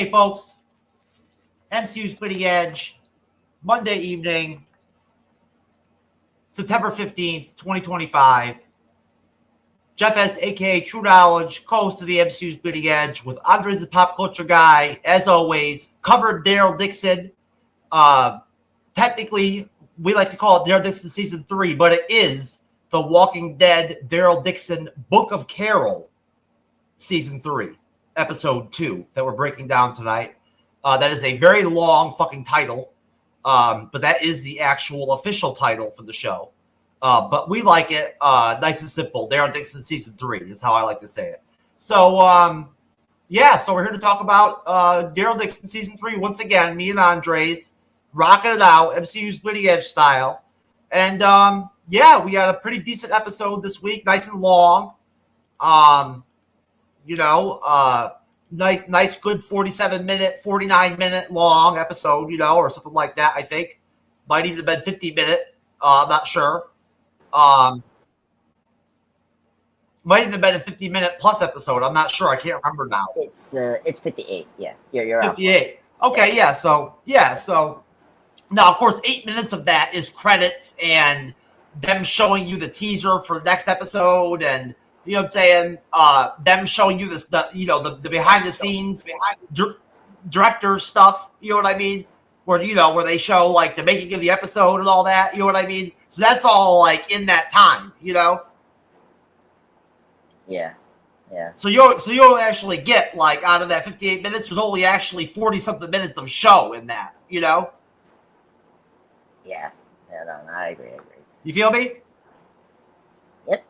Hey, folks. MCU'S Bleeding Edge, Monday evening, September 15th, 2025. Jeff S., a.k.a. TrueKnowledge, co-host of the MCU'S Bleeding Edge with Andres the Pop Culture Guy, as always. Covered Daryl Dixon. Technically, we like to call it Daryl Dixon Season 3, but it is The Walking Dead Daryl Dixon Book of Carol Season 3, Episode 2 that we're breaking down tonight. That is a very long fucking title, but that is the actual official title for the show. But we like it nice and simple. Daryl Dixon Season 3 is how I like to say it. So, so we're here to talk about Daryl Dixon Season 3. Once again, me and Andres rocking it out, MCU'S Bleeding Edge style. And, we got a pretty decent episode this week, nice and long. Nice, good 49-minute long episode, or something like that, I think. Might even have been 50-minute. I'm not sure. Might even have been a 50-minute plus episode. I'm not sure. I can't remember now. It's 58. Yeah, you're 58. Okay, yeah. So now, of course, 8 minutes of that is credits and them showing you the teaser for the next episode, and you know what I'm saying? Them showing you the behind the scenes, director stuff. You know what I mean? Where they show like the making of the episode and all that. You know what I mean? So that's all like in that time. Yeah. So you'll actually get like out of that 58 minutes, there's only actually 40 something minutes of show in that. Yeah. No, I agree. You feel me? Yep.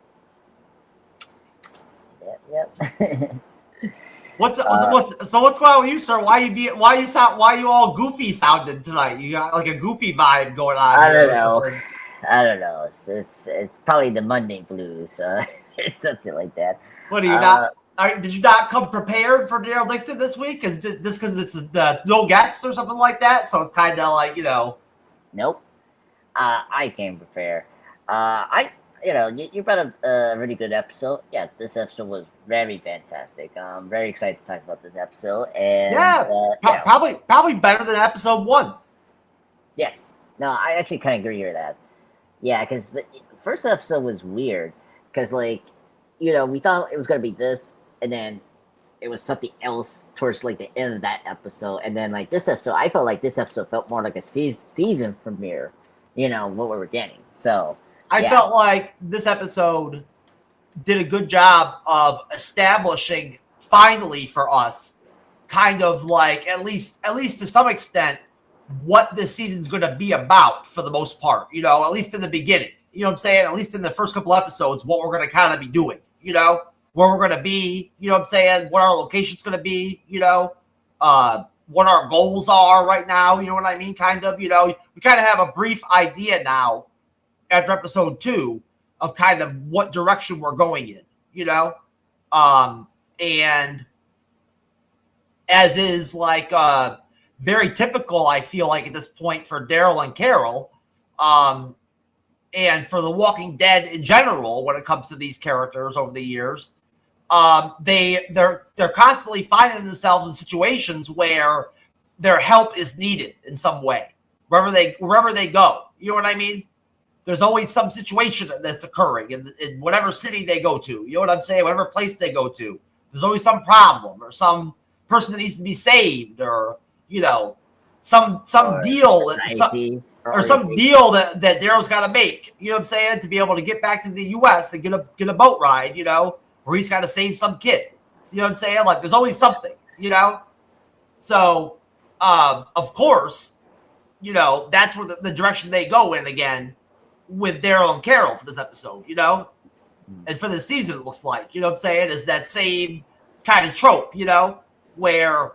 What's going on with you, sir? Why you all goofy sounding tonight? You got like a goofy vibe going on. I don't know. It's probably the Monday blues, or something like that. What are you not? Did you not come prepared for Daryl Dixon this week? Is this because it's no guests or something like that? So it's kind of like Nope. I came prepared. You brought up a really good episode. Yeah, this episode was very fantastic. I'm very excited to talk about this episode. And probably better than episode 1. Yes. No, I actually kind of agree with that. Yeah, because the first episode was weird. Because, we thought it was going to be this, and then it was something else towards, the end of that episode. And then, this episode, I felt like this episode felt more like a season premiere, what we were getting. So I felt like this episode did a good job of establishing finally for us kind of like at least to some extent what this season's going to be about for the most part, at least in the beginning, you know what I'm saying? At least in the first couple episodes, what we're going to kind of be doing, where we're going to be, you know what I'm saying? What our location's going to be, what our goals are right now, you know what I mean? Kind of, we kind of have a brief idea now after episode 2 of kind of what direction we're going in, and as is very typical, I feel like at this point for Daryl and Carol, and for The Walking Dead in general, when it comes to these characters over the years, they're constantly finding themselves in situations where their help is needed in some way, wherever they go. You know what I mean? There's always some situation that's occurring in whatever city they go to. You know what I'm saying? Whatever place they go to, there's always some problem or some person that needs to be saved, or some deal or some deal that Daryl's got to make. You know what I'm saying? To be able to get back to the U.S. and get a boat ride. Or he's got to save some kid. You know what I'm saying? Like there's always something. So of course, that's where the direction they go in again with Daryl and Carol for this episode, and for this season, it looks like, what I'm saying, is that same kind of trope, where,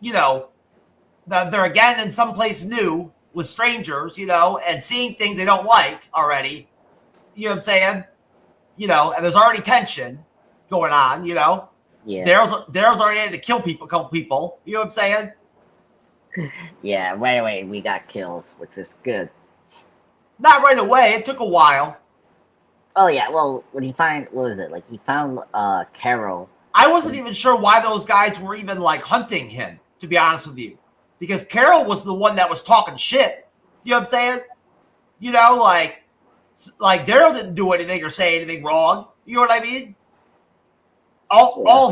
they're again in some place new with strangers, and seeing things they don't like already, you know what I'm saying, and there's already tension going on, Yeah. Daryl's already had to kill a couple people, you know what I'm saying? Yeah, right away we got kills, which was good. Not right away. It took a while. Oh yeah, well, when he found Carol I wasn't even sure why those guys were even like hunting him, to be honest with you, because Carol was the one that was talking shit. You know what I'm saying? You know, like Daryl didn't do anything or say anything wrong. You know what I mean? All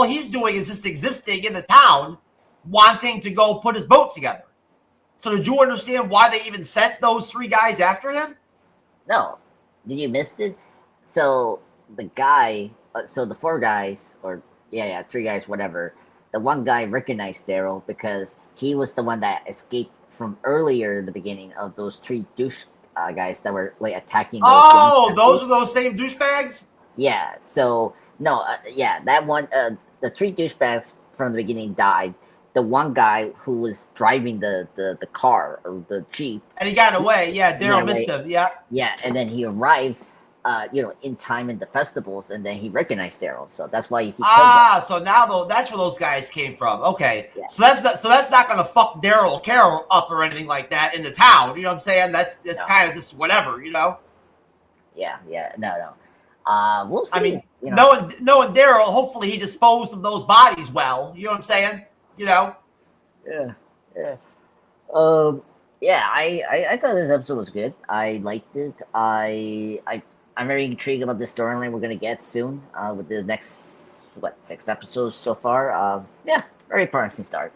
he's doing is just existing in the town, wanting to go put his boat together. So did you understand why they even sent those 3 guys after him? No, did you miss it? So the guy, so the 4 guys, or 3 guys, whatever. The one guy recognized Daryl because he was the one that escaped from earlier in the beginning of those 3 douche guys that were like attacking. Those are those same douchebags. Yeah. So no, that one, the 3 douchebags from the beginning died. The one guy who was driving the car or the Jeep, and he got away. Yeah, Daryl missed him. Yeah. Yeah, and then he arrived, in time in the festivals, and then he recognized Daryl. So that's why he killed him. So now that's where those guys came from. Okay. Yeah. So that's not gonna fuck Daryl Carol up or anything like that in the town. You know what I'm saying? That's kind of just whatever, you know? Yeah, no. We'll see. I mean, knowing Daryl, hopefully he disposed of those bodies well. You know what I'm saying? You know? Yeah. I thought this episode was good. I liked it. I'm very intrigued about the storyline we're gonna get soon. With the next 6 episodes so far. Very promising start.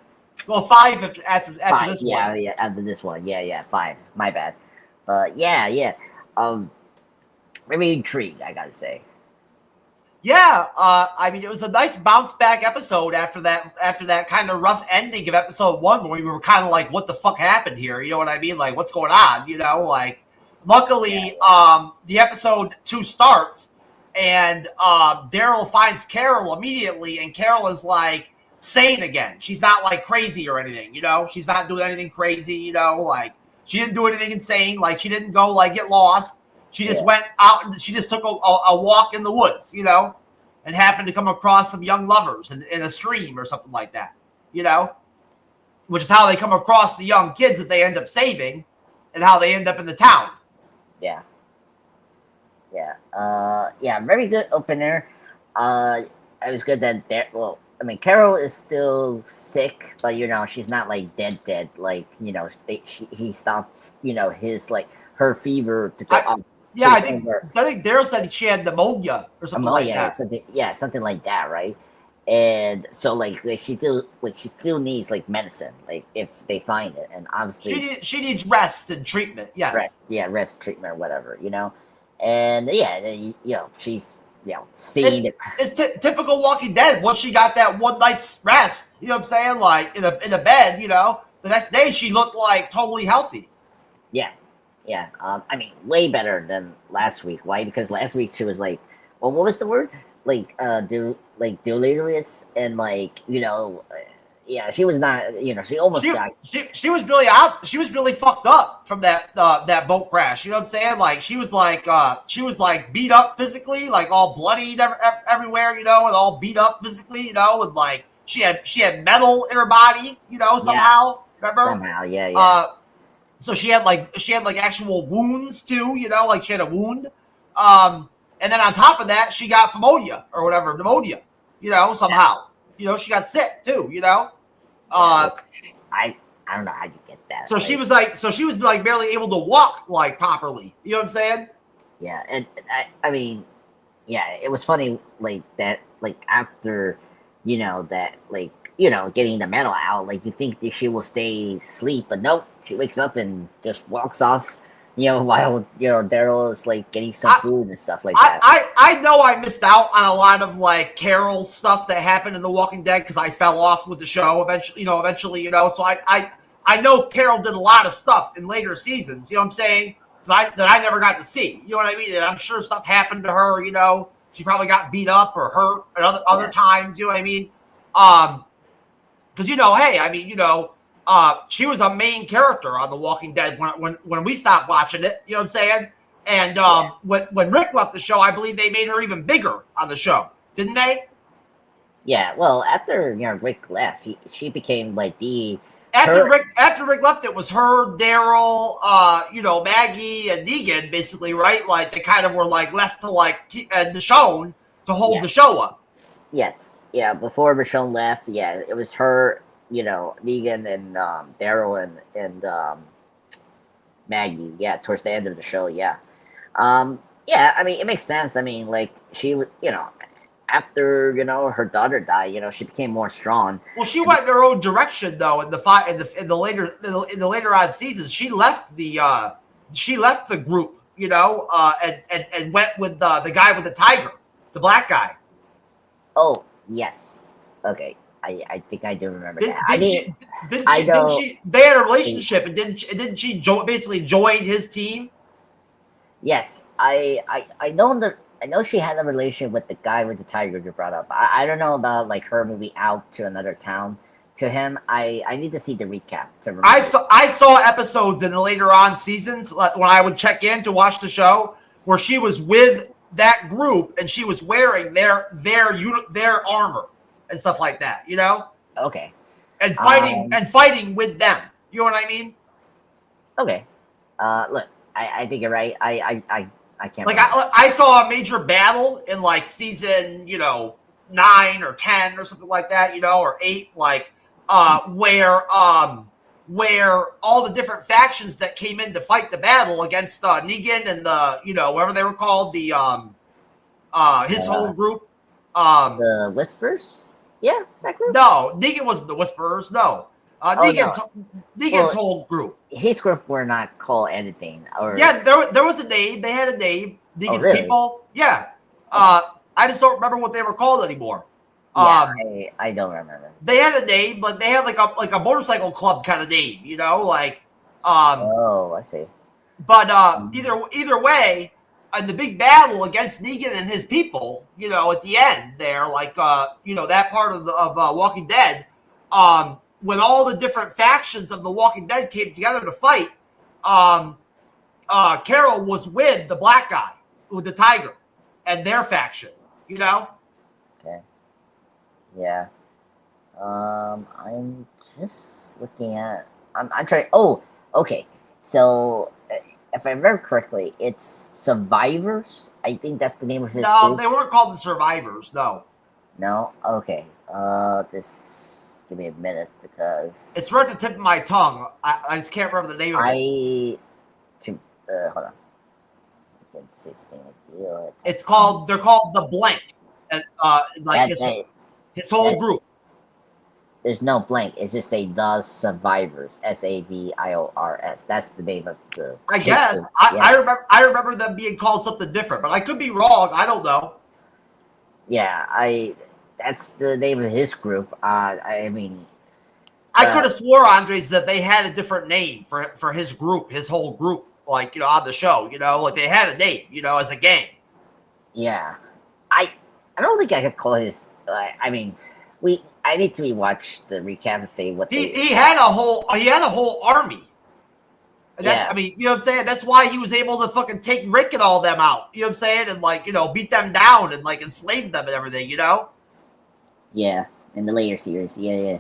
Well, 5 after 5, this one. one. After this one. Yeah, 5. My bad. But very intrigued, I gotta say. Yeah, I mean, it was a nice bounce back episode after that kind of rough ending of episode 1, where we were kind of like, what the fuck happened here? You know what I mean? Like, what's going on? You know, like, luckily, the episode 2 starts, and Daryl finds Carol immediately, and Carol is like sane again. She's not like crazy or anything, you know? She's not doing anything crazy, you know? Like, she didn't do anything insane. Like, she didn't go like get lost. She just went out and she just took a walk in the woods, you know, and happened to come across some young lovers in a stream or something like that, you know, which is how they come across the young kids that they end up saving and how they end up in the town. Yeah. Very good opener. It was good that Carol is still sick, but she's not like dead. Like, he stopped, his like her fever to go up. Yeah, I think Daryl said she had pneumonia or something like that. Something like that, right? And so she still needs like medicine, like if they find it, and obviously she needs rest and treatment. Yes, rest treatment or whatever, and she's seeing it. It's typical Walking Dead. Once she got that one night's rest, you know what I'm saying, like in a bed, the next day she looked like totally healthy. Yeah, I mean, way better than last week. Why? Because last week she was like, well, what was the word? Delirious and she was not. She almost died. She was really out. She was really fucked up from that boat crash. You know what I'm saying? Like she was like beat up physically, like all bloody everywhere, and all beat up physically, and like she had metal in her body, somehow. Remember? Somehow, yeah. So she had like actual wounds too, like she had a wound. And then on top of that, she got pneumonia, somehow. She got sick too, I don't know how you get that. So she was like barely able to walk like properly. You know what I'm saying? Yeah, and I mean, yeah, it was funny like that, like after, getting the metal out, like you think that she will stay asleep, but nope, she wakes up and just walks off, while Daryl is like getting some food and stuff like that. I know I missed out on a lot of like Carol stuff that happened in The Walking Dead because I fell off with the show eventually. So I know Carol did a lot of stuff in later seasons. You know what I'm saying? That I never got to see. You know what I mean? And I'm sure stuff happened to her. She probably got beat up or hurt at other times. You know what I mean? Because hey, I mean, she was a main character on The Walking Dead when we stopped watching it. You know what I'm saying? And when Rick left the show, I believe they made her even bigger on the show, didn't they? Yeah. Well, after Rick left, she became like the. After Rick left, it was her, Daryl, Maggie, and Negan, basically, right? Like they kind of were like left to like keep Michonne to hold the show up. Yes, yeah. Before Michonne left, yeah, it was her, Negan and Daryl and Maggie. Yeah, towards the end of the show, yeah. Yeah, I mean, it makes sense. I mean, like she was, after her daughter died, she became more strong. Well, she went in her own direction though. In the later on seasons, she left the group, and went with the guy with the tiger, the black guy. Oh yes, okay. I think I do remember that. Didn't she? I Didn't don't. she? They had a relationship, and didn't she basically join his team? Yes, I know I know she had a relation with the guy with the tiger you brought up. I don't know about like her moving out to another town. To him, I need to see the recap to remember. I saw episodes in the later on seasons when I would check in to watch the show where she was with that group and she was wearing their armor and stuff like that, Okay. and fighting with them. You know what I mean? Okay. Look, I think you're right. I can't. Like I saw a major battle in like season 9 or 10 or something like that, or 8, like where all the different factions that came in to fight the battle against Negan and the whatever they were called, the his whole group. The Whispers. Yeah, that group. No, Negan wasn't the Whisperers. No, Negan's whole group. His group were not called anything. Or yeah, there was a name. They had a name. Negan's really? people. Yeah. I just don't remember what they were called anymore. Yeah, I don't remember. They had a name, but they had like a motorcycle club kind of name, like. Oh, I see. But either way, in the big battle against Negan and his people, at the end there, like that part of Walking Dead, when all the different factions of the Walking Dead came together to fight, Carol was with the black guy with the tiger and their faction. Okay. Yeah. I'm just looking at. I'm trying. Oh, okay. So, if I remember correctly, it's Survivors. I think that's the name of his. No, group. they weren't called the Survivors. No. No. Okay. Just give me a minute because it's right at the tip of my tongue. I just can't remember the name of it. Hold on. I can say something like you. It's called. They're called the Blank. Like his whole group. There's no blank. It's just say the Survivors. Saviors. That's the name of the. I guess. I remember them being called something different, but I could be wrong. I don't know. Yeah, that's the name of his group. I mean, I could have swore, Andres, that they had a different name for his group, his whole group, like on the show. Like they had a name, as a gang. Yeah, I don't think I could call his. I mean, I need to rewatch the recap and say what he had a whole army. And that's, I mean, you know what I'm saying? That's why he was able to fucking take Rick and all them out. You know what I'm saying? And like, beat them down and like enslave them and everything. Yeah, in the later series. Yeah.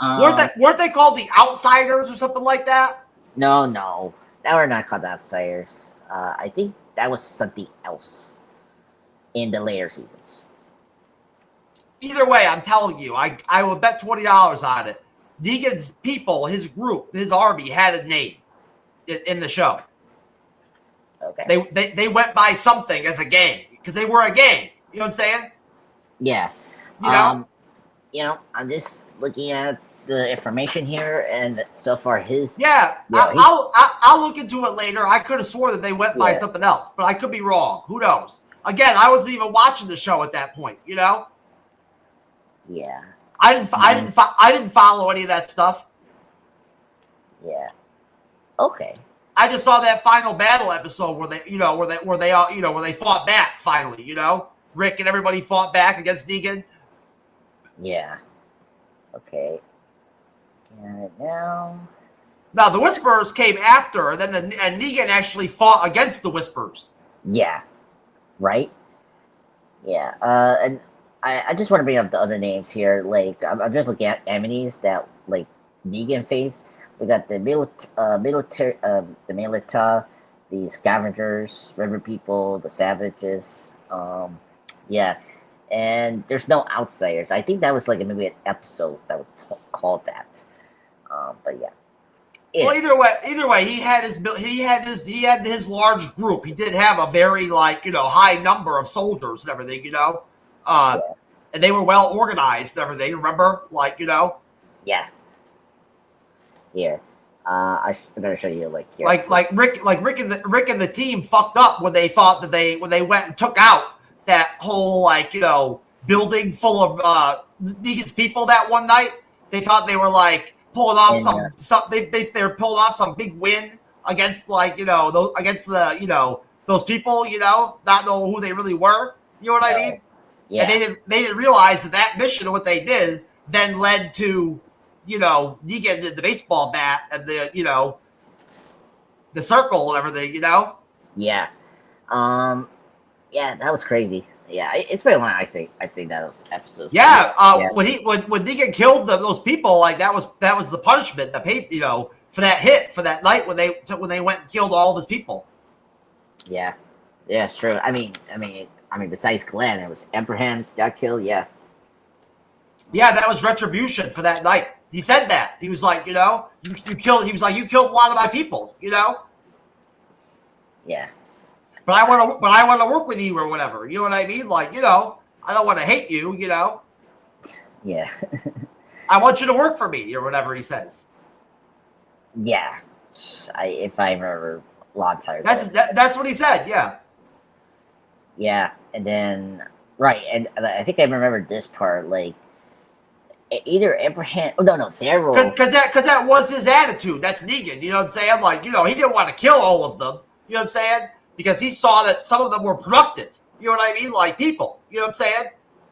Weren't they called the Outsiders or something like that? No, they were not called Outsiders. I think that was something else in the later seasons. Either way, I'm telling you, I would bet $20 on it. Negan's people, his group, his army had a name in the show. Okay. They went by something as a gang because they were a gang. You know what I'm saying? Yeah. I'm just looking at the information here, and so far his. Yeah, I'll look into it later. I could have swore that they went by something else, but I could be wrong. Who knows? Again, I wasn't even watching the show at that point. Yeah. I didn't follow any of that stuff. Yeah. Okay. I just saw that final battle episode where they fought back finally. Rick and everybody fought back against Negan. Yeah. Okay. Got it now. Now the Whisperers came after, and then and Negan actually fought against the Whisperers. Yeah. Right. Yeah. And I just want to bring up the other names here. Like I'm just looking at enemies that like Negan faced. We got the military, the Milita, the Scavengers, River People, the Savages. Yeah, and there's no outsiders. I think that was like maybe an episode that was called that. But yeah. Well, either way, he had his large group. He did have a very high number of soldiers and everything, Yeah. and they were well organized and everything. Remember, Yeah. Here, I'm gonna show you here. Rick and the team fucked up when they thought that when they went and took out that whole building full of Negan's people that one night. They thought they were pulling off they're pulling off some big win against those people, not knowing who they really were. You know what I mean? Yeah. And they didn't realize that mission, what they did, then led to Negan did the baseball bat and the circle and everything. Yeah. Yeah, that was crazy. Yeah, it's been a while. I'd say that was episodes. Yeah, when Negan killed those people, that was the punishment, for that hit for that night when they went and killed all of his people. Yeah, it's true. I mean, besides Glenn, it was Abraham got killed. Yeah. Yeah, that was retribution for that night. He said that. He was like, you killed. He was like, you killed a lot of my people. Yeah. But I want to work with you or whatever. You know what I mean? I don't want to hate you. Yeah. I want you to work for me or whatever he says. Yeah. If I remember, a long time ago. That's what he said. Yeah. Yeah, and then right, and I think I remember this part. Either Abraham. Oh no, Daryl. Because that was his attitude. That's Negan. You know what I'm saying? He didn't want to kill all of them. You know what I'm saying? Because he saw that some of them were productive. You know what I mean? People. You know what I'm saying?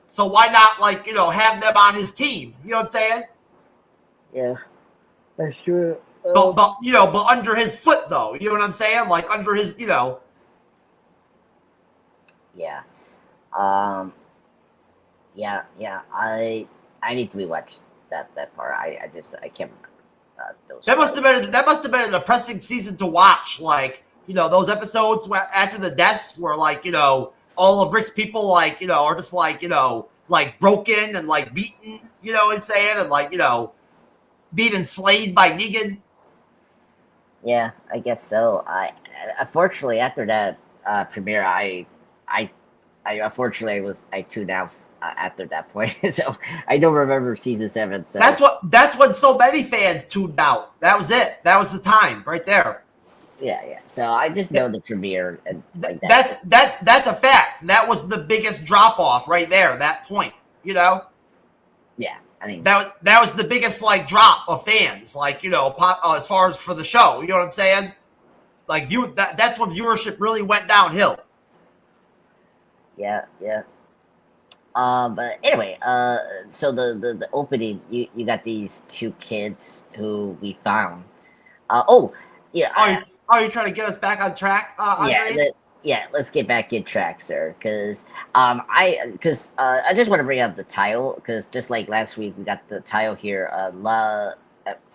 So why not, have them on his team? You know what I'm saying? Yeah, that's true. But under his foot, though. You know what I'm saying? Under his, Yeah. Yeah. I need to rewatch that part. I can't remember those. That must have been a depressing season to watch. Those episodes where after the deaths were all of Rick's people are just broken and beaten, you know what I'm saying? And being enslaved by Negan. Yeah, I guess so. I unfortunately after that premiere I tuned out after that point. So I don't remember season 7. So that's when so many fans tuned out. That was it. That was the time right there. Yeah. So I just know the premiere and that. That's a fact. That was the biggest drop off right there. That point, Yeah, I mean that was the biggest drop of fans. As far as for the show, you know what I'm saying? That's when viewership really went downhill. Yeah. But anyway, so the opening, you got these 2 kids who we found. Are you trying to get us back on track? Let's get back in track, sir. Because I just want to bring up the title because just like last week, we got the title here, La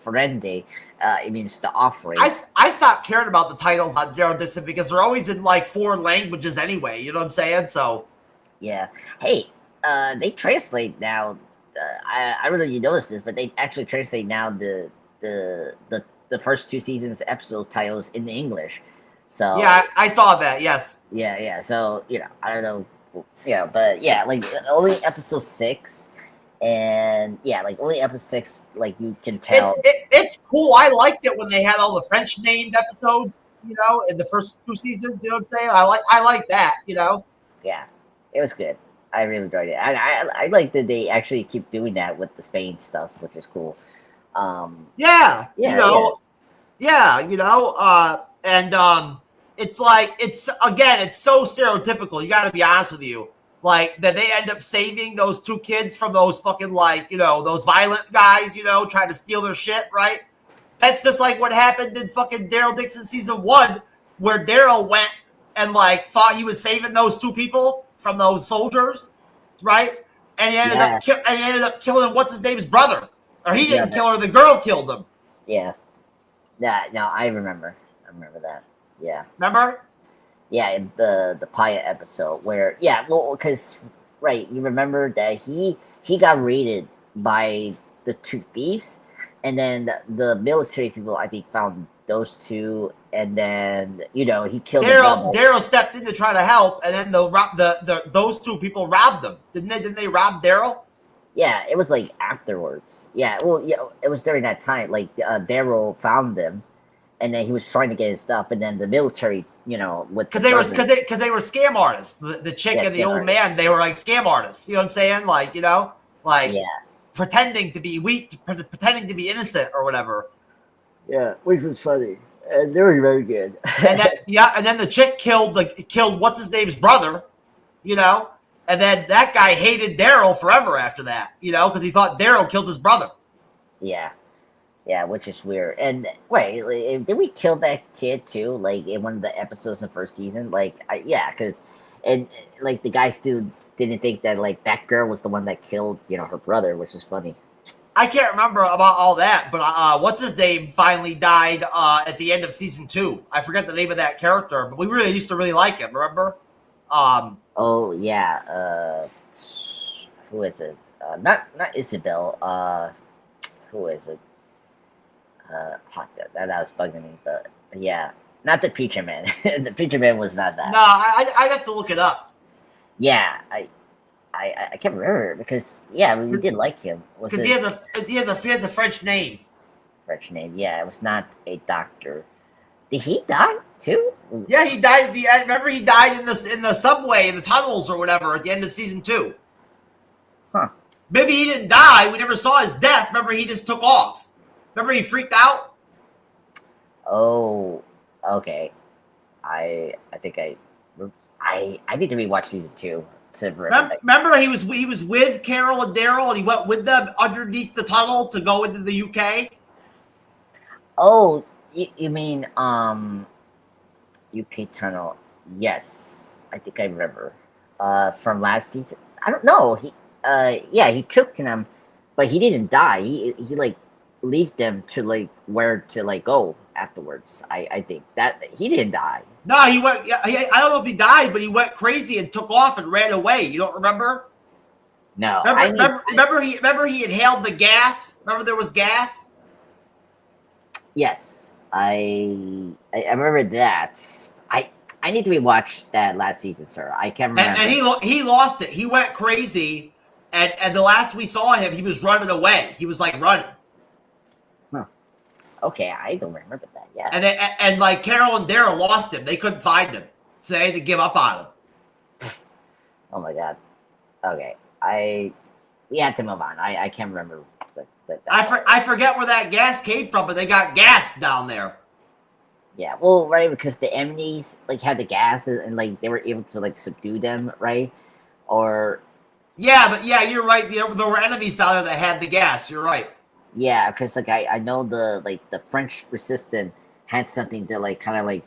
Ferende. It means the offering. I stopped caring about the titles on Daryl Dixon because they're always in foreign languages anyway. You know what I'm saying? So yeah. Hey, they translate now. I don't know if you noticed this, but they actually translate now the first 2 seasons episode titles in English. So yeah, I saw that. Yes. Yeah. So I don't know. But yeah, only episode 6, and only episode 6, you can tell. It's cool. I liked it when they had all the French named episodes. In the first 2 seasons. You know what I'm saying? I like that. Yeah, it was good. I really enjoyed it. I like that they actually keep doing that with the Spain stuff, which is cool. It's so stereotypical. You got to be honest with you. That they end up saving those 2 kids from those fucking those violent guys, trying to steal their shit, right? That's just what happened in fucking Daryl Dixon season 1, where Daryl went and thought he was saving those 2 people from those soldiers, right? And he ended up killing what's his name's brother. Or he didn't kill her, the girl killed him. Yeah. Yeah, no, I remember that. Yeah. Remember? Yeah, in the pilot episode where because right, you remember that he got raided by the two thieves, and then the military people I think found those two, and then he killed the brother. Daryl stepped in to try to help, and then those two people robbed them. Didn't they rob Daryl? Yeah, it was like afterwards. Yeah, well, yeah, it was during that time. Like Daryl found them, and then he was trying to get his stuff, and then the military, with Because they were scam artists. The chick and the old man, they were like scam artists. You know what I'm saying? Like yeah, pretending to be weak, pretending to be innocent or whatever. Yeah, which was funny, and they were very good. And then the chick killed what's his name's brother, and then that guy hated Daryl forever after that, because he thought Daryl killed his brother. Yeah, which is weird. And wait, did we kill that kid too? Like in one of the episodes in the first season? Because like the guy still didn't think that like that girl was the one that killed her brother, which is funny. I can't remember about all that, but what's his name finally died at the end of season 2. I forget the name of that character, but we really used to really like him. Remember? Oh yeah. Who is it? Not Isabel. Who is it? That was bugging me, but yeah, not the Preacher Man. The Preacher Man was not that. No, I'd have to look it up. Yeah, I can't remember because we did like him. Because he has a French name. French name, yeah. It was not a doctor. Did he die too? Yeah, he died at the end. Remember, he died in the subway, in the tunnels or whatever, at the end of season 2. Huh? Maybe he didn't die. We never saw his death. Remember, he just took off. Remember, he freaked out. Oh, okay. I think I need to rewatch season 2. Remember, he was with Carol and Daryl, and he went with them underneath the tunnel to go into the UK. Oh, you mean UK tunnel? Yes, I think I remember. From last season. I don't know. He took them, but he didn't die. He like leave them to like where to like go afterwards. I think that he didn't die. No, he went. I don't know if he died, but he went crazy and took off and ran away. You don't remember? No. Remember he inhaled the gas. Remember there was gas. Yes, I remember that. I need to rewatch that last season, sir. I can't remember. And he lost it. He went crazy, and the last we saw him, he was running away. He was like running. Huh. Okay, I don't remember that. Yeah. And like Carol and Daryl lost him. They couldn't find him, so they had to give up on him. Oh my god. Okay, we had to move on. I can't remember. But I forget where that gas came from, but they got gas down there. Yeah, well, right, because the enemies like had the gas and like they were able to like subdue them, right? Or but you're right. There were enemies down there that had the gas. You're right. Yeah, because like I know the French resistance had something to like kind of like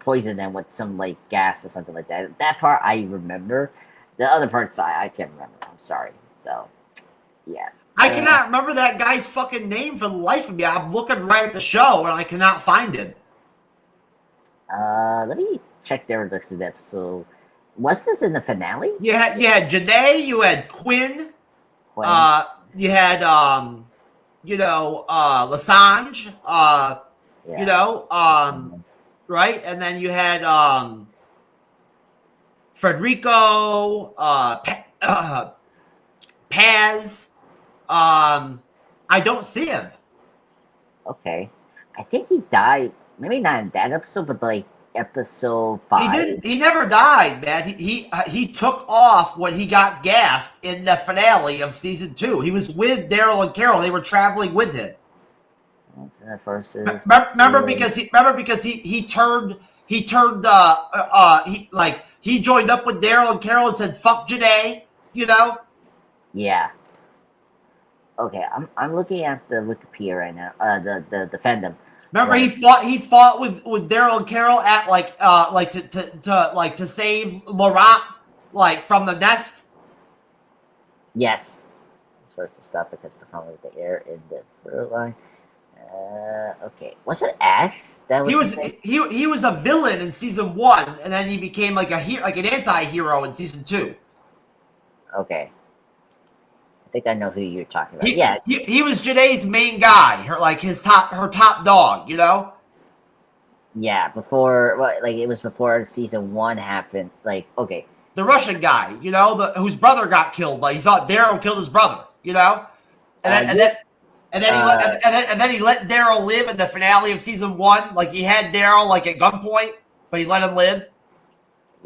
poison them with some like gas or something like that. That part I remember. The other parts I can't remember. I'm sorry. So yeah. I cannot remember that guy's fucking name for the life of me. I'm looking right at the show and I cannot find him. Let me check Daryl Dixon episode. Was this in the finale? You had Janae, you had Quinn. You had Lasange, right? And then you had Federico, Paz. I don't see him. Okay. I think he died. Maybe not in that episode, but like episode 5. He never died, man. He took off when he got gassed in the finale of season 2. He was with Daryl and Carol. They were traveling with him. Remember because he joined up with Daryl and Carol and said fuck Janae, Yeah. Okay, I'm looking at the Wikipedia right now. The fandom. Remember, right. he fought with Daryl and Carol at to save Laurent from the nest. Yes. It's first to stop because the following the air in the through line. Okay, was it Ash That was He was his name? he was a villain in season 1, and then he became like like an anti-hero in season 2. Okay. I think I know who you're talking about. He Yeah, he was Janae's main guy, her top dog, you know. yeah. Before, well, like it was before season 1 happened. Like, okay, The Russian guy, you know, whose brother got killed, but he thought Daryl killed his brother, you know, and then and yeah, then and then he let and then he let Daryl live in the finale of season 1. Like he had Daryl like at gunpoint, but he let him live.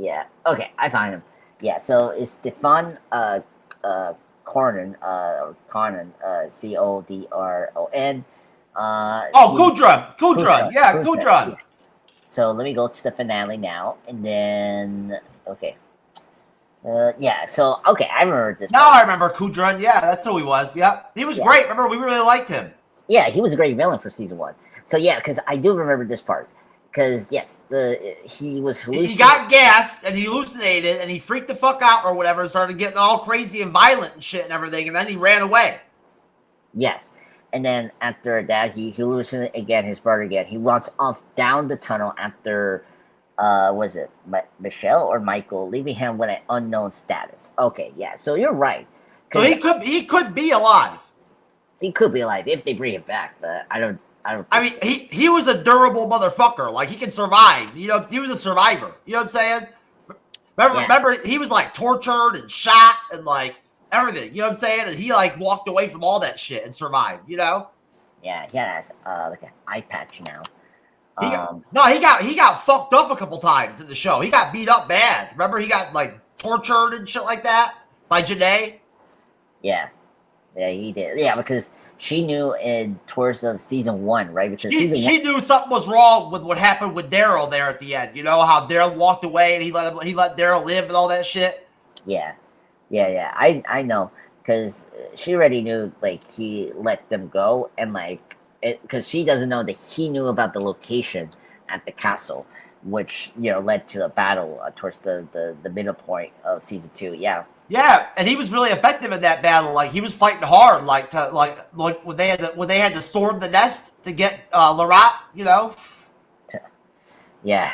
yeah. Okay, I found him. Yeah, so it's Stefan Cornon, Codron. Oh, He Kudron, yeah, Yeah. Kudron. So let me go to the finale now, and then okay. Yeah. So okay, I remember this. Now part. I remember Kudron. Yeah, that's who he was. Yep, he was Yeah. great. Remember, we really liked him. Yeah, he was a great villain for season 1. So yeah, because I do remember this part. Because yes, he was He got gassed and he hallucinated and he freaked the fuck out or whatever, and started getting all crazy and violent and shit and everything, and then he ran away. Yes. And then after that, he hallucinated again, his brother again. He runs off down the tunnel after, was it Michelle or Michael, leaving him with an unknown status. Okay, yeah. So you're right. So he could be alive. He could be alive if they bring him back, but I don't. I mean, he was a durable motherfucker. Like he can survive. You know, he was a survivor. You know what I'm saying? Remember, he was like tortured and shot and like everything. You know what I'm saying? And he like walked away from all that shit and survived. You know? Yeah, he has like an eye patch now. He got fucked up a couple times in the show. He got beat up bad. Remember, he got like tortured and shit like that by Janae. Yeah, he did. Yeah, because she knew towards the season 1, right? Because she knew something was wrong with what happened with Daryl there at the end. You know how Daryl walked away and he let Daryl live and all that shit. Yeah. I know because she already knew like he let them go, and like because she doesn't know that he knew about the location at the castle, which led to a battle towards the middle point of season 2. Yeah. Yeah, and he was really effective in that battle. Like he was fighting hard, like when they had to storm the nest to get Larat. You know. Yeah,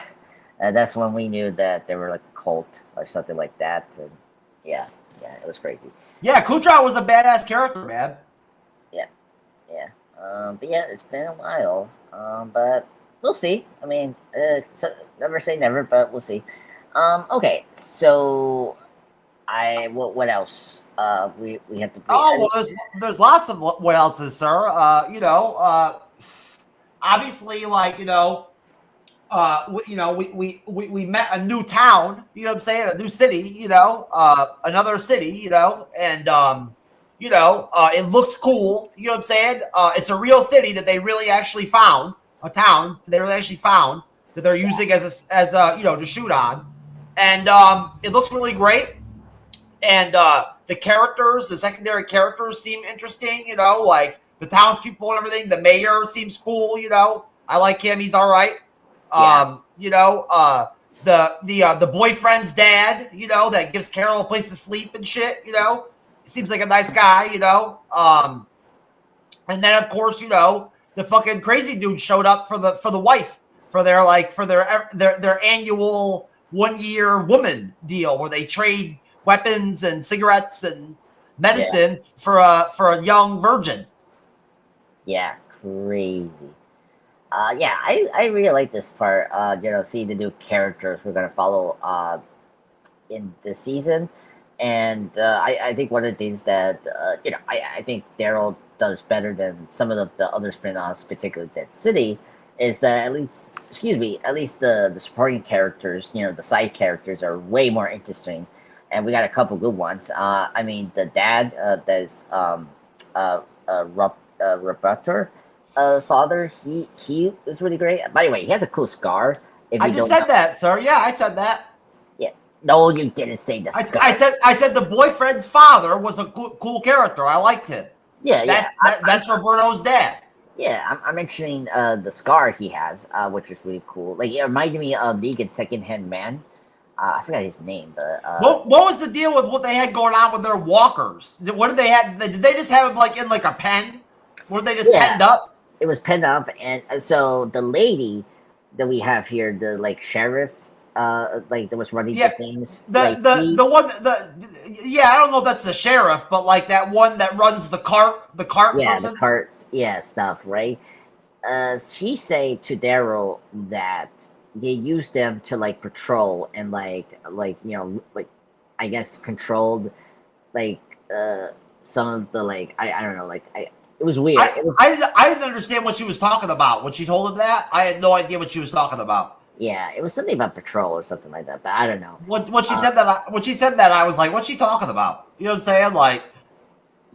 that's when we knew that they were like a cult or something like that. And yeah, it was crazy. Yeah, Kudron was a badass character, man. Yeah. But yeah, it's been a while. But we'll see. I mean, so never say never, but we'll see. Okay, so. What else? We have to. Well, there's lots of what else's, sir. Obviously, like we met a new town. You know what I'm saying? A new city. Another city. And it looks cool. You know what I'm saying? It's a real city that they really actually found. A town they really actually found that they're using as to shoot on, and it looks really great. And the secondary characters seem interesting, like the townspeople and everything. The mayor seems cool, I like him. He's all right. The boyfriend's dad, that gives Carol a place to sleep and shit, seems like a nice guy, and then of course, the fucking crazy dude showed up for the wife for their annual 1-year woman deal where they trade weapons and cigarettes and medicine for a young virgin. Yeah, crazy. I really like this part. Seeing the new characters we're gonna follow in this season, and I think one of the things that I think Daryl does better than some of the other spin-offs, particularly Dead City, is that at least the supporting characters, the side characters are way more interesting. And we got a couple good ones. I mean, the dad, that's Roberto's father. He is really great. By the way, he has a cool scar. I just said that, sir. Yeah, I said that. Yeah. No, you didn't say the scar. I said the boyfriend's father was a cool character. I liked him. Yeah, that's Roberto's dad. Yeah, I'm mentioning the scar he has, which is really cool. Like it reminded me of Negan's second-hand man. I forgot his name, but what was the deal with what they had going on with their walkers? What did they have? Did they just have them like in like a pen? Were they just penned up? It was penned up, and so the lady that we have here, the like sheriff, like that was running Yeah, the things. the Like the the one yeah, I don't know if that's the sheriff, but like that one that runs the cart yeah, the person. carts, yeah, stuff, right? She say to Daryl that they use them to like patrol and like like I guess controlled like some of the like I don't know, like it was weird. It was I didn't understand what she was talking about when she told him that. I had no idea what she was talking about. yeah, it was something about patrol or something like that, but I don't know. When she said that, when she said that, I was like, "What's she talking about?" You know what I'm saying? Like,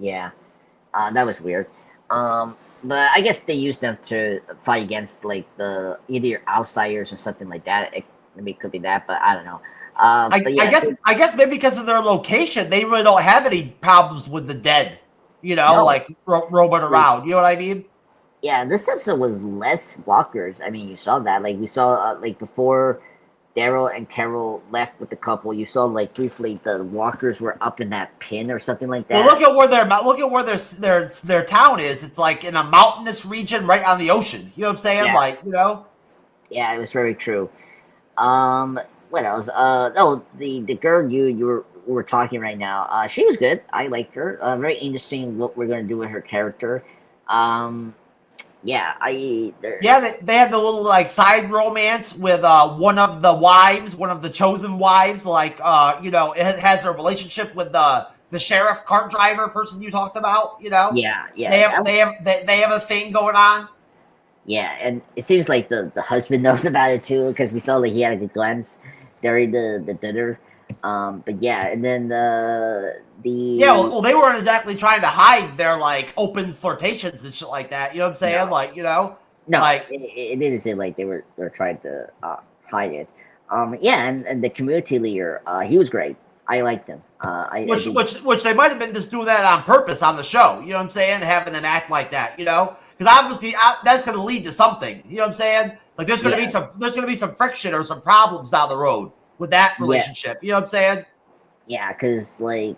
Yeah, that was weird. But I guess they use them to fight against like the either outsiders or something like that. Maybe it could be that, but I don't know. But yeah, I guess maybe because of their location, they really don't have any problems with the dead. You know, no, like roaming around. You know what I mean? yeah, this episode was less walkers. I mean, you saw that. Like we saw, like before Daryl and Carol left with the couple, you saw like briefly the walkers were up in that pin or something like that. Well, look at where their town is. It's like in a mountainous region, right on the ocean. You know what I'm saying? Yeah. Like, you know. Yeah, it was very true. What else? Oh, the girl you were talking right now. She was good. I liked her. Very interesting what we're gonna do with her character. Yeah, Yeah, they had the little like side romance with one of the chosen wives. Like, you know, it has a relationship with the sheriff cart driver person you talked about. You know. yeah, yeah. They have a thing going on. Yeah, and it seems like the husband knows about it too, because we saw like he had a good glance during the dinner. But yeah, and then Yeah, well, they weren't exactly trying to hide their like open flirtations and shit like that. You know what I'm saying? no, Like, you know, no, like it didn't seem like they were trying to hide it. Yeah, and the community leader, he was great. I liked him. which they might have been just doing that on purpose on the show. You know what I'm saying? Having them act like that. You know, because obviously that's going to lead to something. You know what I'm saying? Like there's going to be some friction or some problems down the road with that relationship. You know what I'm saying? Yeah, because like,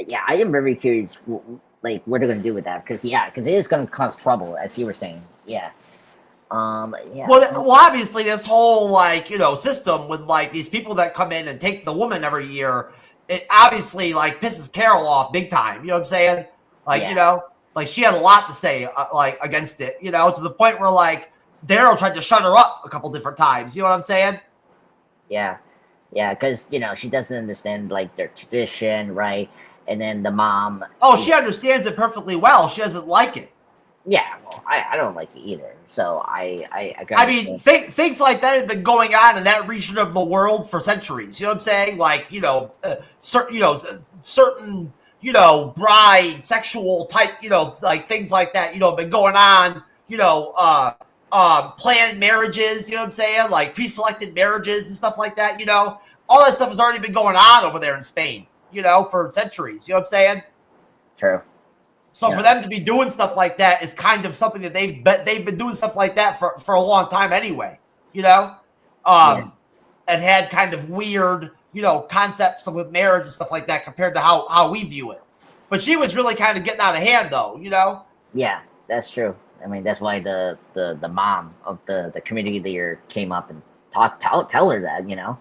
yeah, I am very curious, like what they're gonna do with that. Because it is gonna cause trouble, as you were saying. Yeah. Yeah. Well, obviously, this whole like you know system with like these people that come in and take the woman every year, it obviously like pisses Carol off big time. You know what I'm saying? Like you know, like she had a lot to say like against it. You know, to the point where like Daryl tried to shut her up a couple different times. You know what I'm saying? Yeah, yeah, because you know she doesn't understand like their tradition, right? And then the mom. Oh, she understands it perfectly well. She doesn't like it. Yeah, well, I don't like it either. So I mean, things like that have been going on in that region of the world for centuries. You know what I'm saying? Like, you know, certain, you know, bride, sexual type, you know, like things like that, you know, have been going on, you know, planned marriages, you know what I'm saying? Like pre-selected marriages and stuff like that, you know, all that stuff has already been going on over there in Spain, you know, for centuries. You know what I'm saying? True. So for them to be doing stuff like that is kind of something that they've been doing stuff like that for a long time anyway, you know, and had kind of weird, you know, concepts with marriage and stuff like that compared to how we view it. But she was really kind of getting out of hand, though, you know. Yeah, that's true. I mean, that's why the mom of the community leader came up and tell her that, you know.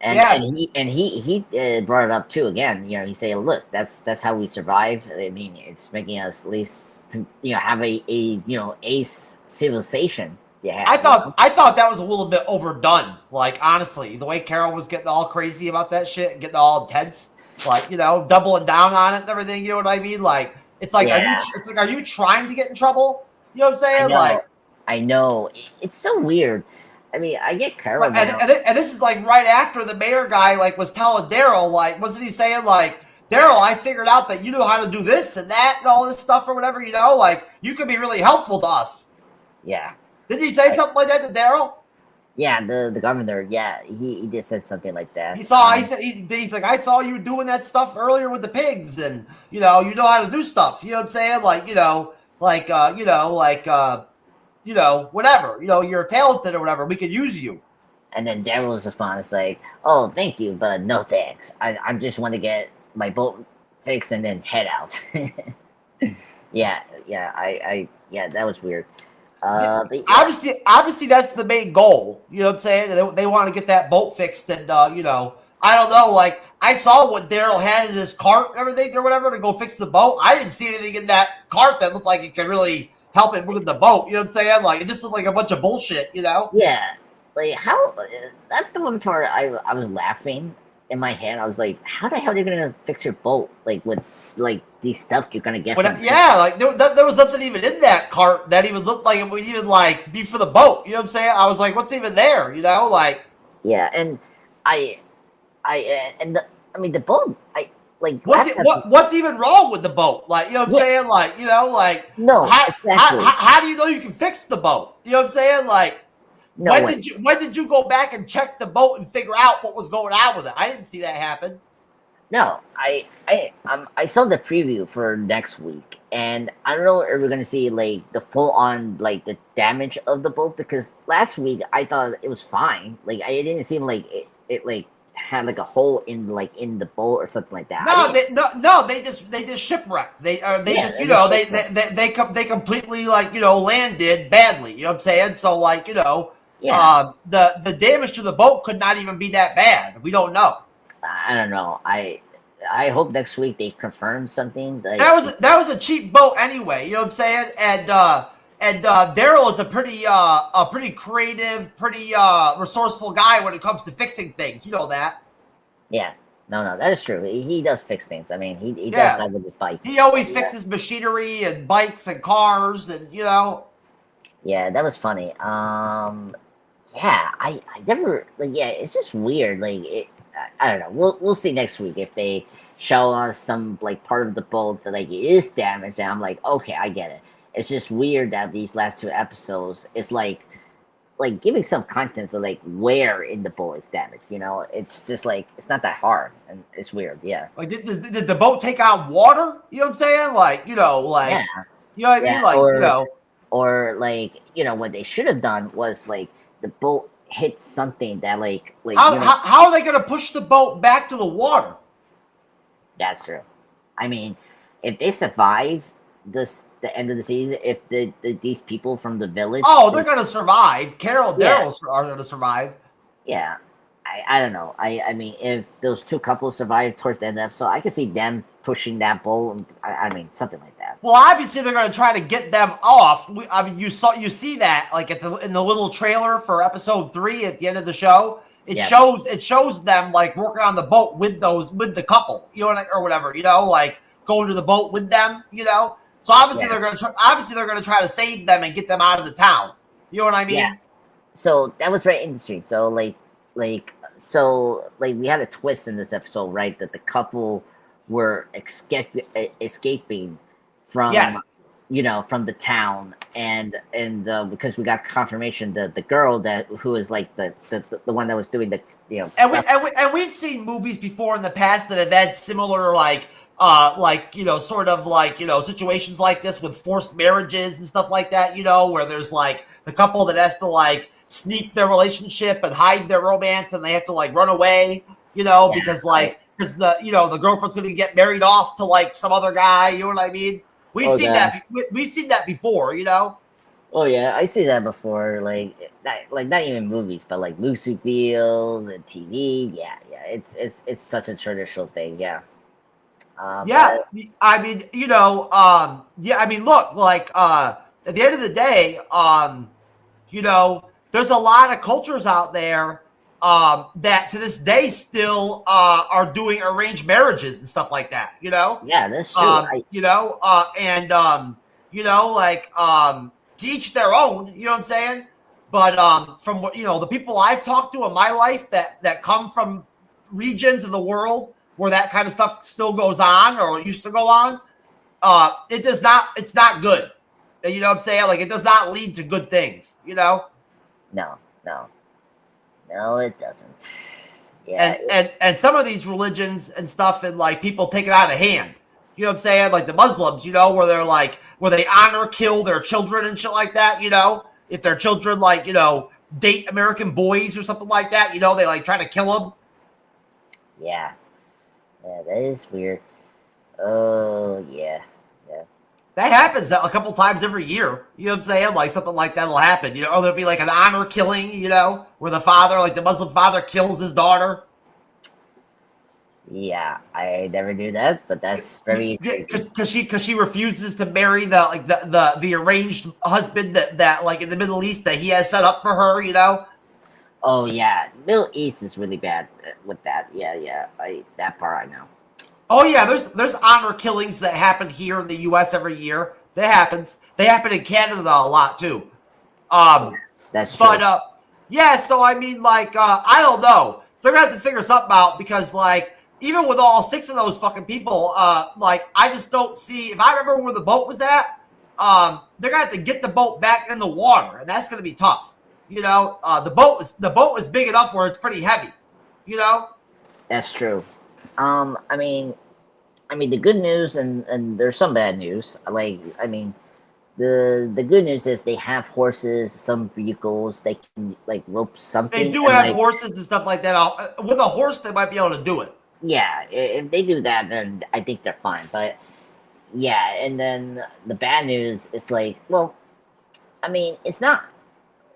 And he brought it up too again. You know, he said, "Look, that's how we survive. I mean, it's making us at least, you know, have a you know civilization." Yeah, I thought that was a little bit overdone. Like honestly, the way Carol was getting all crazy about that shit and getting all intense, like you know, doubling down on it and everything. You know what I mean? Like it's like are you trying to get in trouble? You know what I'm saying? I know. It's so weird. I mean, I get Carol, and this is like right after the mayor guy like was telling Daryl, like, wasn't he saying like, Daryl, I figured out that you know how to do this and that and all this stuff or whatever, you know, like you could be really helpful to us. Yeah. Didn't he say something like that to Daryl? Yeah, the governor. Yeah, he did say something like that. He's like, I saw you doing that stuff earlier with the pigs, and you know how to do stuff. You know what I'm saying? Like you know, whatever. You know, you're talented or whatever. We could use you. And then Daryl's response is like, "Oh, thank you, but no thanks. I just want to get my boat fixed and then head out." yeah, that was weird. But yeah. Obviously, that's the main goal. You know what I'm saying? They want to get that bolt fixed, and you know, I don't know. Like I saw what Daryl had in his cart and everything or whatever to go fix the boat. I didn't see anything in that cart that looked like it could really help him with the boat. You know what I'm saying? Like it just looked like a bunch of bullshit. You know? Yeah, like how that's the one part I was laughing in my head. I was like, how the hell are you gonna fix your boat like with like these stuff you're gonna get But from yeah, like there was nothing even in that cart that even looked like it would even like be for the boat. You know what I'm saying? I was like, what's even there? You know, like yeah, and I I mean the boat like what's even wrong with the boat? Like, you know what I'm saying? Like, you know, like no exactly how do you know you can fix the boat? You know what I'm saying? Like no when way. did you go back and check the boat and figure out what was going on with it? I didn't see that happen. No, I saw the preview for next week, and I don't know if we're gonna see like the full on like the damage of the boat because last week I thought it was fine. Like it didn't seem like it like had like a hole in the boat or something like that. They just shipwrecked. They just you they know shipwrecked. they completely like you know landed badly. You know what I'm saying? So like you know Yeah, the damage to the boat could not even be that bad. We don't know. I don't know. I hope next week they confirm something. Like That was a cheap boat anyway. You know what I'm saying? And Daryl is a pretty creative, pretty resourceful guy when it comes to fixing things. You know that. yeah, no, that is true. He does fix things. I mean, he does Yeah. that with his bike. He always Yeah. fixes machinery and bikes and cars and you know. Yeah, that was funny. Yeah, I never like. Yeah, it's just weird. Like I don't know. We'll see next week if they show us some like part of the boat that like it is damaged. And I'm like, okay, I get it. It's just weird that these last two episodes, it's like giving some context of like where in the boat is damaged. You know, it's just like it's not that hard, and it's weird. Yeah, Like did the boat take on water? You know what I'm saying? Like you know, like yeah, you know what I yeah. mean? Like you know. Or like what they should have done was like the boat hit something that How are they going to push the boat back to the water? That's true. I mean, if they survive the end of the season, if these people from the village, They're going to survive. Daryl are going to survive. Yeah, I don't know. I mean, if those two couples survive towards the end of the episode, I can see them pushing that boat. I mean, something like that. Well, obviously they're going to try to get them off. I mean, you see that like in the little trailer for episode 3 at the end of the show. It shows them like working on the boat with the couple, you know, or whatever, you know, like going to the boat with them, you know. So obviously they're going to try to save them and get them out of the town. You know what I mean? Yeah. So that was very interesting. So we had a twist in this episode, right? That the couple were escaping from from the town, and because we got confirmation that the girl who is like the one that was doing the and we've seen movies before in the past that have had similar sort of situations like this with forced marriages and stuff like that, you know, where there's like the couple that has to like sneak their relationship and hide their romance and they have to like run away, you know, because the girlfriend's going to get married off to like some other guy, you know what I mean? We've seen that before, you know. Oh yeah, I see that before. Like not even movies, but like music videos and TV. Yeah, it's such a traditional thing. Yeah. I mean, you know, I mean, look, like at the end of the day, you know, there's a lot of cultures out there that to this day still are doing arranged marriages and stuff like that, you know? Yeah, that's true. You know, you know, like to each their own, you know what I'm saying? But from what you know, the people I've talked to in my life that come from regions of the world where that kind of stuff still goes on or used to go on, it's not good. You know what I'm saying? Like it does not lead to good things, you know? No, it doesn't. Yeah. And some of these religions and stuff and like people take it out of hand. You know what I'm saying? Like the Muslims, you know, where they honor kill their children and shit like that, you know? If their children like, you know, date American boys or something like that, you know, they like try to kill them. Yeah, that is weird. Oh, yeah. That happens a couple times every year. You know what I'm saying? Like something like that'll happen. You know, or there'll be like an honor killing. You know, where the father, like the Muslim father, kills his daughter. Yeah, I never knew that, but that's very because she refuses to marry the arranged husband that like in the Middle East that he has set up for her. You know. Oh yeah, Middle East is really bad with that. Yeah. That part I know. Oh yeah, there's honor killings that happen here in the U.S. every year. That happens. They happen in Canada a lot too. That's true. But yeah. So I mean, like, I don't know. They're gonna have to figure something out because, like, even with all 6 of those fucking people, like, I just don't see. If I remember where the boat was at, they're gonna have to get the boat back in the water, and that's gonna be tough. You know, the boat is big enough where it's pretty heavy. You know. That's true. I mean, the good news and there's some bad news. Like, I mean, the good news is they have horses, some vehicles, they can like rope something. They do have horses and stuff like that. With a horse, they might be able to do it. Yeah, if they do that, then I think they're fine. But yeah, and then the bad news is like, well, I mean, it's not.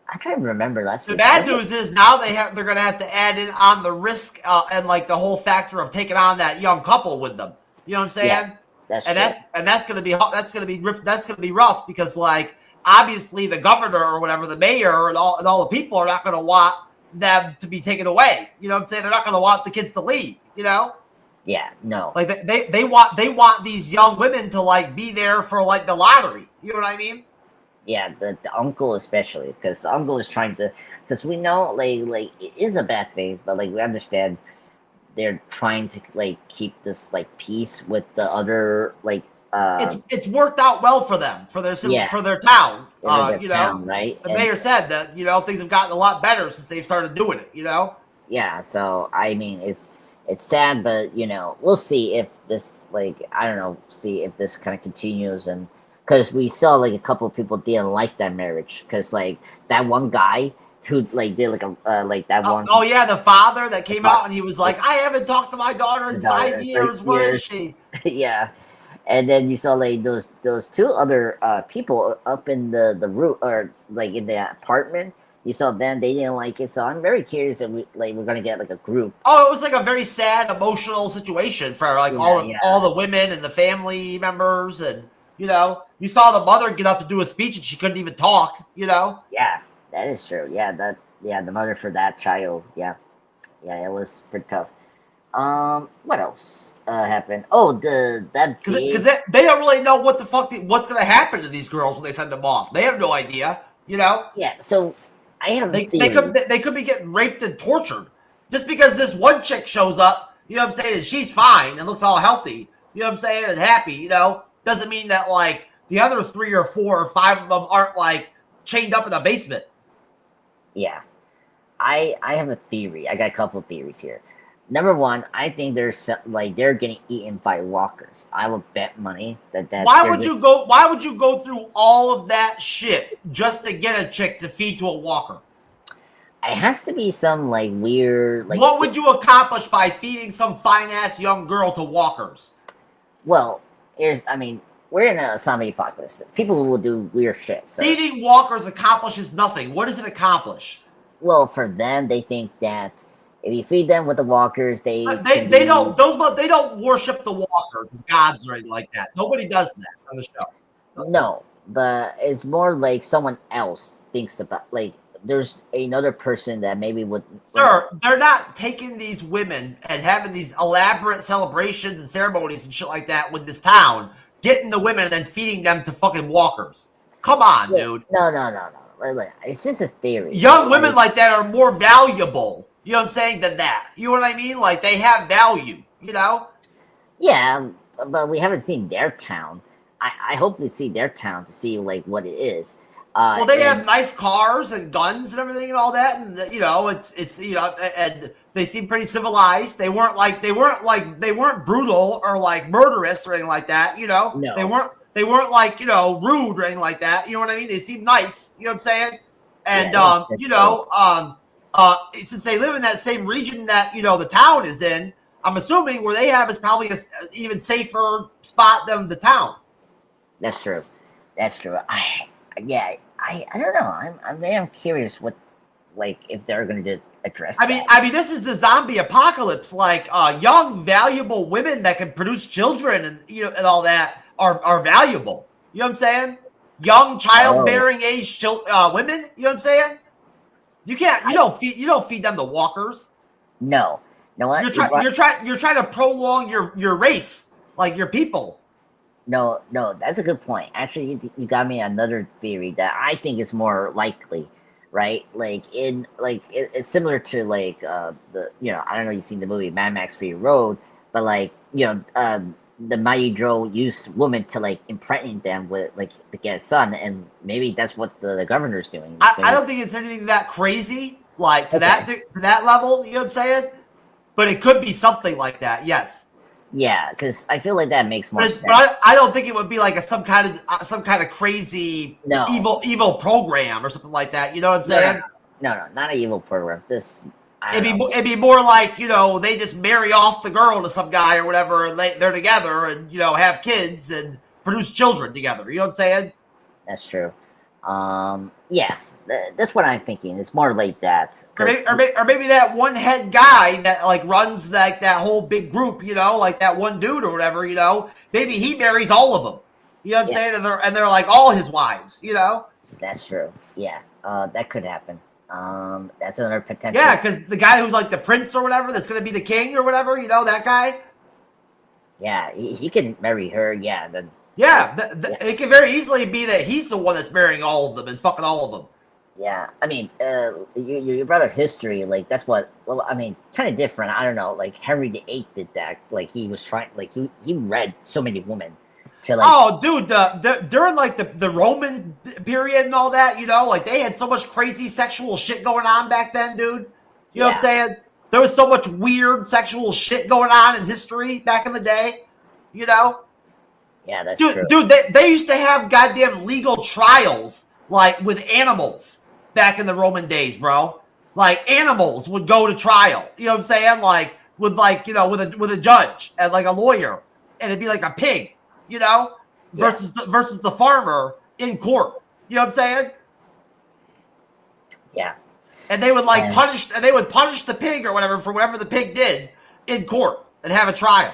I'm trying to remember last week. The bad news is now they're going to have to add in on the risk and like the whole factor of taking on that young couple with them. You know what I'm saying? Yeah, that's going to be rough because, like, obviously the governor or whatever, the mayor and all the people are not going to want them to be taken away. You know what I'm saying? They're not going to want the kids to leave. You know? Yeah, no. Like they want these young women to like be there for like the lottery. You know what I mean? Yeah, the uncle especially, because the uncle is trying to, because we know like it is a bad thing, but like we understand they're trying to like keep this like peace with the other like. It's worked out well for them for their town. You know, right? The mayor said that things have gotten a lot better since they've started doing it. You know. Yeah, so I mean it's sad, but we'll see if this see if this kind of continues and. Because we saw like a couple of people didn't like that marriage. Because like that one guy who like did like a like that one. Oh yeah, the father that came out and he was like, "I haven't talked to my daughter in 5 years. Where is she?" Yeah, and then you saw like those 2 other people up in the roof or like in the apartment. You saw them; they didn't like it. So I'm very curious if we're gonna get like a group. Oh, it was like a very sad, emotional situation for like all the women and the family members and. You saw the mother get up to do a speech and she couldn't even talk, Yeah, that is true. Yeah, the mother for that child. Yeah, it was pretty tough. What else happened? Oh, because they don't really know what the fuck what's gonna happen to these girls when they send them off. They have no idea, Yeah, so I have they could be getting raped and tortured just because this one chick shows up. You know what I'm saying? And she's fine and looks all healthy. You know what I'm saying? And happy. Doesn't mean that like the other 3 or 4 or 5 of them aren't like chained up in a basement. Yeah, I have a theory. I got a couple of theories here. Number one, I think there's they're getting eaten by walkers. I will bet money that. Why would you go through all of that shit just to get a chick to feed to a walker? It has to be some like weird. Like, what would you accomplish by feeding some fine ass young girl to walkers? Well. We're in a zombie apocalypse. People will do weird shit. So. Feeding walkers accomplishes nothing. What does it accomplish? Well, for them, they think that if you feed them with the walkers, they don't worship the walkers as gods or anything like that. Nobody does that on the show. No, but it's more like someone else thinks about like. There's another person that maybe would. Sir, they're not taking these women and having these elaborate celebrations and ceremonies and shit like that with this town, getting the women and then feeding them to fucking walkers. Come on, dude. No. It's just a theory. Young women like that are more valuable, you know what I'm saying, than that. You know what I mean? Like, they have value, Yeah, but we haven't seen their town. I hope we see their town to see, like, what it is. Well, they have nice cars and guns and everything and all that, and it's and they seem pretty civilized. They weren't brutal or like murderous or anything like that. No. They weren't like rude or anything like that. You know what I mean? They seem nice. You know what I'm saying? And since they live in that same region that the town is in, I'm assuming where they have is probably an even safer spot than the town. That's true. That's true. I don't know. I'm curious what, like, if they're going to address. I mean, this is the zombie apocalypse. Like, young, valuable women that can produce children and and all that are valuable. You know what I'm saying? Young, childbearing age women. You know what I'm saying? You can't. You don't feed them the walkers. No. No, what? You're trying to prolong your race, like your people. No, that's a good point. Actually, you got me another theory that I think is more likely, right? Like it's similar to like the I don't know, you've seen the movie Mad Max Fury Road, but like the Mighty Joe used women to like impregnate them with like to get a son, and maybe that's what the governor's doing. I don't think it's anything that crazy, like to that level. You know what I'm saying? But it could be something like that. Yes. Yeah, because I feel like that makes more sense. But I don't think it would be like some kind of crazy evil program or something like that. You know what I'm saying? No, not an evil program. It'd be more like they just marry off the girl to some guy or whatever, and they're together and have kids and produce children together. You know what I'm saying? That's true. Yeah, that's what I'm thinking. It's more like that. Or maybe that one head guy that like runs like that whole big group, like that one dude or whatever, maybe he marries all of them. You know what I'm saying? And they're like all his wives, That's true. Yeah, that could happen. That's another potential. Yeah, because the guy who's like the prince or whatever, that's going to be the king or whatever, that guy. Yeah, he can marry her. Yeah, then. Yeah, it can very easily be that he's the one that's marrying all of them and fucking all of them. Yeah, I mean, you brought up history, like that's what. Well, I mean, kind of different. I don't know. Like Henry VIII did that. Like he was trying. Like he read so many women. To like. Oh, dude, during like the Roman period and all that, like they had so much crazy sexual shit going on back then, dude. You know what I'm saying? There was so much weird sexual shit going on in history back in the day. Yeah, that's true. Dude, they used to have goddamn legal trials like with animals back in the Roman days, bro. Like animals would go to trial. You know what I'm saying? Like with with a judge and like a lawyer, and it'd be like a pig, versus the farmer in court. You know what I'm saying? Yeah. And they would punish the pig or whatever for whatever the pig did in court and have a trial.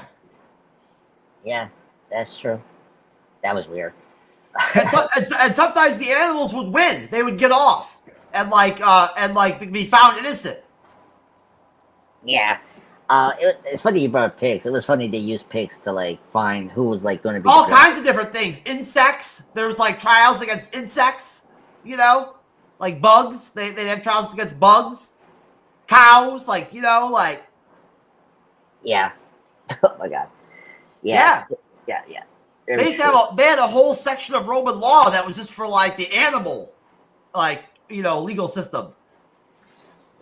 Yeah. That's true. That was weird. and sometimes the animals would win. They would get off and be found innocent. Yeah. It's funny you brought up pigs. It was funny they used pigs to like find who was like going to be all kinds of different things. Insects. There was like trials against insects. Like bugs. They'd have trials against bugs. Cows. Yeah. Oh my god. Yeah. Yeah. They had a whole section of Roman law that was just for like the animal, legal system.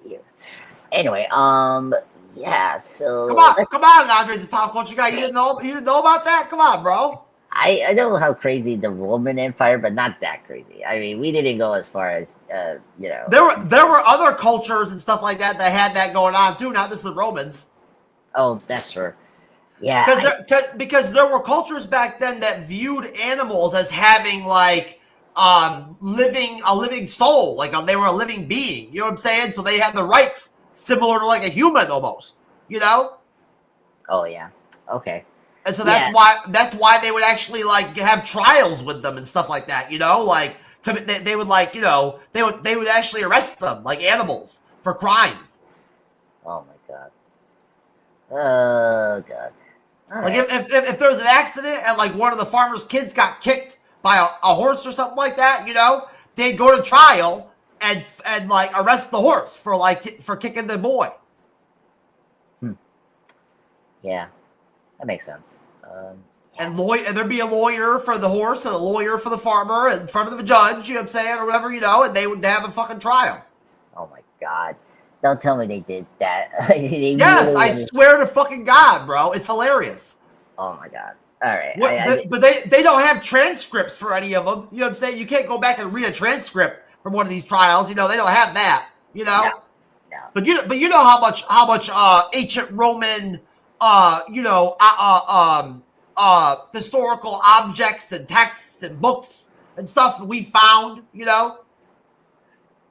Yeah. Anyway, yeah. So come on, Andre's the pop culture guy. You didn't know about that? Come on, bro. I know how crazy the Roman Empire, but not that crazy. I mean, we didn't go as far as There were other cultures and stuff like that had that going on too, not just the Romans. Oh, that's true. Yeah, because there were cultures back then that viewed animals as having like a living soul, like they were a living being. You know what I'm saying? So they had the rights similar to like a human almost. Oh yeah. Okay. And so that's why they would actually like have trials with them and stuff like that. They would they would actually arrest them like animals for crimes. Oh my god. Oh god. Like if there was an accident and like one of the farmer's kids got kicked by a horse or something like that, they'd go to trial and like arrest the horse for kicking the boy. Yeah, that makes sense. And there'd be a lawyer for the horse and a lawyer for the farmer in front of the judge, you know what I'm saying, or whatever, and they would have a fucking trial. Oh my god. Don't tell me they did that. Yes, I swear to fucking God, bro. It's hilarious. Oh my god. All right. But they don't have transcripts for any of them. You know what I'm saying? You can't go back and read a transcript from one of these trials. They don't have that. No. But you know how much ancient Roman historical objects and texts and books and stuff we found, you know.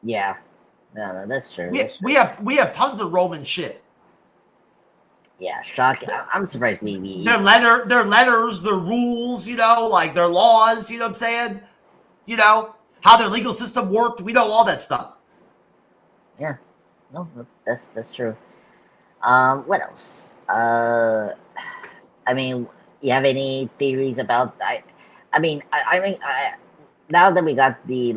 Yeah, no, that's true. We have tons of Roman shit. Yeah, shocking. I'm surprised we their letters, their rules, you know, like their laws, you know what I'm saying? You know, how their legal system worked. We know all that stuff. Yeah. No, that's true. What else? I mean, you have any theories about I mean, now that we got the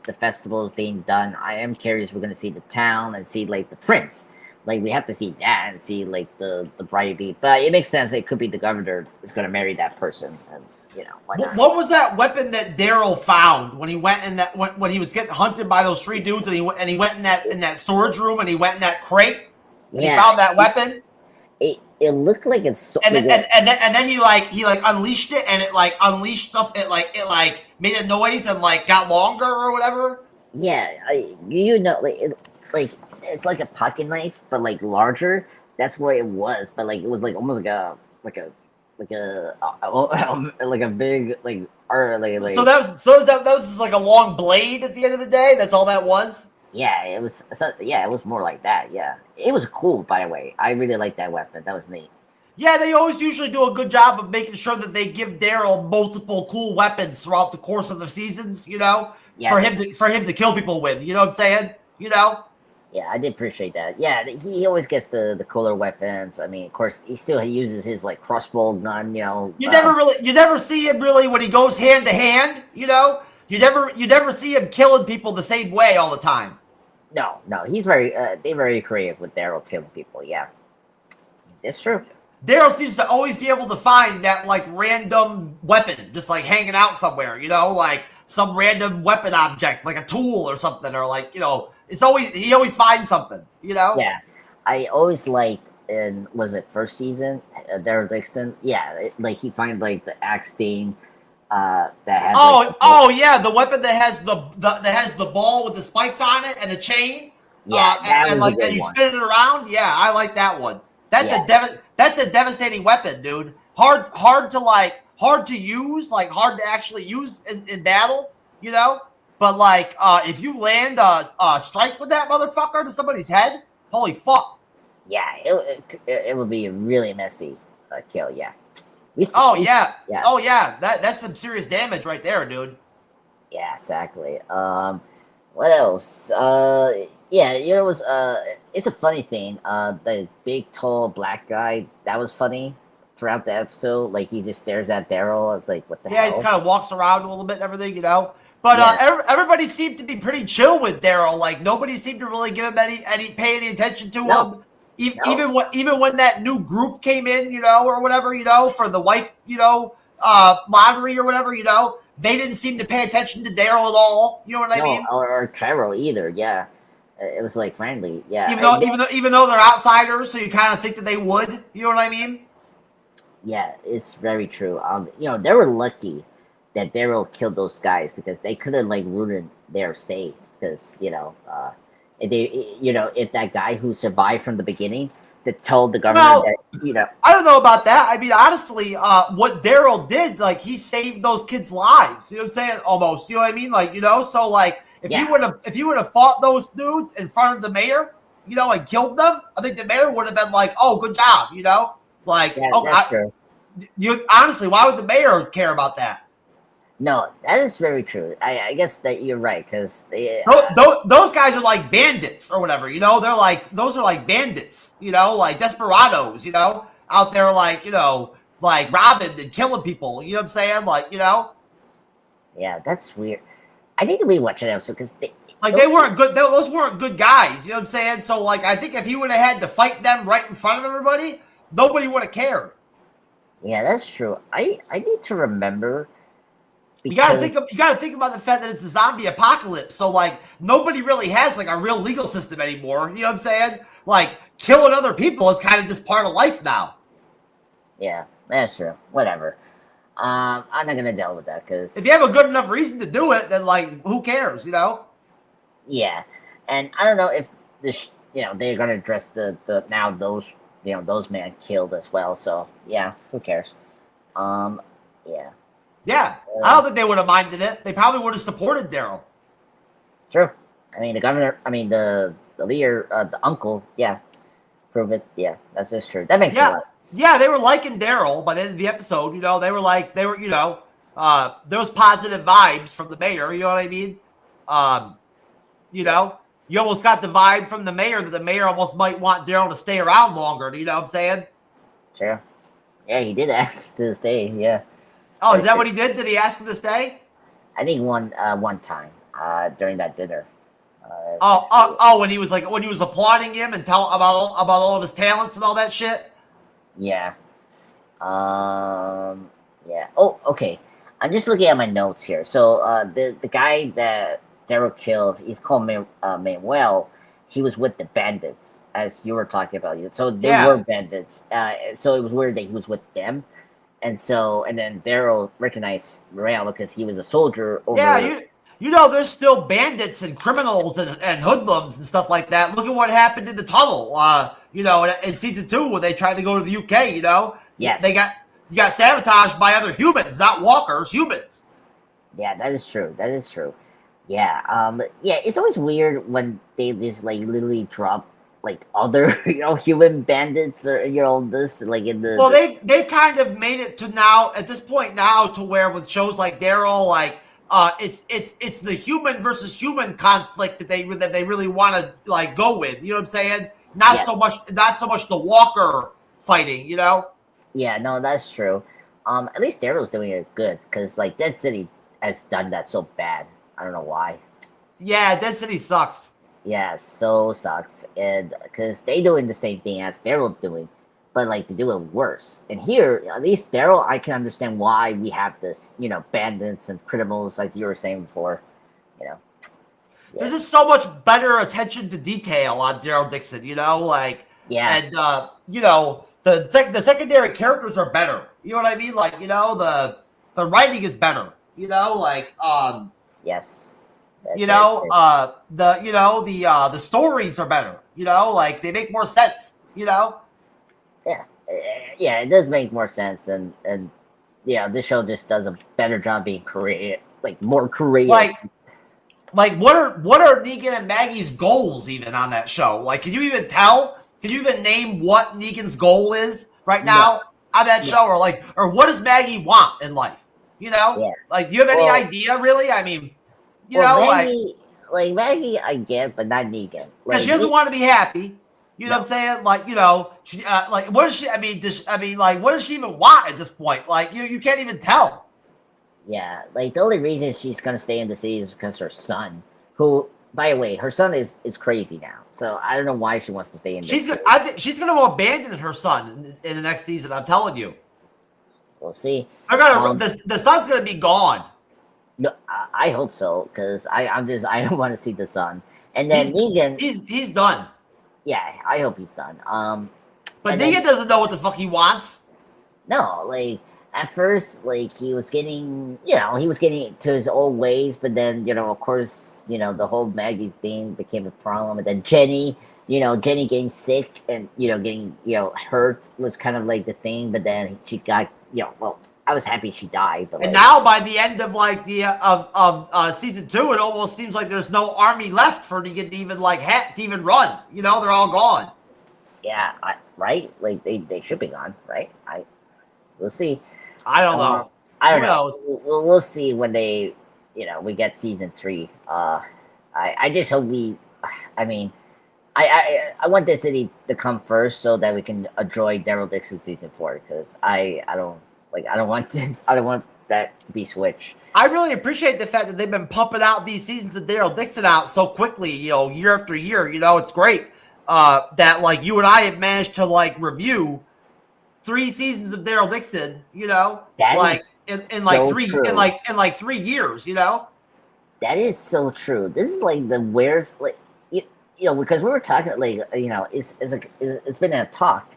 the festivals thing done, I am curious. We're gonna see the town and see like the prince. Like we have to see that and see like the bride be. But it makes sense. It could be the governor is gonna marry that person, and you know what was that weapon that Daryl found when he went in that when he was getting hunted by those three dudes and he went in that storage room and he went in that crate and he found that weapon. It looked like it's so and then he unleashed it and it like unleashed up it made a noise and like got longer or whatever. Yeah, you know, it's like a pocket knife but like larger. That's what it was, but like it was like almost like a big So that was like a long blade at the end of the day. That's all that was. Yeah, it was. Yeah, it was more like that. Yeah, it was cool. By the way, I really like that weapon. That was neat. Yeah, they always usually do a good job of making sure that they give Daryl multiple cool weapons throughout the course of the seasons. You know, yes. for him to kill people with. You know what I'm saying? You know. Yeah, I did appreciate that. Yeah, he always gets the cooler weapons. I mean, of course, he still uses his like crossbow gun. You know, you never see him really when he goes hand to hand. You know, you never see him killing people the same way all the time. No, he's they're very creative with Daryl killing people. Yeah, it's true. Daryl seems to always be able to find that like random weapon just like hanging out somewhere. You know, like some random weapon object, like a tool or something, or like he always finds something. You know. Yeah, I always liked was it first season Daryl Dixon? Yeah, he find like the axe thing. That has yeah, the weapon that has the ball with the spikes on it and the chain. Yeah, and you spin it around. Yeah, I like that one. That's a devastating weapon, dude. Hard to use, like hard to actually use in battle, you know. But like, if you land a strike with that motherfucker to somebody's head, holy fuck. Yeah, it would be a really messy kill. Yeah. That's some serious damage right there, dude. Yeah, exactly. What else? Yeah, you know, it's a funny thing. The big, tall, black guy, that was funny throughout the episode. Like, he just stares at Daryl. It's like, what the hell? Yeah, he kind of walks around a little bit and everything, you know? But everybody seemed to be pretty chill with Daryl. Like, nobody seemed to really give him pay any attention to him. Even when that new group came in, you know, or whatever, you know, for the wife, you know, lottery or whatever, you know, they didn't seem to pay attention to Daryl at all. You know what I mean? Or Carol either. Yeah, it was like friendly. Yeah, even though they're outsiders, so you kind of think that they would. You know what I mean? Yeah, it's very true. You know, they were lucky that Daryl killed those guys because they could have like ruined their stay. Because if that guy who survived from the beginning that told the government that, you know. I don't know about that. I mean, honestly, what Daryl did, like, he saved those kids' lives. You know what I'm saying? Almost. You know what I mean? Like, you know, so like if you would have fought those dudes in front of the mayor, you know, and killed them, I think the mayor would have been like, "Oh, good job," you know? Like, that's true. Honestly, why would the mayor care about that? No, that is very true. I guess that you're right, because those guys are like bandits or whatever, you know. Those are like bandits, you know, like desperados, you know, out there like, you know, like robbing and killing people. You know what I'm saying? Like, you know. Yeah, that's weird. I need to rewatch it episode because they weren't good. Those weren't good guys. You know what I'm saying? So like, I think if he would have had to fight them right in front of everybody, nobody would have cared. Yeah, that's true. I need to remember. You gotta think about the fact that it's a zombie apocalypse, so like nobody really has like a real legal system anymore. You know what I'm saying? Like killing other people is kind of just part of life now. Yeah, that's true. Whatever. I'm not gonna delve with that because if you have a good enough reason to do it, then like who cares? You know? Yeah, and I don't know if they're gonna address the now those men killed as well. So yeah, who cares? Yeah. Yeah, I don't think they would have minded it. They probably would have supported Daryl. True. I mean, the governor. I mean, the leader, the uncle. Yeah, prove it. Yeah, that's just true. That makes a lot. Yeah, they were liking Daryl by the end of the episode. You know, they were, you know, there was positive vibes from the mayor. You know what I mean? You know, you almost got the vibe from the mayor that the mayor almost might want Daryl to stay around longer. You know what I'm saying? True. Yeah, he did ask to stay. Yeah. Oh, is that what he did? Did he ask him to stay? I think one time during that dinner. When he was applauding him and tell about all of his talents and all that shit. Yeah. Yeah. Oh, okay. I'm just looking at my notes here. So the guy that Daryl killed, he's called Manuel. He was with the bandits, as you were talking about. So they were bandits. So it was weird that he was with them. And then Daryl recognized Morale because he was a soldier. You know, there's still bandits and criminals and hoodlums and stuff like that. Look at what happened in the tunnel. You know, in season 2 when they tried to go to the UK. You know, yes, you got sabotaged by other humans, not walkers, humans. Yeah, that is true. That is true. Yeah, yeah. It's always weird when they just like literally drop like other human bandits or this like in the. Well, they've kind of made it to now at this point now to where with shows like Daryl, like it's the human versus human conflict that they really want to like go with. You know what I'm saying? Not so much the Walker fighting. You know? Yeah, no, that's true. At least Daryl's doing it good because like Dead City has done that so bad. I don't know why. Yeah, Dead City sucks. Yeah, so sucks, and because they doing the same thing as Daryl doing, but like they do it worse. And here, at least Daryl, I can understand why we have this, bandits and criminals, like you were saying before. Yeah. There's just so much better attention to detail on Daryl Dixon. You know, like and the secondary characters are better. You know what I mean? Like the writing is better. You know, like yes. The stories are better. You know, like they make more sense. You know. Yeah, it does make more sense, and this show just does a better job being creative, like more creative. Like what are Negan and Maggie's goals even on that show? Like, can you even tell? Can you even name what Negan's goal is right now on that show, or what does Maggie want in life? You know, like, do you have any idea really? I mean. Maggie, I get, but not Negan. Because she doesn't want to be happy. You know what I'm saying? Like, she, what does she? I mean, what does she even want at this point? Like, you can't even tell. Yeah, like the only reason she's gonna stay in the city is because her son, who, by the way, her son is crazy now. So I don't know why she wants to stay in. I think she's gonna abandon her son in the next season. I'm telling you. We'll see. The son's gonna be gone. No, I hope so, because I don't want to see the son. And then Negan, he's done. Yeah, I hope he's done. But Negan doesn't know what the fuck he wants. No, like at first, like he was getting to his old ways, but then of course, the whole Maggie thing became a problem, and then Jenny getting sick and getting hurt was kind of like the thing, but then she got I was happy she died. But and now by the end of of season 2, it almost seems like there's no army left for Negan to even to even run. They're all gone. Yeah, right. Like they should be gone, right? We'll see. I don't know. I don't know. We'll see when they we get season 3. I just hope I mean, I want this city to come first so that we can enjoy Daryl Dixon season 4, because I don't want that to be switched. I really appreciate the fact that they've been pumping out these seasons of Daryl Dixon out so quickly, year after year. It's great that you and I have managed to review 3 seasons of Daryl Dixon. That in 3 years. That is so true. This is the weird because we were talking it's been a talk.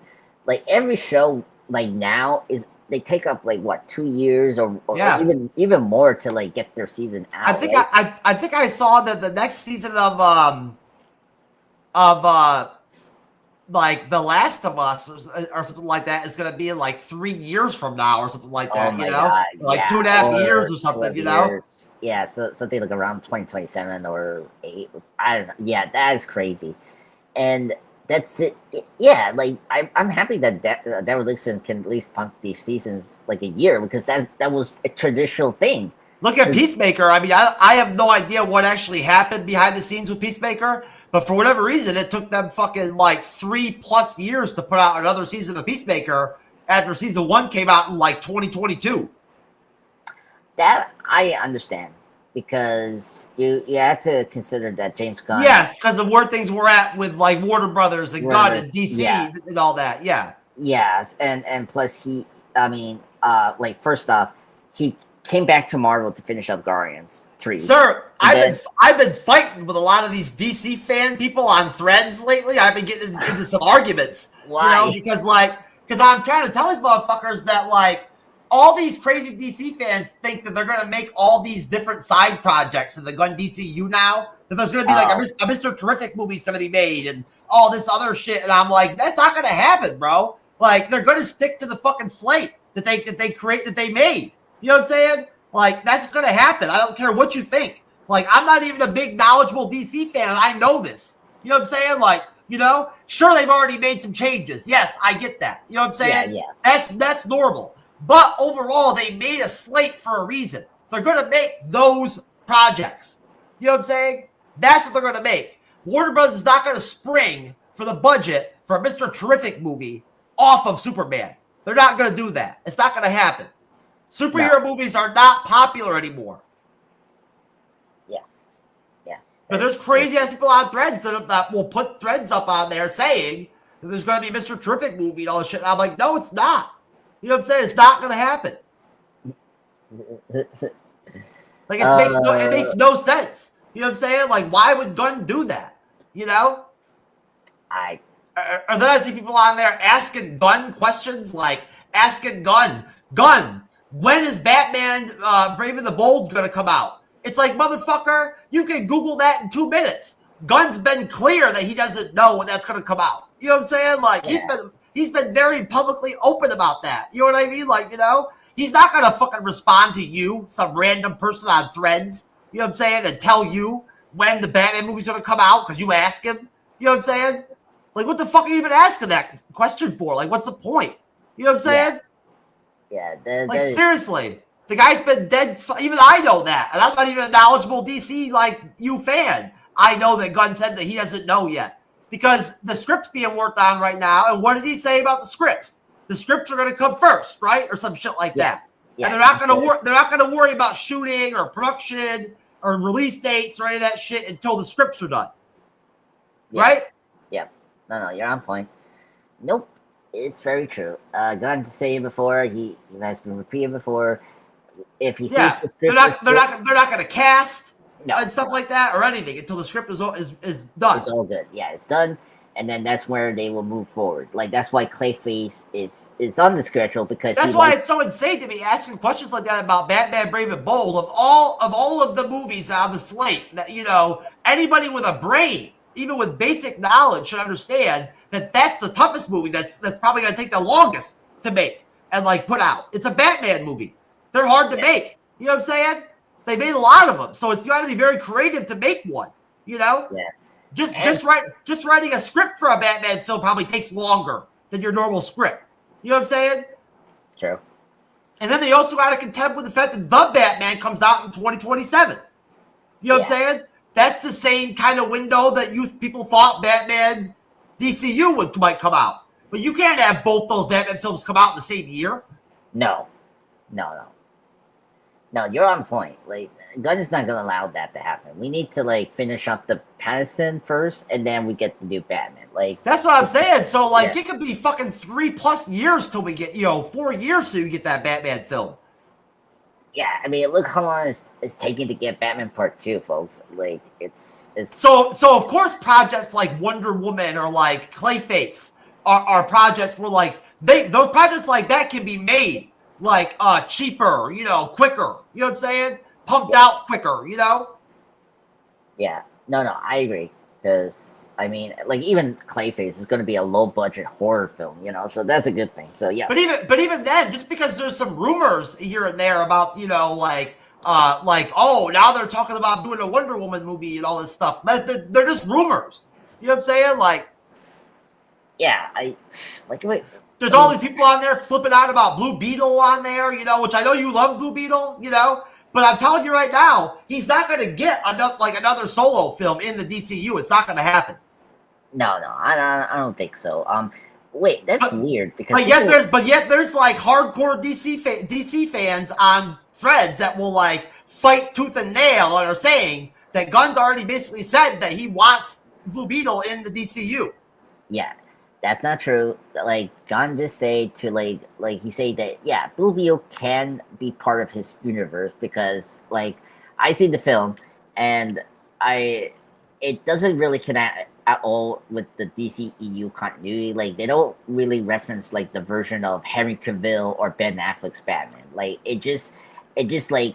Every show now is. They take up 2 years or even more to get their season out. I think I saw that the next season of like The Last of Us or something like that is going to be in like 3 years from now or something like that. Oh my you know, god! like Yeah, 2.5 years or 2 something. You know. years. Yeah, so something like around 2027 or 8. I don't know. Yeah, that is crazy. And that's it. Yeah, like I'm happy that Daryl Dixon can at least punk these seasons like a year because that was a traditional thing. Look at Peacemaker. I mean, I have no idea what actually happened behind the scenes with Peacemaker, but for whatever reason, it took them fucking like 3+ years to put out another season of Peacemaker after season 1 came out in like 2022. That I understand because you had to consider that James Gunn. Yes, because of where things were at with like Warner Brothers and Gunn and DC and all that. Yeah. Yes, and plus he, I mean, like first off, he came back to Marvel to finish up Guardians 3. Sir, I've been fighting with a lot of these DC fan people on threads lately. I've been getting into some arguments. Why? You know, because I'm trying to tell these motherfuckers that like all these crazy DC fans think that they're gonna make all these different side projects in the Gun DCU now. That there's gonna be like a Mr. Terrific movie's gonna be made and all this other shit. And I'm like, that's not gonna happen, bro. Like they're gonna stick to the fucking slate that they made. You know what I'm saying? Like, that's what's going to happen. I don't care what you think. Like, I'm not even a big, knowledgeable DC fan. I know this. You know what I'm saying? Like, you know, sure, they've already made some changes. Yes, I get that. You know what I'm saying? Yeah. That's normal. But overall, they made a slate for a reason. They're going to make those projects. You know what I'm saying? That's what they're going to make. Warner Brothers is not going to spring for the budget for a Mr. Terrific movie off of Superman. They're not going to do that. It's not going to happen. Superhero movies are not popular anymore. Yeah. But there's crazy ass people on threads that will put threads up on there saying that there's going to be a Mr. Terrific movie and all this shit. And I'm like, no, it's not. You know what I'm saying? It's not going to happen. Like it makes no sense. You know what I'm saying? Like, why would Gunn do that? You know? Are then I see people on there asking Gunn questions, like asking Gunn, when is Batman Brave and the Bold going to come out? It's like, motherfucker, you can Google that in 2 minutes. Gunn's been clear that he doesn't know when that's going to come out. You know what I'm saying? Like, he's been very publicly open about that. You know what I mean? Like, you know, he's not going to fucking respond to you, some random person on threads, you know what I'm saying, and tell you when the Batman movie's going to come out because you ask him. You know what I'm saying? Like, what the fuck are you even asking that question for? Like, what's the point? You know what I'm saying? Yeah, seriously, the guy's been dead. Even I know that, and I'm not even a knowledgeable DC like you fan. I know that Gunn said that he doesn't know yet because the script's being worked on right now. And what does he say about the scripts? The scripts are going to come first, right, or some shit like that. Yeah, and they're not going to They're not going to worry about shooting or production or release dates or any of that shit until the scripts are done. Right? Yeah. No, you're on point. Nope. It's very true. Gunn said it before. He has been repeated before. If he sees the script, they're not going to cast and stuff like that or anything until the script is done. It's all good. Yeah, it's done, and then that's where they will move forward. Like that's why Clayface is on the schedule because that's why it's so insane to be asking questions like that about Batman Brave and Bold of all of the movies on the slate. That anybody with a brain, even with basic knowledge, should understand that that's the toughest movie. That's probably going to take the longest to make and like put out. It's a Batman movie. They're hard to make. You know what I'm saying? They made a lot of them, so it's got to be very creative to make one. You know? Yeah. Just writing a script for a Batman film probably takes longer than your normal script. You know what I'm saying? True. And then they also got to contend with the fact that the Batman comes out in 2027. You know what I'm saying? That's the same kind of window that people thought Batman DCU might come out. But you can't have both those Batman films come out in the same year. No, you're on point. Like, Gunn is not going to allow that to happen. We need to, like, finish up the Pattinson first, and then we get the new Batman. Like, that's what I'm saying. So, like, it could be fucking 3+ years till we get, 4 years till you get that Batman film. Yeah, I mean, look how long it's taking to get Batman Part 2, folks. Like, it's so of course projects like Wonder Woman or like Clayface are projects where like those projects like that can be made like cheaper, quicker. You know what I'm saying? Pumped out quicker, Yeah. No, I agree. Because I mean, like even Clayface is going to be a low budget horror film, so that's a good thing. So yeah. But even then, just because there's some rumors here and there about like oh, now they're talking about doing a Wonder Woman movie and all this stuff. They're just rumors. You know what I'm saying? Like, yeah, wait. There's all these people on there flipping out about Blue Beetle on there, which I know you love Blue Beetle, but I'm telling you right now, he's not going to get another solo film in the DCU. It's not going to happen. No, I don't think so. Wait, that's weird because but yet there's like hardcore DC fans on threads that will like fight tooth and nail and are saying that Gunn's already basically said that he wants Blue Beetle in the DCU. Yeah. That's not true. Like Gunn just say to like he say that Blue Beetle can be part of his universe because like I see the film and it doesn't really connect at all with the DCEU continuity. Like they don't really reference like the version of Henry Cavill or Ben Affleck's Batman. Like it just like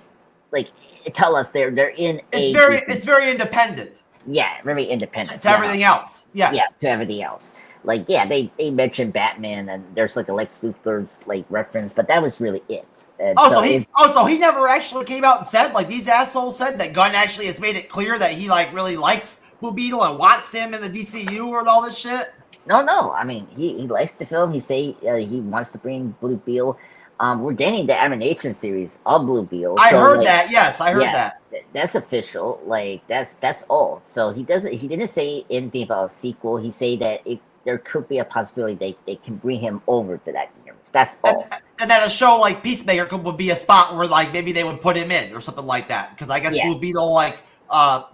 it tell us they're in it's very independent. Yeah, very independent to everything else. Yes. Yeah, to everything else. Like, they mentioned Batman, and there's like a Lex Luthor like reference, but that was really it. And so he never actually came out and said, like these assholes said, that Gunn actually has made it clear that he like really likes Blue Beetle and wants him in the DCU and all this shit. No. I mean, he likes the film. He say he wants to bring Blue Beetle. We're getting the animation series of Blue Beetle. I heard that. Yes, I heard that. That's official. Like that's all. So he didn't say anything about a sequel. He say that there could be a possibility they can bring him over to that universe. That's all. And then a show like Peacemaker would be a spot where like maybe they would put him in or something like that. Because I guess Blue Beetle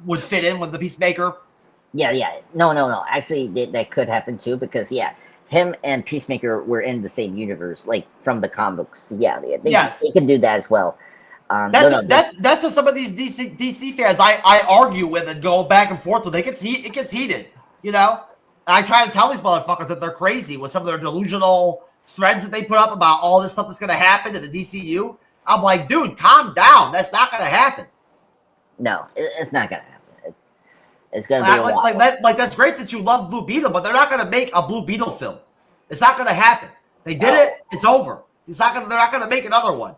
would fit in with the Peacemaker. Yeah. No. Actually, that could happen too because him and Peacemaker were in the same universe, like from the comic books. Yeah, they can do that as well. That's what some of these DC fans I argue with and go back and forth with. It gets heated, And I try to tell these motherfuckers that they're crazy with some of their delusional threads that they put up about all this stuff that's going to happen in the DCU. I'm like, dude, calm down. That's not going to happen. No, it's not going to happen. It's going to be a while. Like that's great that you love Blue Beetle, but they're not going to make a Blue Beetle film. It's not going to happen. They did it. It's over. They're not going to make another one.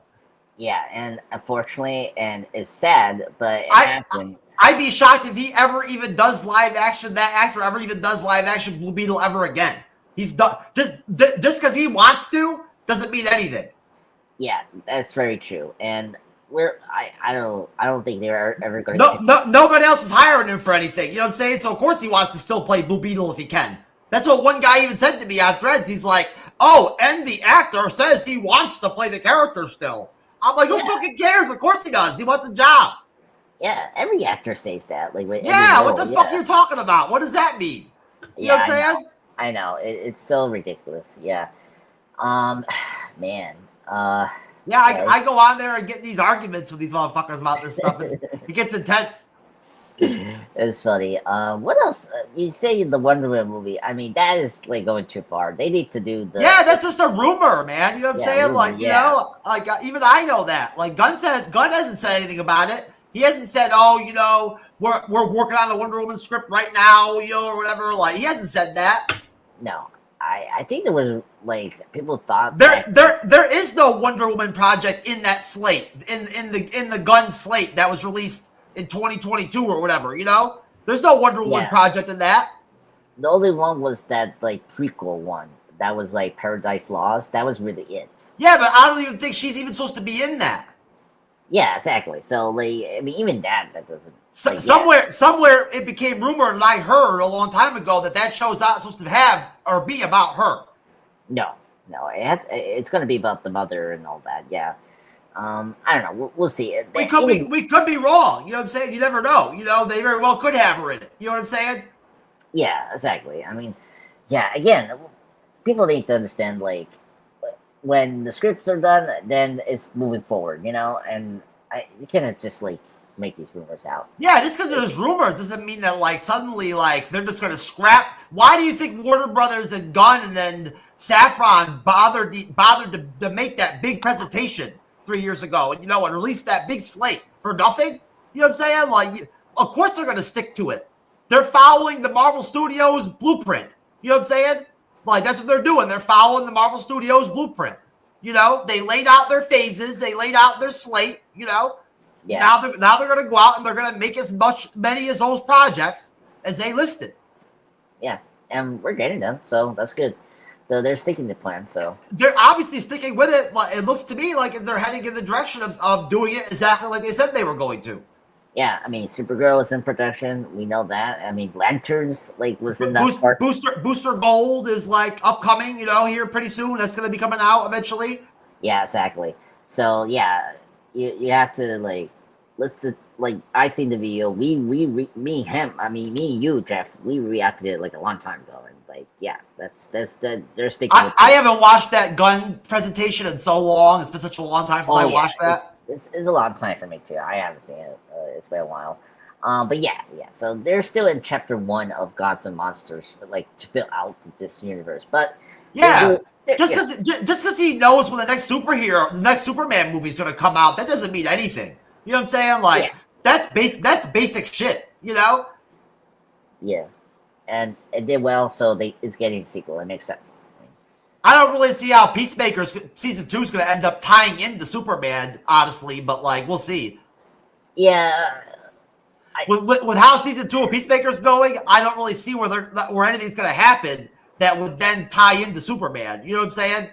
Yeah, and unfortunately, and it's sad, but it happened. I'd be shocked if he ever even does live action. That actor ever even does live action Blue Beetle ever again. He's done just because he wants to doesn't mean anything. Yeah, that's very true. And I don't think they're ever going to. Nobody else is hiring him for anything. You know what I'm saying? So of course he wants to still play Blue Beetle if he can. That's what one guy even said to me on Threads. He's like, "Oh, and the actor says he wants to play the character still." I'm like, who fucking cares? Of course he does. He wants a job. Yeah, every actor says that. Like, what the fuck are you talking about? What does that mean? You know what I'm saying? I know. It's so ridiculous. Yeah. Man. I go on there and get these arguments with these motherfuckers about this stuff. It gets intense. It's funny. What else? You say the Wonder Woman movie. I mean, that is like going too far. They need to do the. Yeah, that's just a rumor, man. You know what I'm saying? Rumor, even I know that. Like Gunn hasn't said anything about it. He hasn't said, we're working on the Wonder Woman script right now, or whatever. Like he hasn't said that. No, I think there was like people thought there is no Wonder Woman project in that slate in the Gunn slate that was released in 2022 or whatever. There's no Wonder Woman project in that. The only one was that like prequel one that was like Paradise Lost. That was really it. Yeah, but I don't even think she's even supposed to be in that. Yeah, exactly. So, like, I mean, even that doesn't. Somewhere it became rumored, and I heard a long time ago that show's not supposed to have or be about her. No, it's going to be about the mother and all that. Yeah, I don't know. We'll see. We could be wrong. You know what I'm saying? You never know. They very well could have her in it. You know what I'm saying? Yeah, exactly. I mean, yeah. Again, people need to understand like. When the scripts are done, then it's moving forward, and you cannot just like make these rumors out. Yeah, just because there's rumors doesn't mean that like suddenly like they're just going to scrap. Why do you think Warner Brothers and Gunn and then Safran bothered to make that big presentation 3 years ago and and release that big slate for nothing? You know what I'm saying? Like, of course they're going to stick to it. they're following the Marvel Studios blueprint. You know what I'm saying? Like, that's what they're doing. They're following the Marvel Studios blueprint. You know, they laid out their phases. They laid out their slate, you know. Yeah. Now they're going to go out and they're going to make many as those projects as they listed. Yeah, and we're getting them, so that's good. So they're sticking to the plan, so. They're obviously sticking with it. It looks to me like they're heading in the direction of doing it exactly like they said they were going to. Yeah, I mean, Supergirl is in production. We know that. I mean, Lanterns, like, was in that part. Booster Gold is, like, upcoming, you know, here pretty soon. That's going to be coming out eventually. Yeah, exactly. So, yeah, you have to, like, listen, like, I seen the video. Me, you, Jeff, we reacted to it, like, a long time ago. And, like, yeah, they're sticking with it. I haven't watched that gun presentation in so long. It's been such a long time since I watched that. It's a long time for me too. I haven't seen it. It's been a while. But yeah. So they're still in chapter 1 of Gods and Monsters, like, to build out this universe. But yeah, just because he knows when the next Superman movie is going to come out, that doesn't mean anything. You know what I'm saying? Like, that's basic shit. You know? Yeah, and it did well, so it's getting a sequel. It makes sense. I don't really see how Peacemaker's season 2 is going to end up tying into Superman, honestly, but, like, we'll see. Yeah. With how season 2 of Peacemaker's going, I don't really see where anything's going to happen that would then tie into Superman. You know what I'm saying?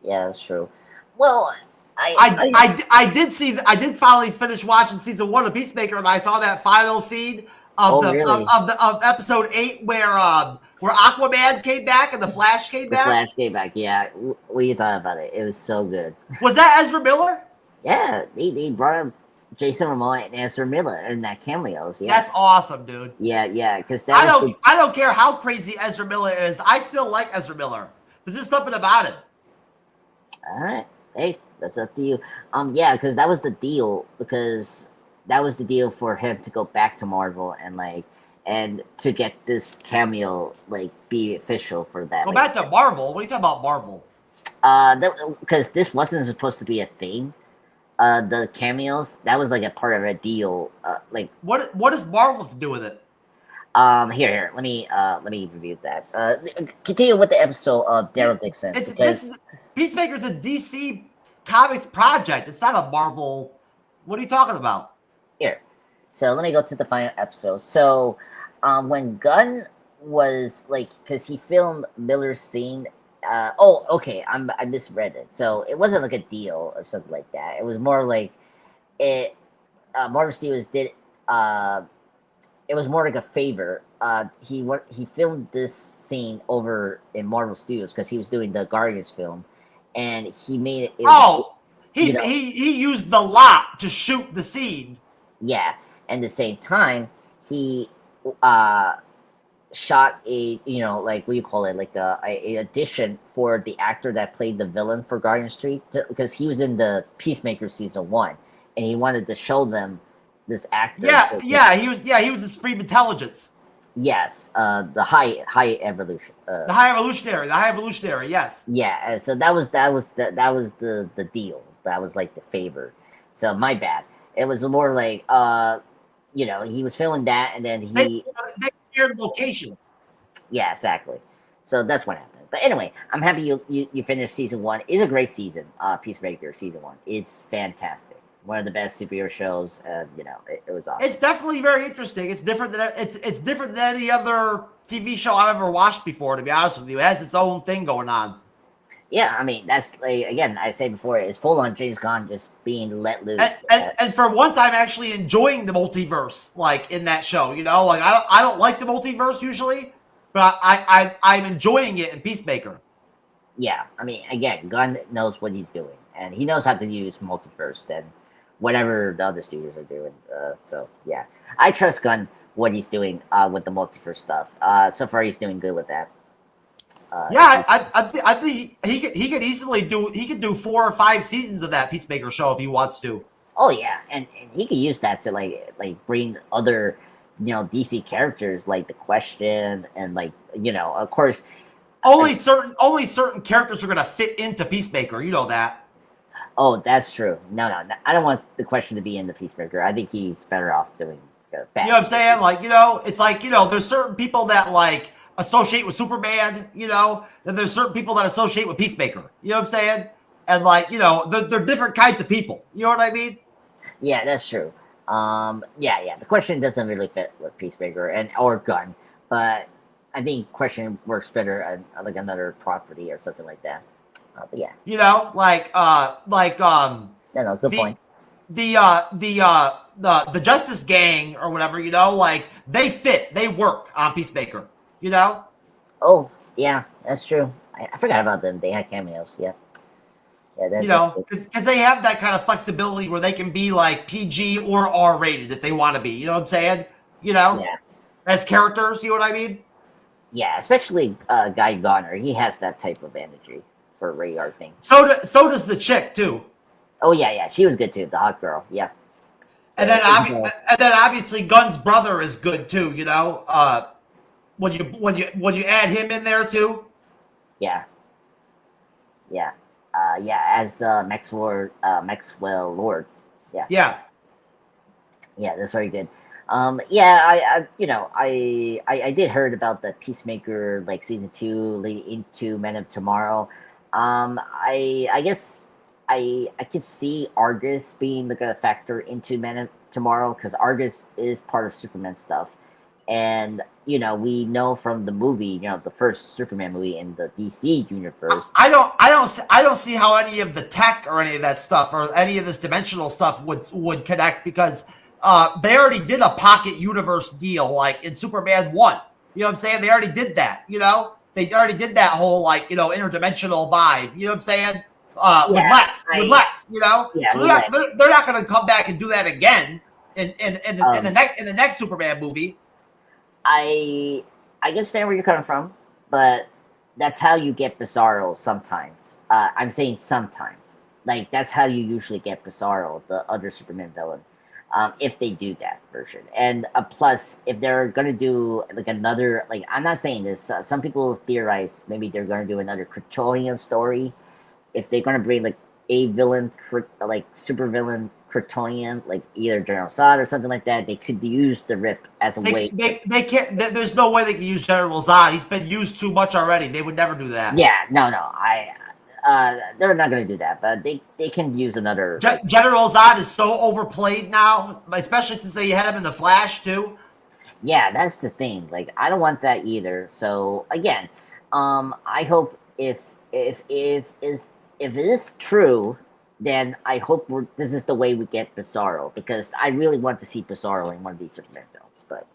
Yeah, that's true. Well, I did finally finish watching season 1 of Peacemaker, and I saw that final scene of episode 8 where Aquaman came back and the Flash came back. The Flash came back, yeah. What do you thought about it? It was so good. Was that Ezra Miller? Yeah, they brought up Jason Momoa and Ezra Miller in that cameos. Yeah, that's awesome, dude. Yeah, because I don't care how crazy Ezra Miller is. I still like Ezra Miller. There's just something about him. All right, hey, that's up to you. Yeah, because that was the deal. Because that was the deal for him to go back to Marvel and to get this cameo, like, be official for that. Go back to Marvel? What are you talking about, Marvel? Because this wasn't supposed to be a thing. The cameos, that was, like, a part of a deal. Like, what does Marvel have to do with it? Here, let me review that. Continue with the episode of Daryl Dixon. Peacemaker's a DC Comics project. It's not a Marvel. What are you talking about? Here, so let me go to the final episode. So, when Gunn was, like, because he filmed Miller's scene. Okay, I misread it. So it wasn't like a deal or something like that. It was more like Marvel Studios did. It was more like a favor. He filmed this scene over in Marvel Studios because he was doing the Guardians film, and he made it. He used the lot to shoot the scene. Yeah, and at the same time, he shot a, like, what do you call it, like a audition for the actor that played the villain for Guardian Street, because he was in the Peacemaker season 1, and he wanted to show them this actor. He was the Supreme Intelligence. Yes, the high evolution. The high evolutionary. Yes. Yeah, and so that was the deal. That was, like, the favor. So my bad. It was more like, he was filming that, and then they shared location. Yeah, exactly. So that's what happened. But anyway, I'm happy you finished season 1. It's a great season. Peacemaker season 1. It's fantastic. One of the best superhero shows. It was awesome. It's definitely very interesting. It's different than any other TV show I've ever watched before. To be honest with you, it has its own thing going on. Yeah, I mean, that's, like, again, I say before, it's full on James Gunn just being let loose. And for once, I'm actually enjoying the multiverse, like, in that show. Like, I don't like the multiverse usually, but I'm enjoying it in Peacemaker. Yeah, I mean, again, Gunn knows what he's doing, and he knows how to use multiverse than whatever the other studios are doing. So yeah, I trust Gunn what he's doing with the multiverse stuff. So far, he's doing good with that. I think he could easily do 4 or 5 seasons of that Peacemaker show if he wants to. Oh yeah, and he could use that to like bring other DC characters like the Question and of course only certain characters are gonna fit into Peacemaker. You know that. Oh, that's true. No, I don't want the Question to be in the Peacemaker. I think he's better off doing You know what I'm saying? Like, you know, it's like, you know, there's certain people that like associate with Superman, you know, and there's certain people that associate with Peacemaker. You know what I'm saying? And like, you know, they're different kinds of people. You know what I mean? Yeah, that's true. Yeah. The question doesn't really fit with Peacemaker or Gun, but I think question works better on like another property or something like that. But yeah, You know, no, good point. The Justice Gang or whatever, you know, like they work on Peacemaker, you know? Oh, yeah, that's true. I forgot about them. They had cameos. Yeah, that's, You know, because they have that kind of flexibility where they can be like PG or R rated if they want to be. You know what I'm saying? You know, yeah, as characters. You know what I mean? yeah. Especially Guy Gardner. He has that type of energy for radar thing. So does the chick too. Oh yeah. She was good too. The hot girl. Yeah. And then obviously Gunn's brother is good too. You know, when you add him in there too. Yeah. As Maxwell Lord. Yeah, that's very good. I did heard about the Peacemaker like season 2 leading into Men of Tomorrow. I guess I could see Argus being like a factor into Men of Tomorrow because Argus is part of Superman stuff. And we know from the movie, the first Superman movie in the DC universe. I don't see how any of the tech or any of that stuff or any of this dimensional stuff would connect because they already did a pocket universe deal like in Superman 1. You know what I'm saying? They already did that. You know, they already did that whole like interdimensional vibe. You know what I'm saying? With Lex. You know, Yeah, so they're not going to come back and do that again in the next Superman movie. I understand where you're coming from, but that's how you get Bizarro sometimes. I'm saying sometimes. Like, that's how you usually get Bizarro, the other Superman villain, if they do that version. And plus, if they're going to do, like, another... Like, I'm not saying this. Some people theorize maybe they're going to do another Kryptonian story. If they're going to bring, like, a villain, like, super villain Kryptonian, like either General Zod or something like that, they could use the Rip as a way. They can't. There's no way they can use General Zod. He's been used too much already. They would never do that. Yeah, no. They're not going to do that, but they can use another. General Zod is so overplayed now, especially since they had him in the Flash too. Yeah, that's the thing. Like, I don't want that either. So again, I hope if it is true, then I hope this is the way we get Bizarro, because I really want to see Bizarro in one of these Superman films. But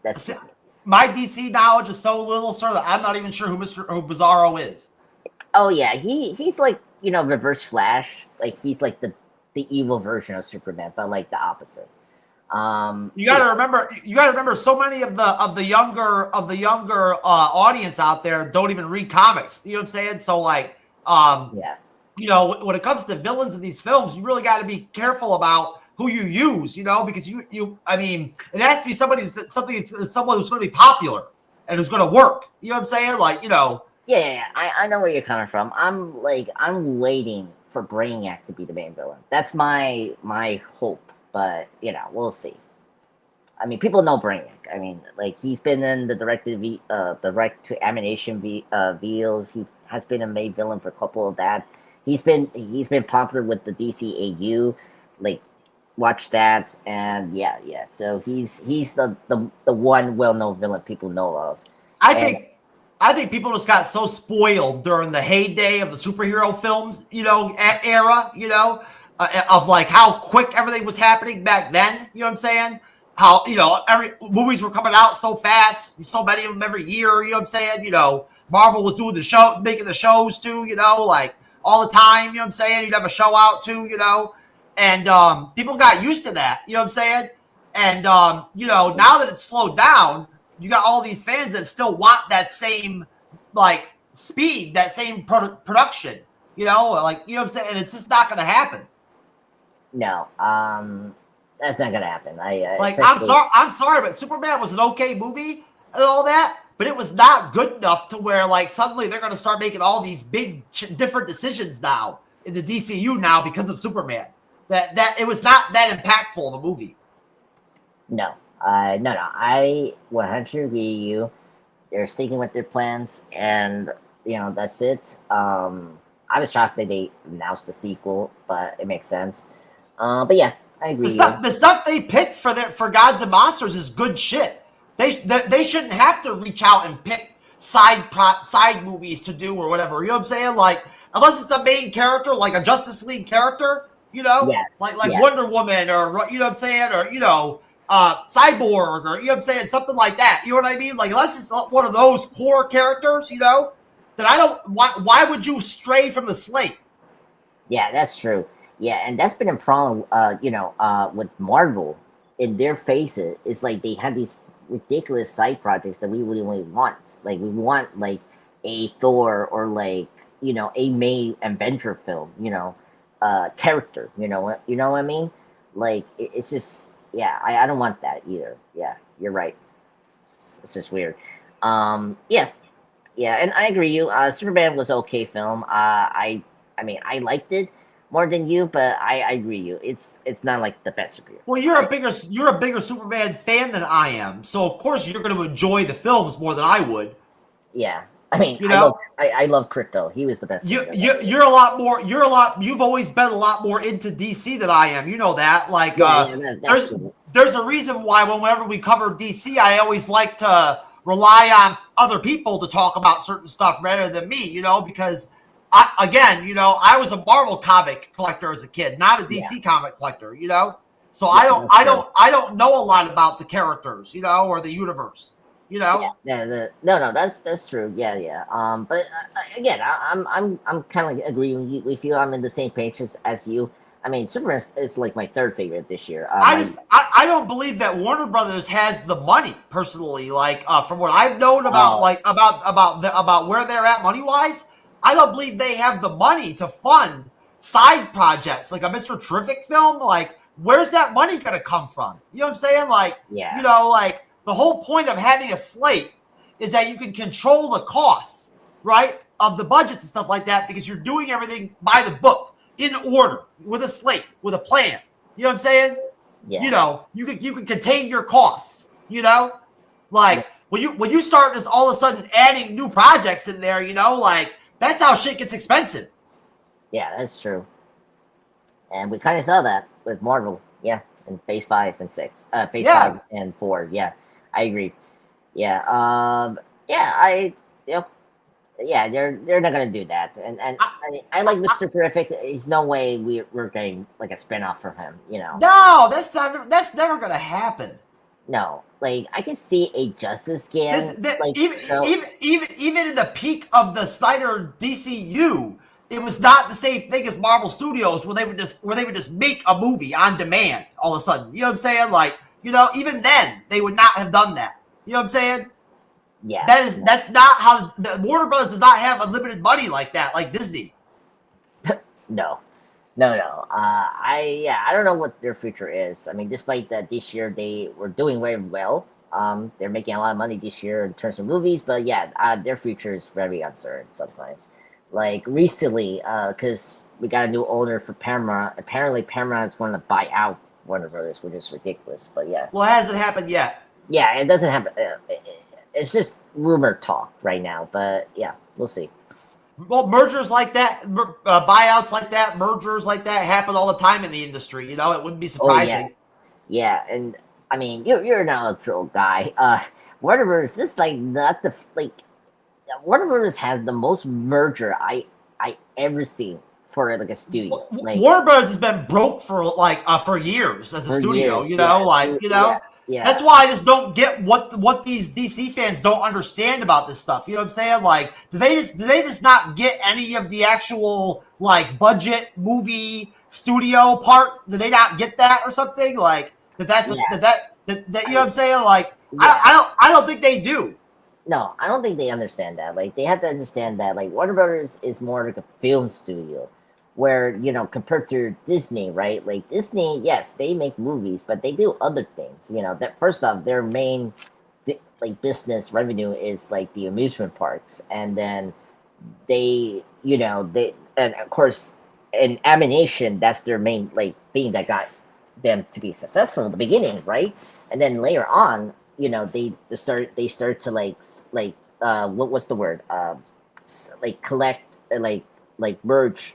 that's just me. My DC knowledge is so little, sir, that I'm not even sure who Bizarro is. Oh yeah, he's like Reverse Flash. Like, he's like the evil version of Superman, but like the opposite. You got to remember. So many of the younger audience out there don't even read comics. You know what I'm saying? So like, yeah. When it comes to villains in these films, you really got to be careful about who you use, because I mean, it has to be someone who's going to be popular and who's going to work. You know what I'm saying? Like, Yeah. I know where you're coming from. I'm waiting for Brainiac to be the main villain. That's my hope, but we'll see. I mean, people know Brainiac. I mean, like, he's been in the direct to animation VOs. He has been a main villain for a couple of that. He's been popular with the DCAU, like, watch that, and yeah. So he's the one well-known villain people know of. I think people just got so spoiled during the heyday of the superhero films, era, of like how quick everything was happening back then. You know what I'm saying? How every movies were coming out so fast, so many of them every year. You know what I'm saying? Marvel was doing making the shows too. Like, all the time, you know what I'm saying? You'd have a show out too, and people got used to that, you know what I'm saying? And, now that it's slowed down, you got all these fans that still want that same, like, speed, that same production, like, you know what I'm saying? And it's just not going to happen. No, that's not going to happen. I'm sorry, but Superman was an okay movie and all that. But it was not good enough to where, like, suddenly they're going to start making all these big different decisions now in the DCU now because of Superman. That it was not that impactful of a movie. No, no. I 100 agree with you. They're sticking with their plans, and that's it. I was shocked that they announced the sequel, but it makes sense. But yeah, I agree. The stuff they picked for Gods and Monsters is good shit. They shouldn't have to reach out and pick side movies to do or whatever. You know what I'm saying? Like, unless it's a main character, like a Justice League character, Yeah, like yeah. Wonder Woman, or you know what I'm saying, or Cyborg, or you know what I'm saying, something like that. You know what I mean? Like, unless it's one of those core characters, then I don't. Why would you stray from the slate? Yeah, that's true. Yeah, and that's been a problem. With Marvel in their faces, it's like they have these ridiculous side projects that we really want. Like we want like a Thor or like a main adventure film. Character. You know what I mean? Like it's just I don't want that either. Yeah, you're right. It's just weird. Yeah, yeah, and I agree. Superman was okay film. I mean, I liked it more than you, but I agree. You, it's not like the best superhero. Well, you're a bigger Superman fan than I am, so of course you're going to enjoy the films more than I would. Yeah, I mean, I love Crypto. He was the best. You're a lot more. You've always been a lot more into DC than I am. You know that. Like, there's a reason why whenever we cover DC, I always like to rely on other people to talk about certain stuff rather than me. Because I was a Marvel comic collector as a kid, not a DC comic collector. So I don't know a lot about the characters, or the universe. No, that's true. Yeah. But again, I'm kind of agreeing with you. I'm in the same page as you. I mean, Superman is like my third favorite this year. I don't believe that Warner Brothers has the money personally. Like from what I've known about about where they're at money wise, I don't believe they have the money to fund side projects like a Mr. Terrific film. Like, where's that money gonna come from? You know what I'm saying? Like, like the whole point of having a slate is that you can control the costs, right, of the budgets and stuff like that, because you're doing everything by the book, in order, with a slate, with a plan. You know what I'm saying? Yeah. You can contain your costs. Like when you start just all of a sudden adding new projects in there, like that's how shit gets expensive. Yeah, that's true. And we kind of saw that with Marvel. Yeah, in Phase 5 and 6. Phase 5 and 4. Yeah, I agree. Yeah. They're not gonna do that. And I like Mr. Terrific. There's no way we're getting like a spinoff from him. No, that's never gonna happen. No, like I can see a Justice Gang. Even in the peak of the Snyder DCU, it was not the same thing as Marvel Studios, where they would just make a movie on demand all of a sudden. You know what I'm saying? Like, even then they would not have done that. You know what I'm saying? Yeah. That's not how Warner Brothers does not have unlimited money like that, like Disney. No. I don't know what their future is. I mean, despite that this year they were doing very well. They're making a lot of money this year in terms of movies, but their future is very uncertain sometimes. Like recently, because we got a new owner for Paramount. Apparently, Paramount is going to buy out Warner Brothers, which is ridiculous. But yeah. Well, it hasn't happened yet. Yeah, it doesn't happen. It's just rumor talk right now, but yeah, we'll see. Well, mergers like that, buyouts like that, mergers like that happen all the time in the industry. It wouldn't be surprising. Yeah, and I mean, you're not a troll guy. Warner Brothers, this is like not the Warner Brothers has the most merger I ever seen for like a studio. Like, Warner Brothers has been broke for years as a studio. Yeah. That's why I just don't get what these DC fans don't understand about this stuff. You know what I'm saying? Like, do they just not get any of the actual like budget movie studio part? Do they not get that or something? Like that you know what I'm saying? Like, I don't think they do. No, I don't think they understand that. Like, they have to understand that like Warner Brothers is more like a film studio. Where, compared to Disney, right? Like Disney, yes, they make movies, but they do other things. That first off, their main business revenue is like the amusement parks, and then they and of course in animation, that's their main thing that got them to be successful in the beginning, right? And then later on, you know, they start to what was the word? Like collect merge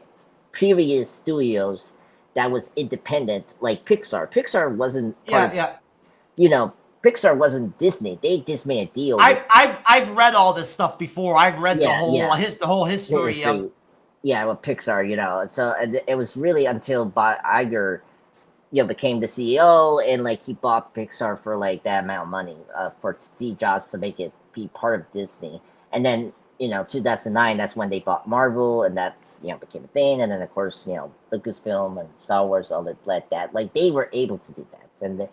previous studios that was independent, like Pixar. Pixar wasn't part of, you know, Pixar wasn't Disney. They just made a deal. I've read all this stuff before. I've read the whole history of with Pixar, you know. So it was really until Bob Iger, you know, became the CEO, and like he bought Pixar for like that amount of money for Steve Jobs to make it be part of Disney. And then, you know, 2009, that's when they bought Marvel, and that, you know, became a thing. And then of course, you know, Lucasfilm and Star Wars, all that like that. Like they were able to do that, and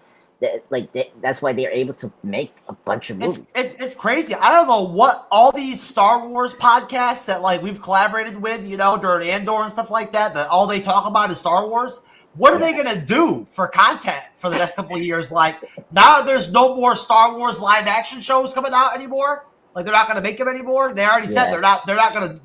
that's why they're able to make a bunch of movies. It's crazy. I don't know what all these Star Wars podcasts that like we've collaborated with, you know, during Andor and stuff like that, that all they talk about is Star Wars. What are they going to do for content for the next couple of years? Like now there's no more Star Wars live action shows coming out anymore. Like they're not going to make them anymore. They already said they're not going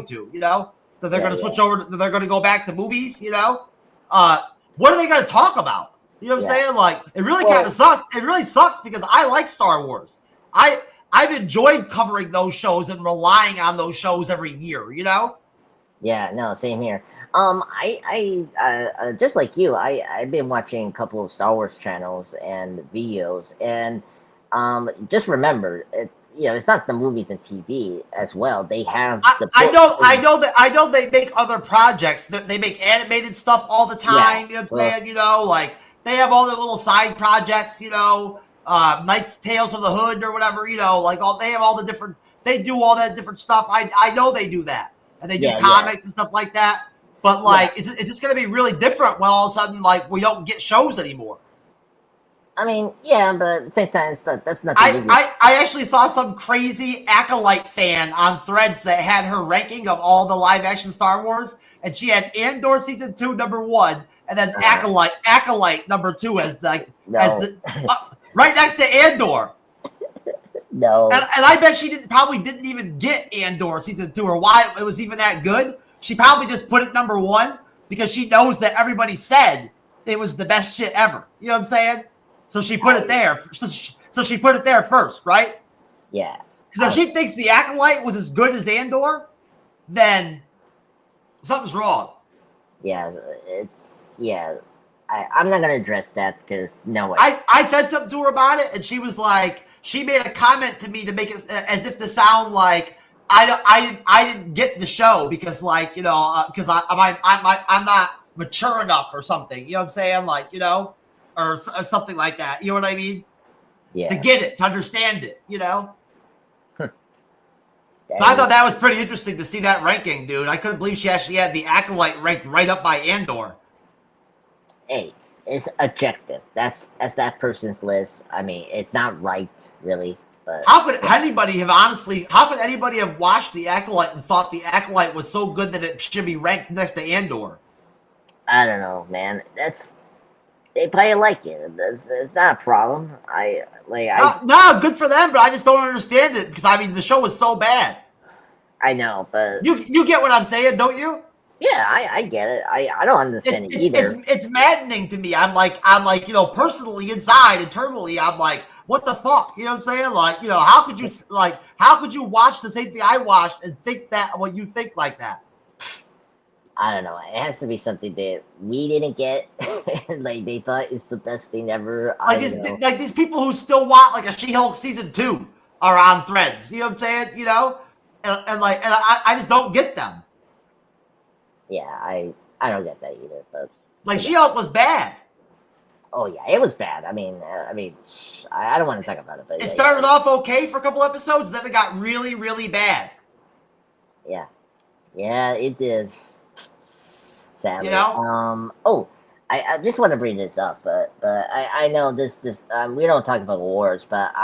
to, you know, that they're going to switch over. They're going to go back to movies, you know. What are they going to talk about? You know what I'm saying? Like, it really kind of sucks. It really sucks because I like Star Wars. I've enjoyed covering those shows and relying on those shows every year, you know? Yeah, no, same here. I just like you, I've been watching a couple of Star Wars channels and videos, and just remember, you know, it's not the movies and TV as well. They have I know they make other projects. They make animated stuff all the time. You know what I'm saying? You know, like they have all their little side projects. You know, Knights Tales of the Hood or whatever. You know, like they have all the different. They do all that different stuff. I know they do that, and they do comics and stuff like that. But like, it's just going to be really different when all of a sudden like we don't get shows anymore. I mean, yeah, but at the same time, that's not. I actually saw some crazy Acolyte fan on Threads that had her ranking of all the live action Star Wars, and she had Andor season 2 #1, and then Acolyte #2 as the right next to Andor. No, and I bet she probably didn't even get Andor season 2 or why it was even that good. She probably just put it #1 because she knows that everybody said it was the best shit ever. You know what I'm saying? So she put it there. So she put it there first, right? Yeah. Because if she thinks the Acolyte was as good as Andor, then something's wrong. Yeah, I'm not gonna address that because no way. I said something to her about it, and she was like, she made a comment to me to make it as if to sound like I didn't get the show because like, you know, because I'm not mature enough or something. You know what I'm saying? Like, you know. Or something like that. You know what I mean? Yeah. To get it, to understand it, you know? I thought that was pretty interesting to see that ranking, dude. I couldn't believe she actually had the Acolyte ranked right up by Andor. Hey, it's objective. That's that person's list. I mean, it's not right, really. But how could anybody have watched the Acolyte and thought the Acolyte was so good that it should be ranked next to Andor? I don't know, man. They probably like it. It's not a problem. No, good for them, but I just don't understand it because I mean the show was so bad. I know, but you get what I'm saying, don't you? Yeah, I get it. I don't understand it either. It's maddening to me. I'm like, you know, personally internally, I'm like, what the fuck? You know what I'm saying? Like, you know, how could you watch the same thing I watched and think that what you think like that? I don't know. It has to be something that we didn't get. Like they thought is the best thing ever. Like these people who still want like a She-Hulk season 2 are on Threads. You know what I'm saying? You know, and I just don't get them. Yeah, I don't get that either. But like She-Hulk was bad. Oh yeah, it was bad. I mean, I don't want to talk about it, but it started off okay for a couple episodes, then it got really, really bad. Yeah, it did. Sadly. You know? I just want to bring this up, but I know this we don't talk about awards, but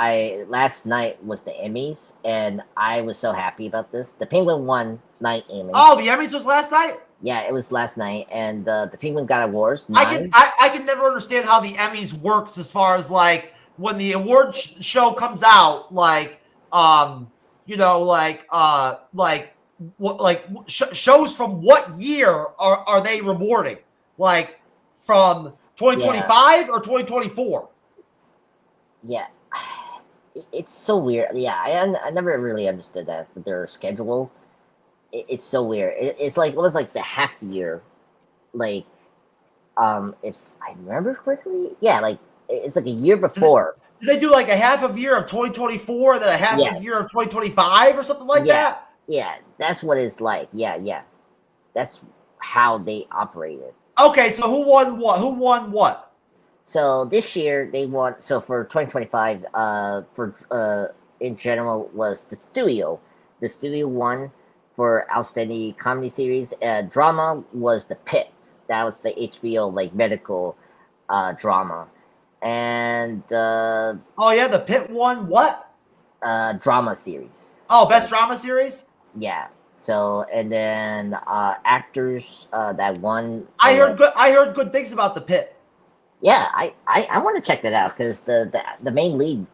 last night was the Emmys, and I was so happy about this. The Penguin won night Emmys. Oh, the Emmys was last night? Yeah, it was last night, and the Penguin got awards. I can never understand how the Emmys works as far as like when the award show comes out, like you know, shows from what year are they rewarding? Like from 2025 or 2024? Yeah. It's so weird. Yeah, I never really understood that their schedule. It's so weird. It's like it was like the half year, like if I remember correctly, yeah, like it's like a year before. Did they do like a half a year of 2024, then a half Yeah, a year of 2025 or something like yeah, that? yeah. That's what it's like. Yeah, yeah. That's how they operated. Okay, so who won what? Who won what? So this year they won. So for 2025, for in general was the studio. The studio won for outstanding comedy series. Drama was the Pit. That was the HBO like medical drama, and Oh yeah, the Pit won what? drama series. Oh, best drama series. Yeah. So and then actors that won. I heard good. I heard good things about the Pit. Yeah, I want to check that out because the main lead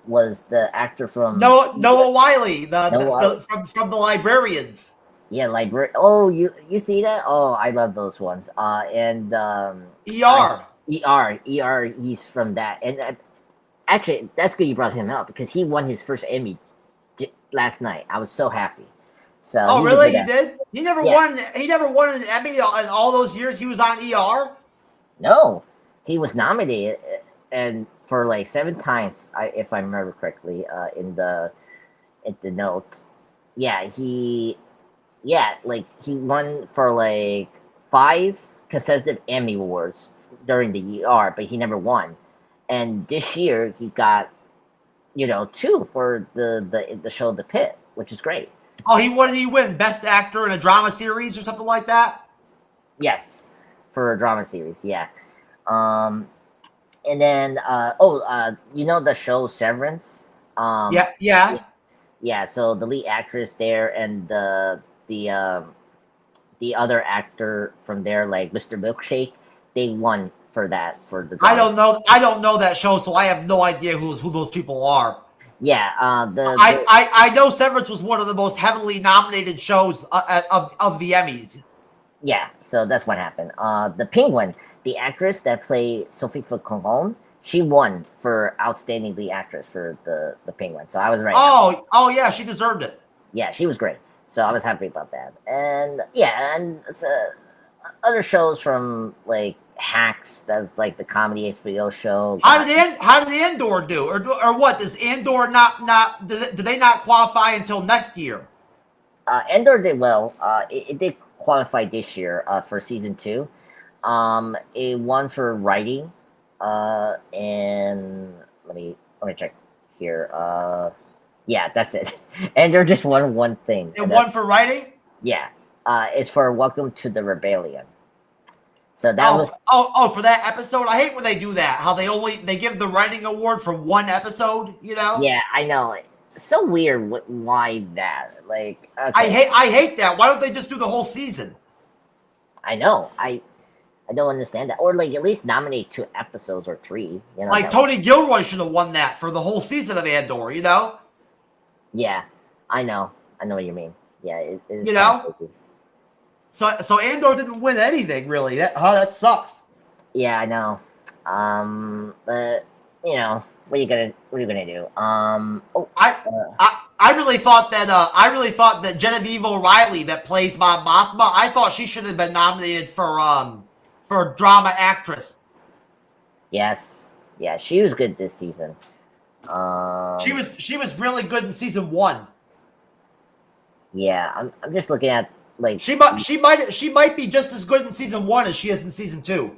was the actor from Noah Wiley, Noah. from the Librarians. Yeah, library. Oh, you see that? Oh, I love those ones. And ER. ER. He's from that. And actually, that's good you brought him up because he won his first Emmy last night. I was so happy. So Oh really? He did. He never Yeah. won. He never won an Emmy in all those years he was on ER. No, he was nominated and for like 7 times, if I remember correctly, in the note. Yeah, like he won for like 5 consecutive Emmy awards during the ER, but he never won. And this year he got 2 for the show The Pit, which is great. Oh, what did he win? Best actor in a drama series or something like that? Yes, for a drama series. Yeah. And then the show Severance. Yeah. So the lead actress there and the other actor from there, like Mr. Milkshake, they won for that for the. I don't know that show, so I have no idea who those people are. Yeah, I know Severance was one of the most heavily nominated shows of the Emmys. Yeah, so that's what happened. The Penguin, the actress that played Sophie Falcone, she won for outstanding lead actress for the Penguin. So I was right. Oh yeah, she deserved it. Yeah, she was great. So I was happy about that. And yeah, and other shows from like Hacks, that's like the comedy HBO show. How did Andor do, or what? Does Andor not do they not qualify until next year? Andor did well. It did qualify this year for season 2. It won for writing. And let me check here. Yeah, that's it. Andor just won one thing. It won for writing. Yeah. It's for Welcome to the Rebellion. So that was for that episode. I hate when they do that. How they give the writing award for one episode. Yeah, I know. It's so weird. Why that? Like, okay. I hate that. Why don't they just do the whole season? I know. I don't understand that. Or like at least nominate 2 episodes or 3. Like Tony Gilroy should have won that for the whole season of Andor. Yeah, I know. I know what you mean. Yeah, it is. So Andor didn't win anything really. That sucks. Yeah, I know. But what are you gonna do? I really thought that Genevieve O'Reilly that plays Mon Mothma, I thought she should have been nominated for drama actress. Yes. Yeah, she was good this season. She was really good in season 1. Yeah, I'm just looking at like she might be just as good in season 1 as she is in season 2.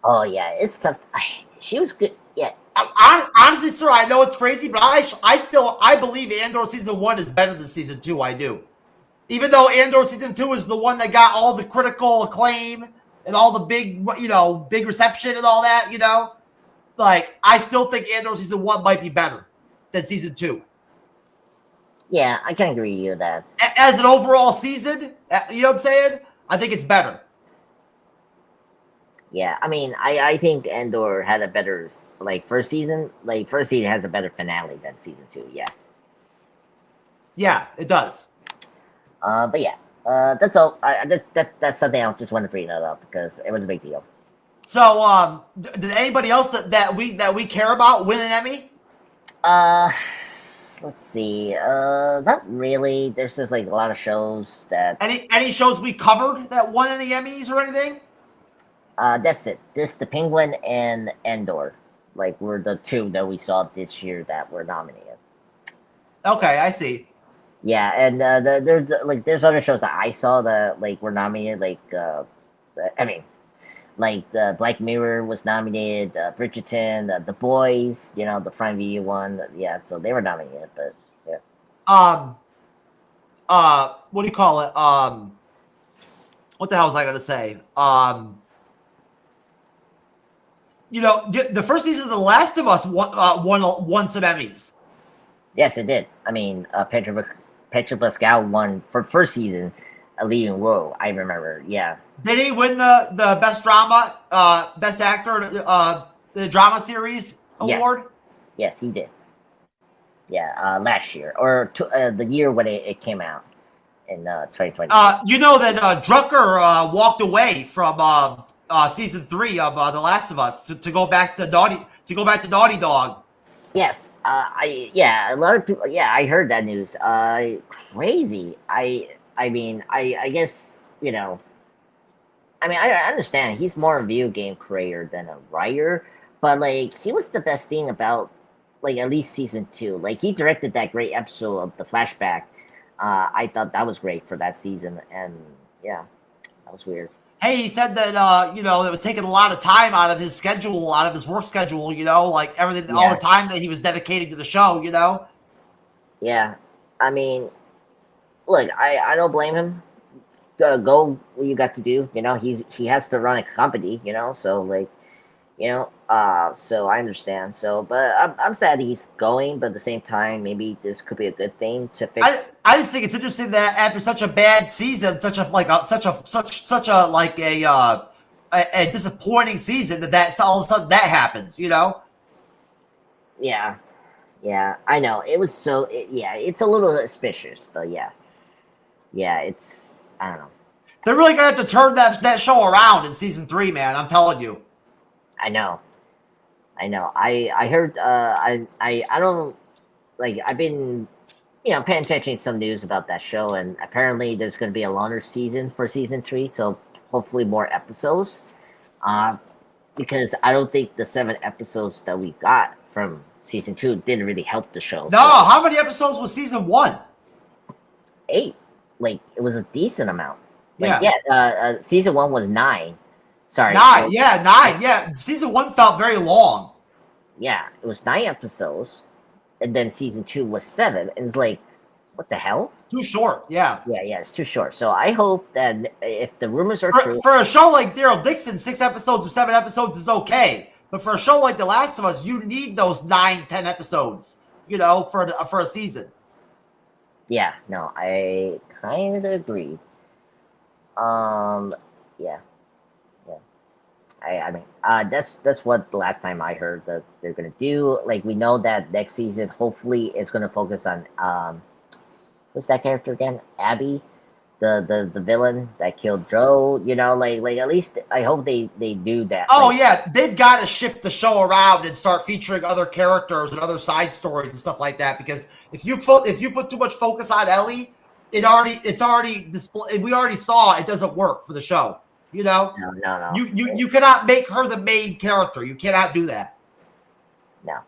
Oh yeah, it's tough. She was good. Yeah. Honestly, sir, I know it's crazy, but I believe Andor season 1 is better than season 2. I do, even though Andor season 2 is the one that got all the critical acclaim and all the big reception and all that. Like I still think Andor season 1 might be better than season 2. Yeah, I can agree with you with that. As an overall season, you know what I'm saying? I think it's better. Yeah, I mean, I think Andor had a better first season. Like first season has a better finale than season 2. Yeah. Yeah, it does. But yeah, that's all. That's something I just want to bring that up because it was a big deal. So, did anybody else that we care about win an Emmy? Let's see. Not really. There's just like a lot of shows that. Any shows we covered that won any Emmys or anything? That's it. The Penguin and Endor, like, were the two that we saw this year that were nominated. Okay, I see. Yeah, and there's other shows that I saw that like were nominated. Like, I mean, like the Black Mirror was nominated, Bridgerton, The Boys, the Prime Video one. Yeah, so they were nominated, but yeah. What do you call it? What the hell was I gonna say? The first season of The Last of Us won some Emmys. Yes, it did. I mean, Pedro Pascal won for first season a leading role. I remember. Yeah. Did he win the best drama, best actor, the drama series award? Yes, he did. Yeah, last year or the year when it came out in 2020. You know that Drucker walked away from season 3 of The Last of Us to go back to Naughty Dog. Yes, a lot of people. Yeah, I heard that news. Crazy. I mean, I guess I mean, I understand he's more a video game creator than a writer, but like he was the best thing about like at least season 2. Like he directed that great episode of the flashback. I thought that was great for that season, and yeah, that was weird. Hey, he said that it was taking a lot of time out of his schedule, out of his work schedule. Like everything, all the time that he was dedicated to the show. Yeah, I mean, look, I don't blame him. Go what you got to do. He has to run a company. So like, so I understand. So, but I'm sad he's going. But at the same time, maybe this could be a good thing to fix. I just think it's interesting that after such a bad season, such a disappointing season, that all of a sudden that happens. Yeah, I know. It was it's a little suspicious, but yeah, it's. I don't know. They're really gonna have to turn that show around in season 3, man. I'm telling you. I know. I heard. I don't like. I've been, paying attention to some news about that show, and apparently there's going to be a longer season for season 3. So hopefully more episodes. Because I don't think the 7 episodes that we got from season 2 didn't really help the show. No, how many episodes was season 1? 8. Like it was a decent amount. Like, season 1 was 9. Sorry. 9. Yeah, 9. Yeah, season 1 felt very long. Yeah, it was 9 episodes, and then season 2 was 7. And it's like, what the hell? Too short. Yeah. Yeah, it's too short. So I hope that if the rumors are true, for a show like Daryl Dixon, 6 episodes or 7 episodes is okay. But for a show like The Last of Us, you need those 9, 10 episodes. For a season. Yeah, no, I kind of agree. Yeah. I mean, that's what the last time I heard that they're gonna do. Like, we know that next season, hopefully, it's gonna focus on who's that character again? Abby, the villain that killed Joe. Like at least I hope they do that. Oh yeah, they've got to shift the show around and start featuring other characters and other side stories and stuff like that. Because if you put too much focus on Ellie, we already saw it doesn't work for the show. No. You cannot make her the main character. You cannot do that. No.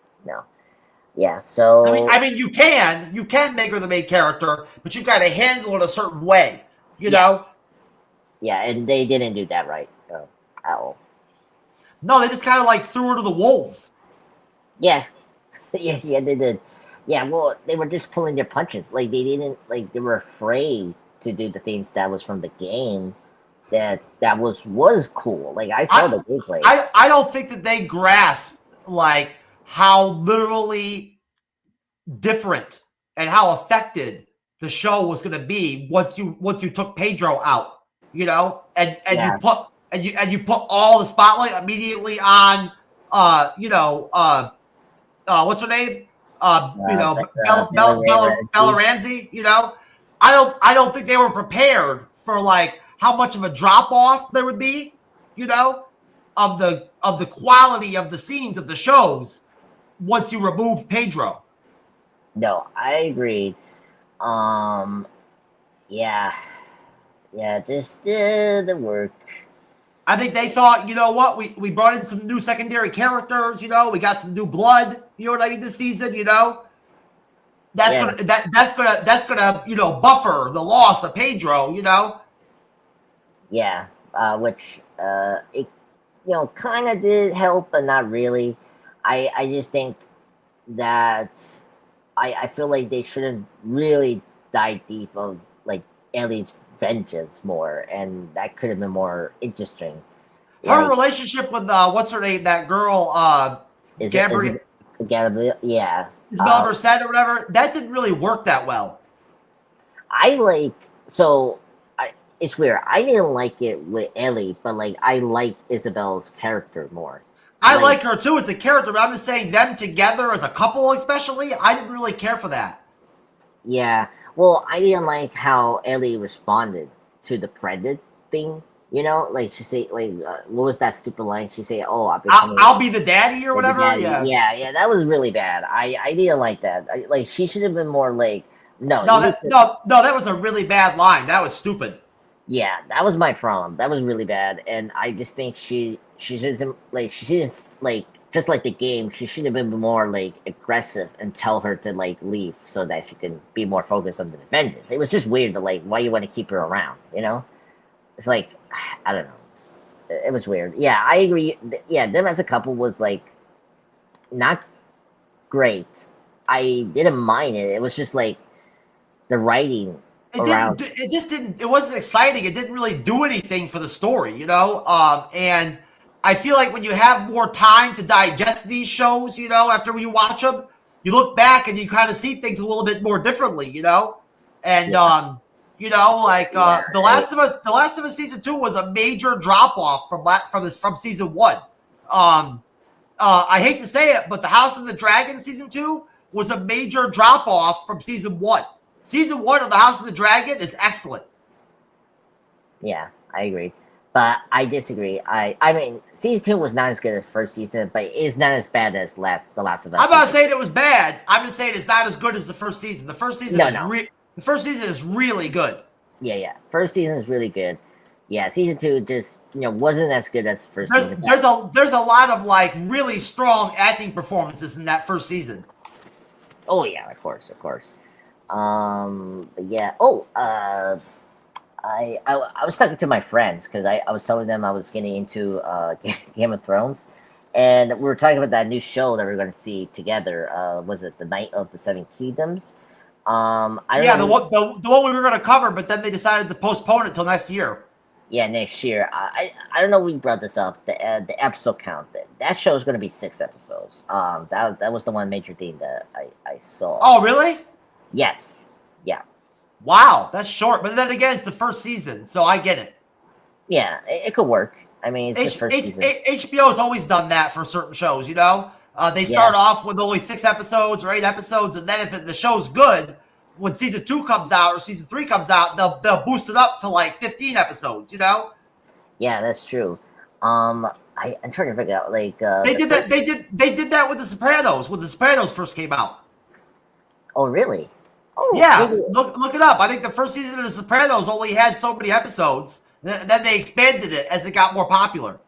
Yeah. So I mean, you can make her the main character, but you've got to handle it a certain way. You know. Yeah, and they didn't do that right at all. No, they just kind of like threw her to the wolves. Yeah, they did. Yeah, well, they were just pulling their punches. Like they didn't they were afraid to do the things that was from the game. That was cool. Like I saw the gameplay. I don't think that they grasped like how literally different and how affected the show was going to be once you took Pedro out, and you put all the spotlight immediately on what's her name? Bella Ramsey. I don't think they were prepared for like how much of a drop off there would be. of the quality of the scenes of the shows once you remove Pedro. No, I agree. Yeah, just the work. I think they thought, you know what, we brought in some new secondary characters, you know, we got some new blood, you know what I mean, this season, you know. That's gonna you know, buffer the loss of Pedro, you know. Yeah, which it, you know, kind of did help, but not really. I just think that I feel like they should have really dived deep of like Ellie's vengeance more, and that could have been more interesting. Her relationship with what's her name, that girl, Gabrielle, yeah, Isabella Merced or whatever, that didn't really work that well. It's weird. I didn't like it with Ellie, but like I like Isabel's character more. I like her too as a character, but I'm just saying them together as a couple, especially, I didn't really care for that. Yeah, well, I didn't like how Ellie responded to the pregnant thing. You know, like she say, like, what was that stupid line? She say, "Oh, I'll be the daddy" or whatever. Yeah, that was really bad. I didn't like that. Like, she should have been more like, no, that was a really bad line. That was stupid. Yeah, that was my problem. That was really bad, and I just think she shouldn't like just like the game. She should have been more like aggressive and tell her to like leave so that she can be more focused on the vengeance. It was just weird to like why you want to keep her around. You know, it's like I don't know. It was weird. Yeah, I agree. Yeah, them as a couple was like not great. I didn't mind it. It was just like the writing. It wasn't exciting. It didn't really do anything for the story, you know? And I feel like when you have more time to digest these shows, you know, after you watch them, you look back and you kind of see things a little bit more differently, you know? And, you know, like, The Last of Us season 2 was a major drop off from season 1. I hate to say it, but The House of the Dragon season 2 was a major drop off from season 1. Season 1 of The House of the Dragon is excellent. Yeah, I agree. But I disagree. I mean, season 2 was not as good as first season, but it's not as bad as The Last of Us. I'm not saying it was bad. I'm just saying it's not as good as the first season. The first season the first season is really good. Yeah. First season is really good. Yeah, season 2 just, you know, wasn't as good as first season. There's a lot of like really strong acting performances in that first season. Oh yeah, of course. But yeah. I was talking to my friends because I was telling them I was getting into Game of Thrones, and we were talking about that new show that we're going to see together. Was it the Night of the Seven Kingdoms? The one we were going to cover, but then they decided to postpone it till next year. Yeah, next year. I don't know. We brought this up. The episode count. That show is going to be 6 episodes. That was the one major thing that I saw. Oh, really? Yes. Yeah. Wow, that's short. But then again, it's the first season, so I get it. Yeah, it could work. I mean, it's the first season. HBO's always done that for certain shows, you know? They start off with only 6 episodes or 8 episodes, and then if the show's good, when season 2 comes out or season 3 comes out, they'll boost it up to like 15 episodes, you know? Yeah, that's true. I'm trying to figure out like they did that with The Sopranos when The Sopranos first came out. Oh, really? Oh, yeah. Look it up. I think the first season of The Sopranos only had so many episodes. Then they expanded it as it got more popular.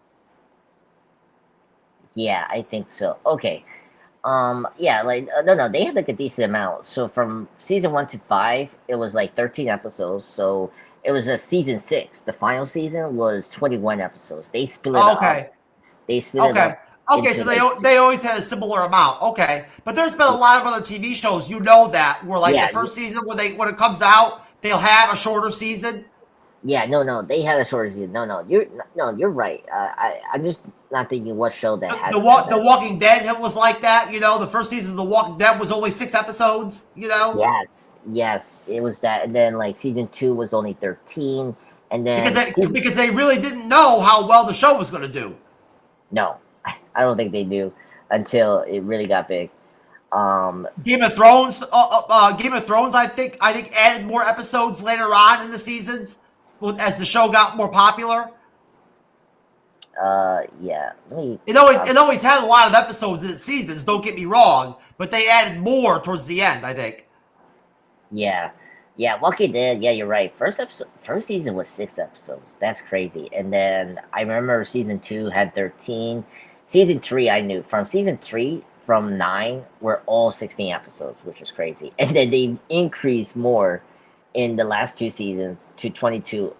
Yeah, I think so. Okay. Yeah, like no, they had like a decent amount. So from season 1 to 5, it was like 13 episodes. So it was a season 6. The final season was 21 episodes. They split it up. They split it up. Okay, so they always had a similar amount. Okay, but there's been a lot of other TV shows, you know, that where like the first season when it comes out, they'll have a shorter season. Yeah, no, they had a shorter season. No, you're right. I'm just not thinking what show that has. The Walking Dead was like that. You know, the first season of The Walking Dead was only 6 episodes. You know. Yes, it was that, and then like season 2 was only 13, and then because they really didn't know how well the show was going to do. No. I don't think they knew until it really got big. Game of Thrones. I think added more episodes later on in the seasons as the show got more popular. Yeah. It always had a lot of episodes in its seasons. Don't get me wrong, but they added more towards the end, I think. Yeah. Yeah, Walking Dead, yeah, you're right. First season was 6 episodes. That's crazy. And then I remember season 2 had 13. Season 3, I knew. From season 3, from 9, were all 16 episodes, which was crazy. And then they increased more in the last 2 seasons to 22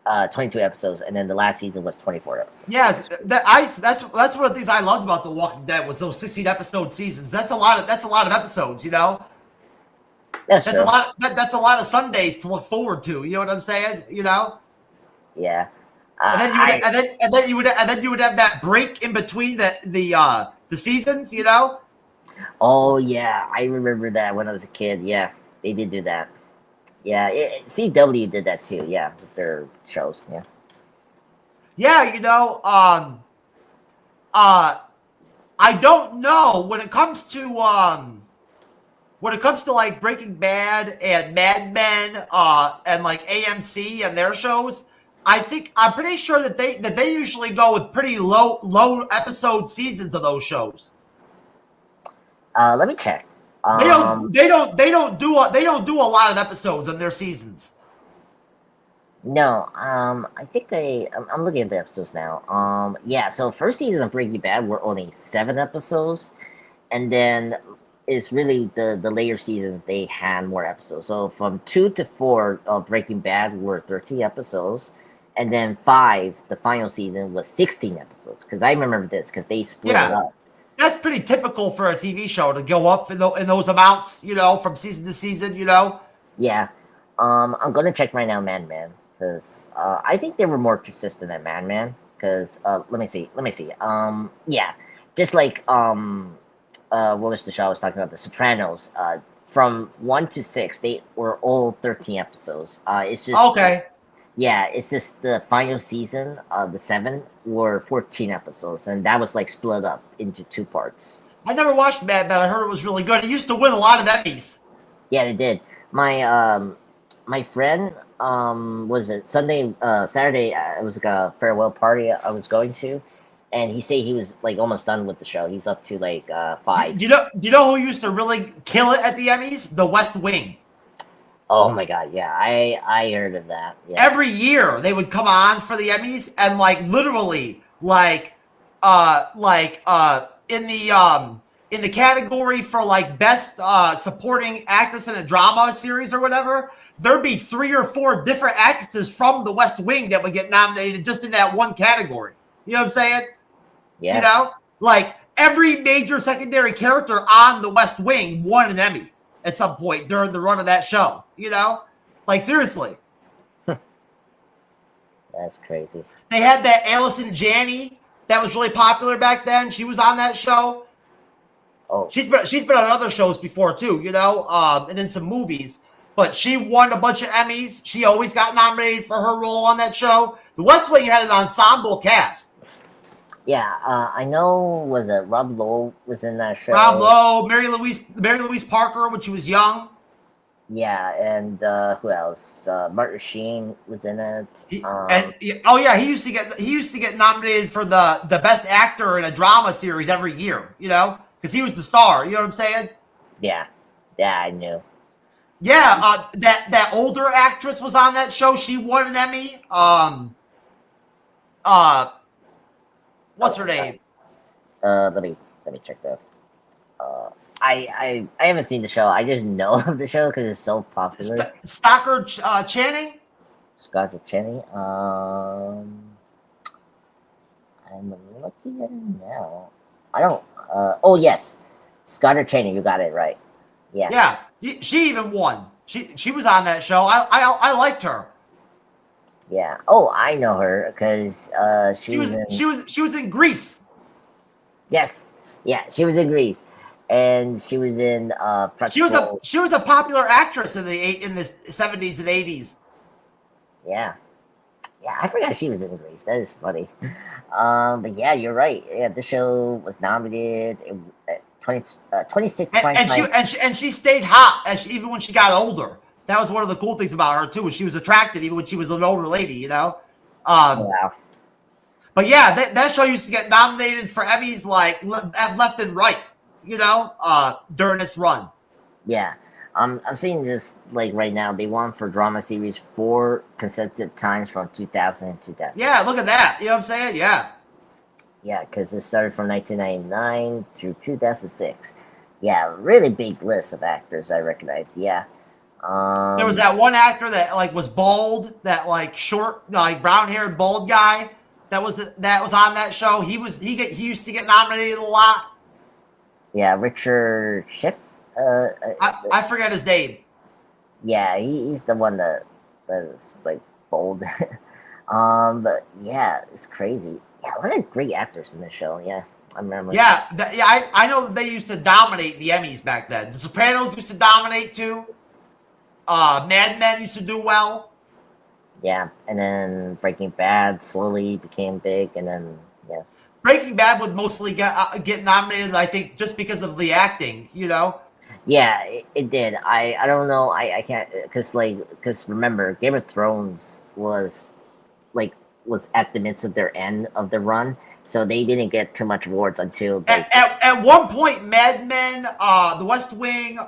episodes, and then the last season was 24 episodes. Yes, that's one of the things I loved about The Walking Dead was those 16 episode seasons. That's a lot of episodes, you know. That's That's true. That's a lot of Sundays to look forward to. You know what I'm saying? You know. Yeah. And then you would have that break in between the seasons. You know. Oh yeah, I remember that when I was a kid. Yeah, they did do that. Yeah, CW did that too. Yeah, with their shows. Yeah. Yeah, you know. I don't know when it comes to like Breaking Bad and Mad Men, and like AMC and their shows. I'm pretty sure that they usually go with pretty low episode seasons of those shows. Let me check. They don't do a lot of episodes in their seasons. No, I think I'm looking at the episodes now. Yeah, so first season of Breaking Bad were only 7 episodes, and then it's really the later seasons they had more episodes. So from 2 to 4 of Breaking Bad were 13 episodes, and then 5, the final season, was 16 episodes. Because I remember this because they split it up. That's pretty typical for a TV show to go up in those amounts, you know, from season to season, you know. Yeah, I'm gonna check right now, Man, because I think they were more consistent than Man. Because let me see. Yeah, just like what was the show I was talking about? The Sopranos. From 1 to 6, they were all 13 episodes. It's just okay. Yeah, it's just the final season, the 7, were 14 episodes, and that was like split up into 2 parts. I never watched Mad Men. I heard it was really good. It used to win a lot of Emmys. Yeah, it did. My friend, was it Saturday? It was like a farewell party I was going to, and he said he was like almost done with the show. He's up to like 5. Do you know who used to really kill it at the Emmys? The West Wing. Oh my god, yeah, I heard of that. Yeah. Every year they would come on for the Emmys and like literally in the category for like best supporting actress in a drama series or whatever, there'd be 3 or 4 different actresses from the West Wing that would get nominated just in that one category. You know what I'm saying? Yeah. You know, like every major secondary character on the West Wing won an Emmy at some point during the run of that show, you know? Like, seriously. That's crazy. They had that Allison Janney that was really popular back then. She was on that show. Oh. She's been on other shows before, too, you know, and in some movies. But she won a bunch of Emmys. She always got nominated for her role on that show. The West Wing had an ensemble cast. Yeah, I know. Was it Rob Lowe was in that show? Rob Lowe, Mary Louise Parker when she was young. Yeah, and who else? Martin Sheen was in it. He used to get nominated for the best actor in a drama series every year. You know, because he was the star. You know what I'm saying? Yeah, I knew. Yeah, that older actress was on that show. She won an Emmy. What's her name? Let me check that. I haven't seen the show. I just know of the show because it's so popular. Stockard Channing. Stockard Channing. I'm looking at it now. I don't. Oh yes, Stockard Channing. You got it right. Yeah. Yeah. She even won. She was on that show. I liked her. Yeah. Oh, I know her because she was in Grease. Yes. Yeah, she was in Grease, and she was in She was a popular actress in the 70s and 80s. Yeah. Yeah, I forgot she was in Grease. That is funny. But yeah, you're right. Yeah, the show was nominated. 26 and she stayed hot even when she got older. That was one of the cool things about her too. She was attractive even when she was an older lady, you know. Wow. But yeah, that show used to get nominated for Emmys like left and right, during its run. Yeah. I'm seeing this like right now. They won for drama series 4 consecutive times from 2000 and 2006. Yeah, look at that. You know what I'm saying? Yeah. Yeah, because it started from 1999 to 2006. Yeah, really big list of actors I recognize. Yeah. There was that one actor that like was bald, that like short, like brown-haired bald guy that was on that show. He used to get nominated a lot. Yeah, Richard Schiff. I forget his name. Yeah, he's the one that is like bold. But yeah, it's crazy. Yeah, what a great actors in this show. Yeah, I remember. Yeah, I know that they used to dominate the Emmys back then. The Sopranos used to dominate too. Mad Men used to do well. Yeah, and then Breaking Bad slowly became big, and then yeah. Breaking Bad would mostly get nominated, I think, just because of the acting, Yeah, it did. I don't know. I can't because remember, Game of Thrones was at the midst of their end of the run, so they didn't get too much awards until at one point. Mad Men, The West Wing,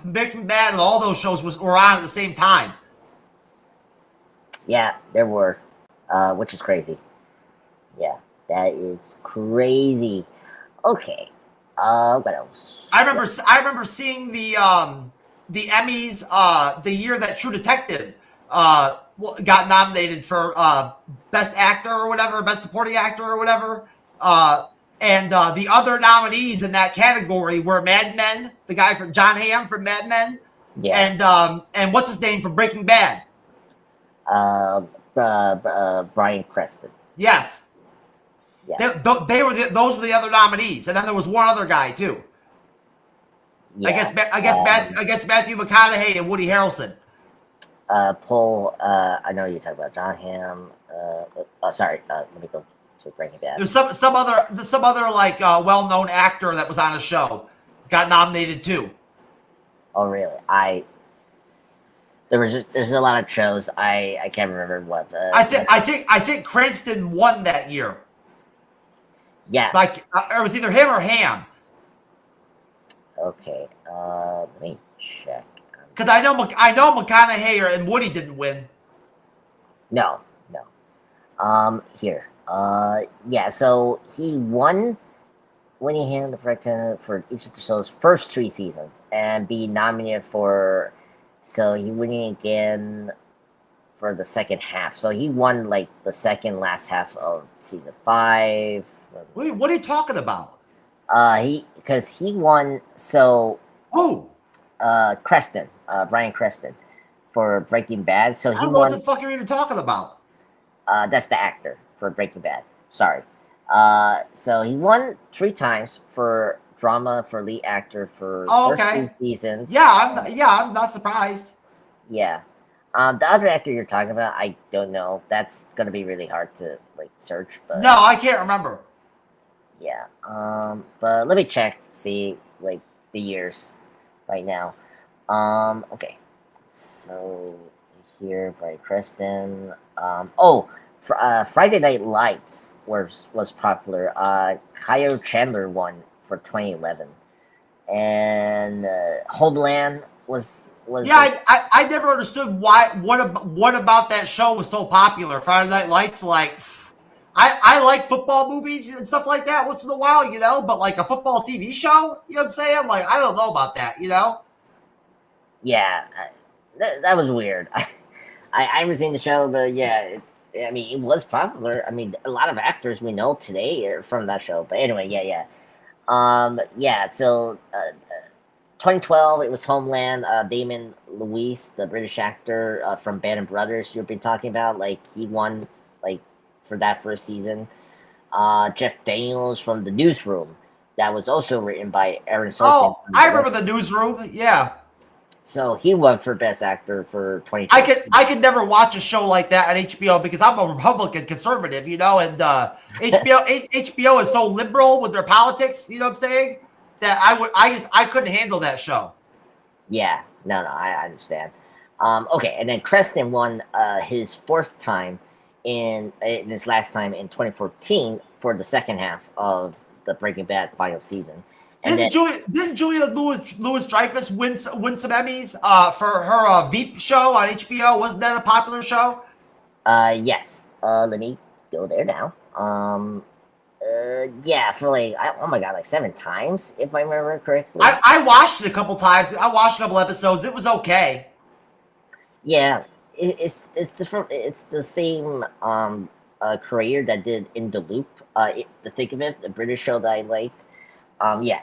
Breaking Bad, and all those shows were on at the same time. Yeah, there were, which is crazy. Yeah, that is crazy. Okay. What else? I remember seeing the Emmys the year that True Detective got nominated for Best Actor or whatever, Best Supporting Actor or whatever. And the other nominees in that category were Mad Men, the guy from John Hamm from Mad Men, and what's his name from Breaking Bad? Bryan Cranston. Yes. Yeah. Those were the other nominees, and then there was one other guy too. Yeah. I guess Matthew McConaughey and Woody Harrelson. Paul, I know you're talking about John Hamm. Sorry, let me go to Breaking Bad. There's some other like well-known actor that was on a show got nominated too. Oh really? There's a lot of shows. I can't remember what. I think Cranston won that year. Yeah. Like it was either him or Ham. Okay. Let me check. Because I know McConaughey and Woody didn't win. No. Here. Yeah. So he won winning hand of rectangle for each of the show's first 3 seasons and be nominated for. So he winning again for the second half. So he won like the second last half of season 5. What are you talking about? Because he won. So Creston, Bryan Creston, for Breaking Bad. So he I don't know won. What the fuck are you even talking about? That's the actor for Breaking Bad. Sorry. So he won 3 times for drama for lead actor for first 3 seasons. Yeah, I'm not surprised. Yeah. The other actor you're talking about, I don't know. That's gonna be really hard to like search. But no, I can't remember. Yeah. But let me check, see like the years right now. Okay. So here by Creston. Friday Night Lights was popular. Kyle Chandler won for 2011, and Homeland was. Yeah, I never understood what about that show was so popular. Friday Night Lights, like. I like football movies and stuff like that once in a while, but like a football TV show, you know what I'm saying? Like, I don't know about that, Yeah, that was weird. I haven't seen the show, but yeah, it was popular. I mean, a lot of actors we know today are from that show. But anyway, yeah. So 2012, it was Homeland. Damon Lewis, the British actor from Band of Brothers you've been talking about, like he won like for that first season. Jeff Daniels from The Newsroom, that was also written by Aaron Sorkin. Oh, I remember The Newsroom. Yeah. So he won for Best Actor for 2020. I could never watch a show like that on HBO because I'm a Republican conservative, and HBO is so liberal with their politics, you know what I'm saying? That I couldn't handle that show. Yeah, no, I understand. Okay, and then Creston won his 4th time in his last time in 2014 for the second half of the Breaking Bad final season. And didn't Julia Louis-Dreyfus win some Emmys for her Veep show on HBO? Wasn't that a popular show? Yes. Let me go there now. Yeah, for like oh my god, like 7 times if I remember correctly. I watched it a couple times. I watched a couple episodes. It was okay. Yeah, it's different. It's the same creator that did In the Loop. The Think of It, the British show that I like. Yeah.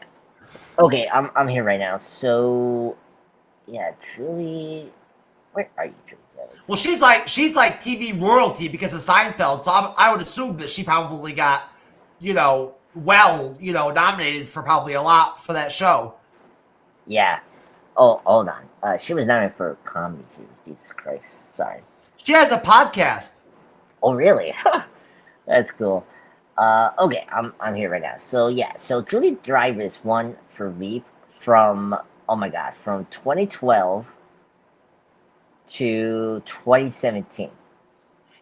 Okay, I'm here right now. So, yeah, Julie, where are you, Julie? Well, she's like TV royalty because of Seinfeld. So I would assume that she probably got, nominated for probably a lot for that show. Yeah. Oh, hold on. She was nominated for a comedy series. Jesus Christ. Sorry. She has a podcast. Oh, really? That's cool. Okay, I'm here right now. So yeah, so Julie Dreyfus won for Veep from 2012 to 2017.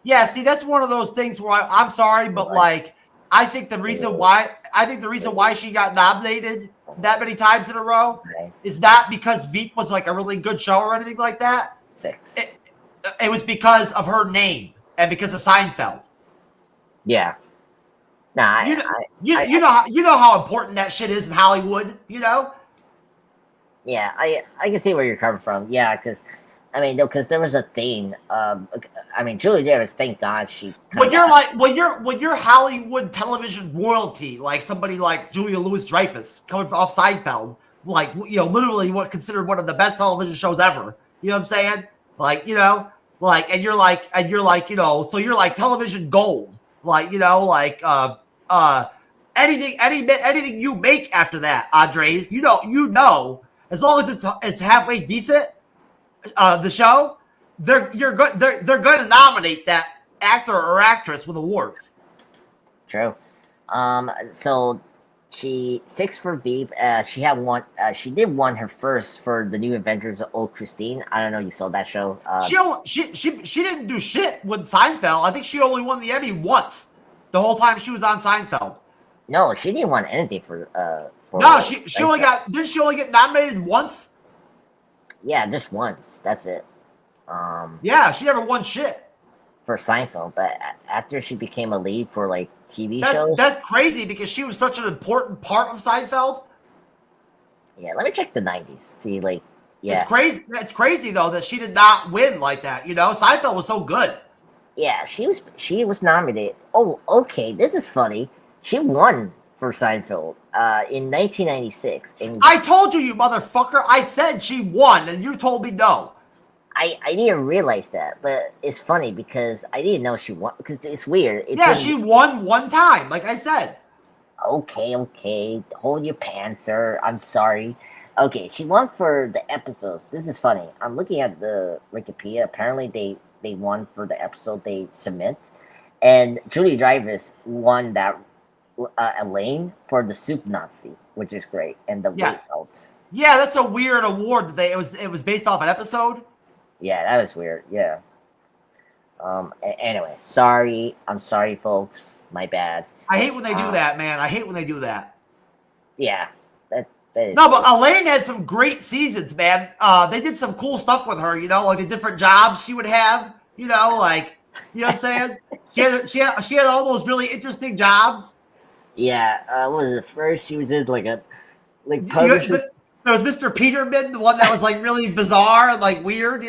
Yeah, see, that's one of those things where I'm sorry, but like, I think the reason why she got nominated that many times in a row is not because Veep was like a really good show or anything like that. 6. It was because of her name and because of Seinfeld. Yeah. Nah, you know how important that shit is in Hollywood, Yeah, I can see where you're coming from. Yeah, because there was a thing. Julie Davis, thank God she. When you're Hollywood television royalty, like somebody like Julia Louis-Dreyfus coming off Seinfeld, like literally what considered one of the best television shows ever. You know what I'm saying? And you're like, so you're like television gold. Anything you make after that, Andres, as long as it's halfway decent, the show, they're going to nominate that actor or actress with awards. True. So she 6 for Veep. She had one. She did won her first for the New Adventures of Old Christine. I don't know. You saw that show? She didn't do shit with Seinfeld. I think she only won the Emmy once the whole time she was on Seinfeld. No, she didn't win anything for no, she only got. Didn't she only get nominated once? Yeah, just once. That's it. Yeah, she never won shit for Seinfeld, but after she became a lead for like TV shows, that's crazy because she was such an important part of Seinfeld. Yeah, let me check the 90s. See, yeah, it's crazy. That's crazy though that she did not win like that. Seinfeld was so good. Yeah, she was nominated. Oh, okay, this is funny. She won for Seinfeld in 1996. I told you, you motherfucker. I said she won, and you told me no. I didn't realize that, but it's funny because I didn't know she won, because it's weird. She won one time, like I said. Okay. Hold your pants, sir. I'm sorry. Okay, she won for the episodes. This is funny. I'm looking at the Wikipedia. Apparently, they won for the episode they submit. And Julie Dreyfus won that Elaine for the Soup Nazi, which is great. And the weight belt. Yeah, that's a weird award. It was based off an episode. Yeah, that was weird. Yeah. Anyway, sorry. I'm sorry, folks. My bad. I hate when they do that, man. I hate when they do that. Yeah. That is no, but Elaine had some great seasons, man. They did some cool stuff with her, like the different jobs she would have, you know what I'm saying? She had all those really interesting jobs. Yeah. What was it? First, she was in there was Mr. Peterman, the one that was like really bizarre and weird,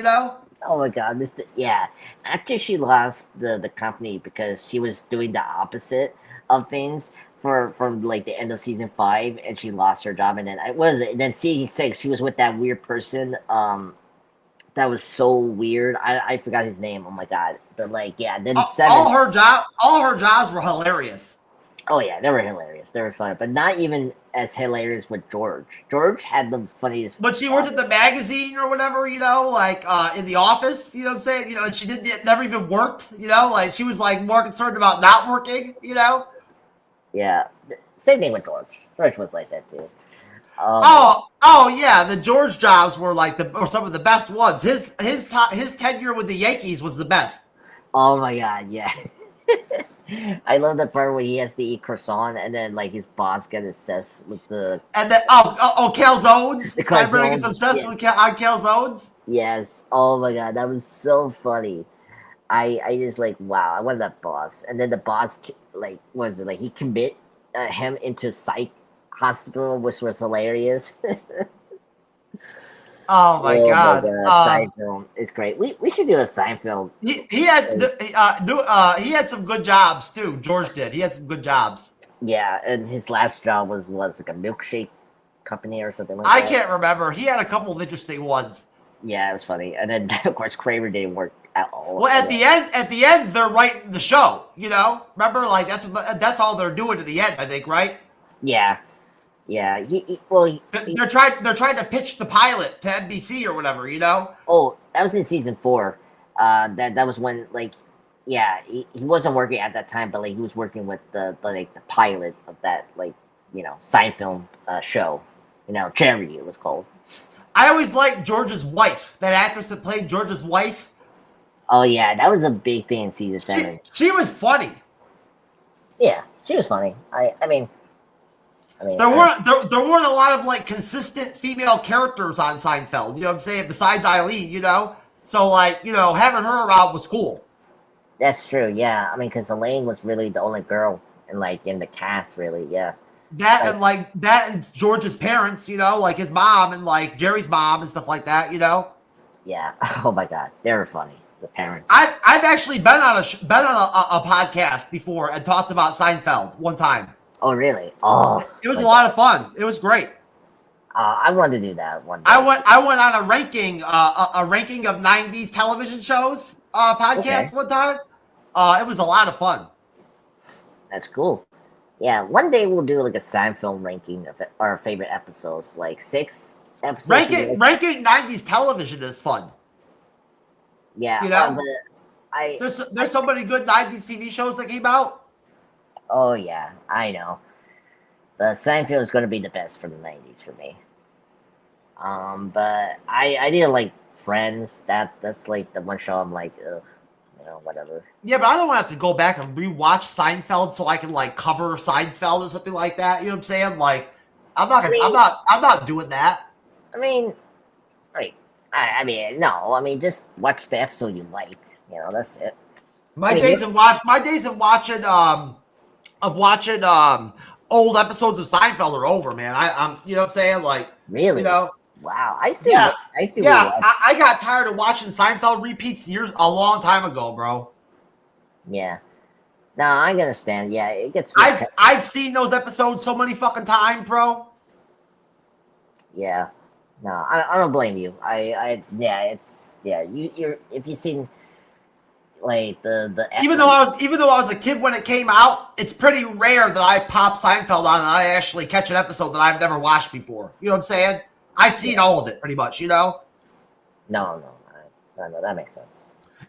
Oh my god, yeah. After she lost the company because she was doing the opposite of things from the end of season 5, and she lost her job, and then season 6 she was with that weird person that was so weird. I forgot his name. Oh my god. But then 7. All her jobs were hilarious. Oh yeah, they were hilarious. They were fun, but not even as hilarious with George. George had the funniest. But she worked at the magazine or whatever, in the office. You know what I'm saying? And she never even worked. She was more concerned about not working. Yeah, same thing with George. George was like that too. Oh yeah, the George jobs were some of the best ones. His tenure with the Yankees was the best. Oh my god, yeah. I love the part where he has to eat croissant and then like his boss gets obsessed with the And then calzones. the Cyber gets calzones. obsessed Yeah. with calzones. Yes. Oh my god, that was so funny. I just like wow, I wanted that boss. And then the boss like was it like he commit him into psych hospital, which was hilarious. Oh my god. Seinfeld is great. We should do a Seinfeld. He had some good jobs too. George did. He had some good jobs. Yeah, and his last job was like a milkshake company or something like that. I can't remember. He had a couple of interesting ones. Yeah, it was funny. And then of course Kramer didn't work at all. Well, at the end, they're writing the show. You know, remember, like that's all they're doing to the end. I think, right? Yeah, yeah. They're trying to pitch the pilot to NBC or whatever. You know. Oh, that was in season 4. That was when like, yeah, he wasn't working at that time, but like he was working with the pilot of that like Seinfeld show. Jerry it was called. I always liked George's wife. That actress that played George's wife. Oh yeah, that was a big thing in season 7. She was funny. Yeah, she was funny. I mean, there weren't a lot of like consistent female characters on Seinfeld. You know what I'm saying? Besides Eileen, so like having her around was cool. That's true. Yeah, I mean, because Elaine was really the only girl in the cast, really. Yeah. That and George's parents, like his mom and like Jerry's mom and stuff like that, Yeah. Oh my God, they were funny. The parents. I've actually been on a podcast before and talked about Seinfeld one time. Oh really? Oh, it was a lot of fun. It was great. I wanted to do that one day. I went on a ranking of 90s television shows podcast one time. It was a lot of fun. That's cool. Yeah, one day we'll do like a Seinfeld ranking of our favorite episodes, like 6 episodes. Ranking 90s television is fun. Yeah, there's so many good 90s TV shows that came out. Oh yeah, I know. But Seinfeld is going to be the best for the 90s for me. But I didn't like Friends. That's like the one show I'm like, ugh. Whatever. Yeah, but I don't want to have to go back and rewatch Seinfeld so I can like cover Seinfeld or something like that. You know what I'm saying? Like, I'm not doing that. I mean, right? I mean, just watch the episode you like. That's it. My days of watching old episodes of Seinfeld are over, man. I'm you know what I'm saying? Like, really? Wow, I still I got tired of watching Seinfeld repeats a long time ago, bro. Yeah. No, I understand. Yeah, it gets. I've seen those episodes so many fucking times, bro. Yeah. No, I don't blame you. You're if you've seen like the even though I was a kid when it came out, it's pretty rare that I pop Seinfeld on and I actually catch an episode that I've never watched before. You know what I'm saying? I've seen all of it pretty much, No, that makes sense.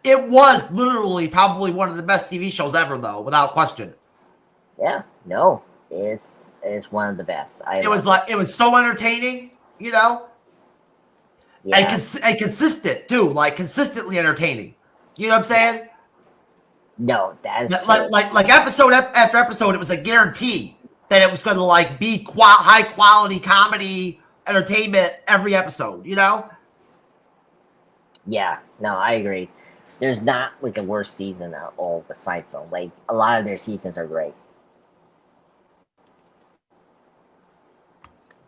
It was literally probably one of the best TV shows ever, though, without question. Yeah, no, it's one of the best. It was so entertaining, Yeah. And consistent too, like consistently entertaining. You know what I'm saying? No, that's like episode after episode, it was a guarantee that it was going to like be high quality comedy entertainment every episode, Yeah, no, I agree. There's not like a worst season at all with Seinfeld. Like a lot of their seasons are great.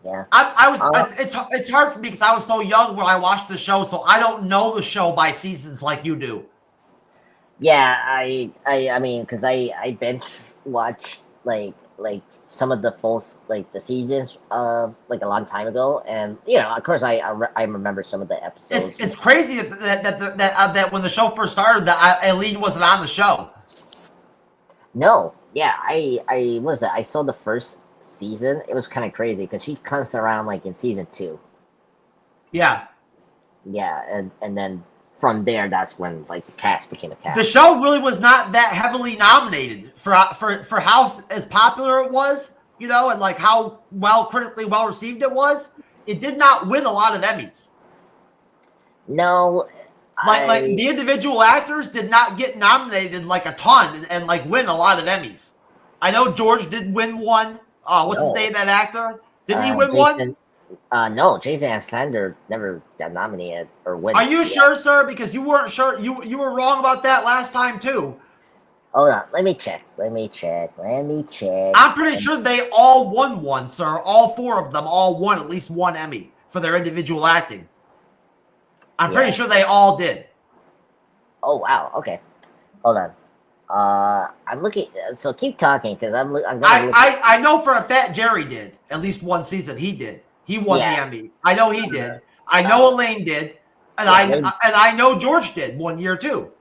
Yeah, it's hard for me because I was so young when I watched the show, so I don't know the show by seasons like you do. Yeah, I mean, because I bench watch like some of the full like the seasons like a long time ago, and of course I remember some of the episodes. It's crazy that when the show first started that Eileen wasn't on the show. No, yeah, I saw the first season. It was kind of crazy because she comes around like in season 2. Yeah, and then from there, that's when like the cast became a cast. The show really was not that heavily nominated for how as popular it was, and like how critically well received it was. It did not win a lot of Emmys. No, Like the individual actors did not get nominated like a ton and like win a lot of Emmys. I know George did win one. What's his name? That actor didn't he win one? No, Jason Alexander never got nominated or win. Are you sure, sir? Because you weren't sure. You were wrong about that last time too. Hold on, let me check. I'm pretty sure they all won one, sir. All four of them all won at least one Emmy for their individual acting. I'm pretty sure they all did. Oh wow. Okay. Hold on. I'm looking. So keep talking because I'm gonna. I know for a fact Jerry did at least one season. He did. He won the Emmy. I know he did. I know Elaine did, and I know George did 1 year too.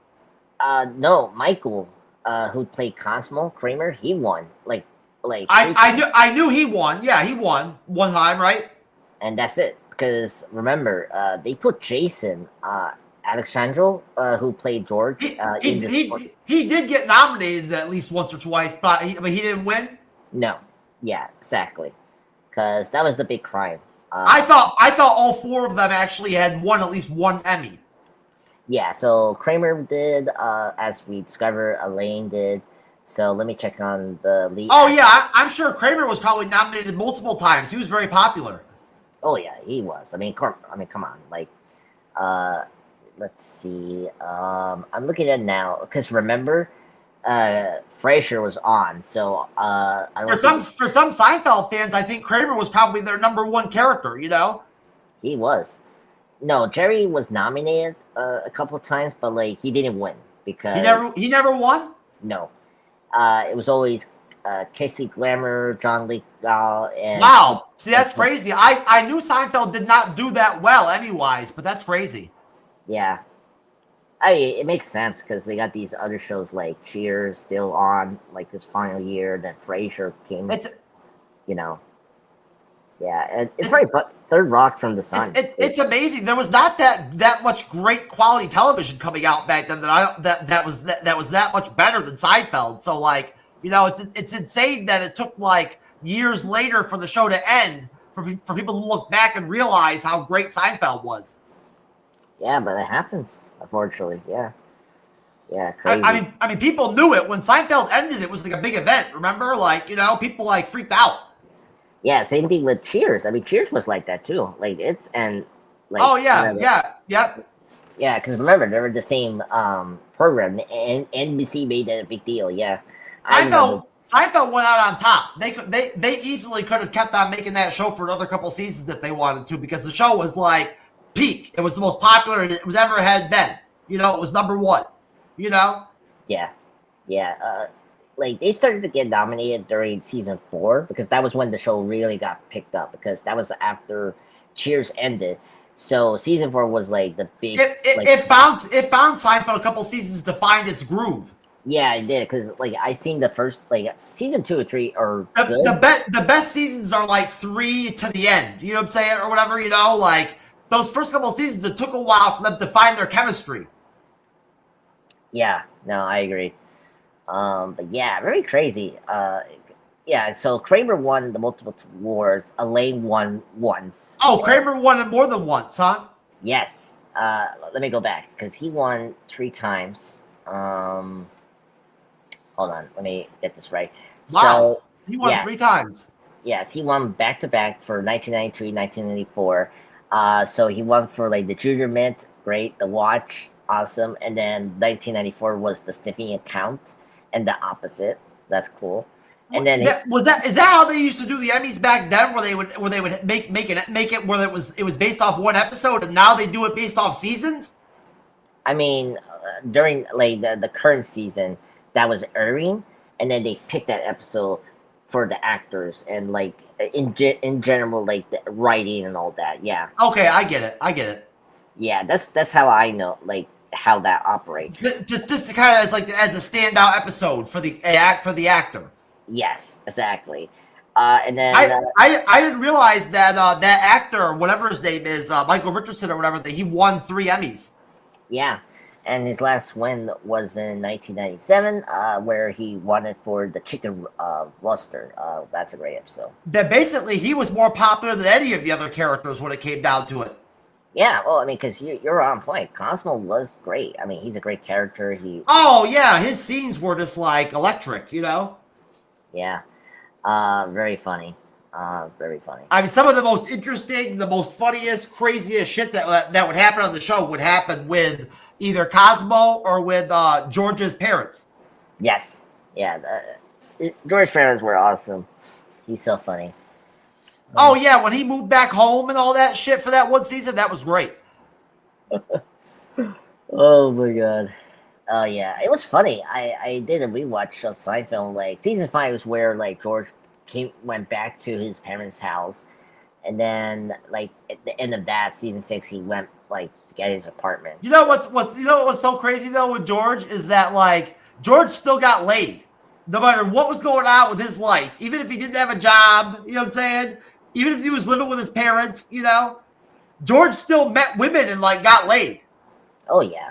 No, Michael, who played Cosmo Kramer, he won. I knew he won. Yeah, he won one time, right? And that's it. Because remember, they put Jason Alexandro, who played George. He did get nominated at least once or twice, but he didn't win. No, yeah, exactly. Because that was the big crime. I thought all four of them actually had won at least one Emmy. Yeah, so Kramer did, as we discovered, Elaine did. So let me check on the lead. Oh yeah, I'm sure Kramer was probably nominated multiple times. He was very popular. Oh yeah, he was. I mean, come on. Like, let's see. I'm looking at it now because remember, Frasier was on. So for some Seinfeld fans, I think Kramer was probably their number one character. You know, he was. No, Jerry was nominated a couple times, but like he didn't win because he never won. No, it was always Casey Glammer, John Lithgow, and wow. See, that's crazy. I knew Seinfeld did not do that well Emmy-wise, but that's crazy. Yeah. I mean, it makes sense because they got these other shows like Cheers still on, like this final year. Then Frasier came, you know. Yeah, and it's very fun. Third Rock from the Sun. It's amazing. There was not that much great quality television coming out back then that was that much better than Seinfeld. So like, you know, it's insane that it took like years later for the show to end for people to look back and realize how great Seinfeld was. Yeah, but it happens, unfortunately. Yeah, crazy. I mean, people knew it when Seinfeld ended. It was like a big event. Remember, like, you know, people like freaked out. Yeah, same thing with Cheers. I mean, Cheers was like that too. Like it's and like. Oh yeah, yep. Yeah, because remember they were the same program, and NBC made it a big deal. Yeah, Seinfeld went out on top. They easily could have kept on making that show for another couple seasons if they wanted to, because the show was like peak. It was the most popular it was ever had been. You know, it was number one. You know. Yeah. Like they started to get nominated during season 4 because that was when the show really got picked up because that was after Cheers ended. So season 4 was like the big. It found Seinfeld a couple seasons to find its groove. Yeah, I did because like I seen the first like season 2 or 3 or the best seasons are like 3 to the end. You know what I'm saying, or whatever. You know, like those first couple of seasons, it took a while for them to find their chemistry. Yeah, no, I agree. But yeah, very crazy. Yeah, so Kramer won the multiple awards. Elaine won once. Oh, Kramer won it more than once, huh? Yes. Let me go back because he won 3 times. Hold on, let me get this right. Wow, so, he won 3 times. Yes, he won back-to-back for 1993, 1994. So he won for like the Junior Mint, great. The Watch, awesome. And then 1994 was the Sniffing Account. And the opposite, that's cool. And then is that how they used to do the Emmys back then, where they would make it where it was based off one episode, and now they do it based off seasons? I mean, during like the current season, that was airing, and then they picked that episode for the actors and like in general, like the writing and all that. Yeah. Okay, I get it. Yeah, that's how I know like how that operates. Just kind of as a standout episode for the actor. Yes, exactly. And then I didn't realize that that actor, whatever his name is, Michael Richardson or whatever, that he won 3 Emmys. Yeah, and his last win was in 1997, where he won it for the Chicken Roaster. That's a great episode. That basically he was more popular than any of the other characters when it came down to it. Yeah, well, I mean, because you're on point. Cosmo was great. I mean, he's a great character. Oh yeah, his scenes were just like electric, you know. Yeah, very funny. Very funny. I mean, some of the most interesting, the most funniest, craziest shit that would happen on the show would happen with either Cosmo or with George's parents. Yes, yeah. George Ferris were awesome. He's so funny. Oh yeah, when he moved back home and all that shit for that one season, that was great. Oh my god. Oh yeah, it was funny. I did a rewatch of Seinfeld. Like season 5 was where like George went back to his parents' house, and then like at the end of that season 6, he went like to get his apartment. You know what's so crazy though with George is that like George still got laid, no matter what was going on with his life. Even if he didn't have a job, you know what I'm saying? Even if he was living with his parents, you know, George still met women and like got laid. Oh yeah,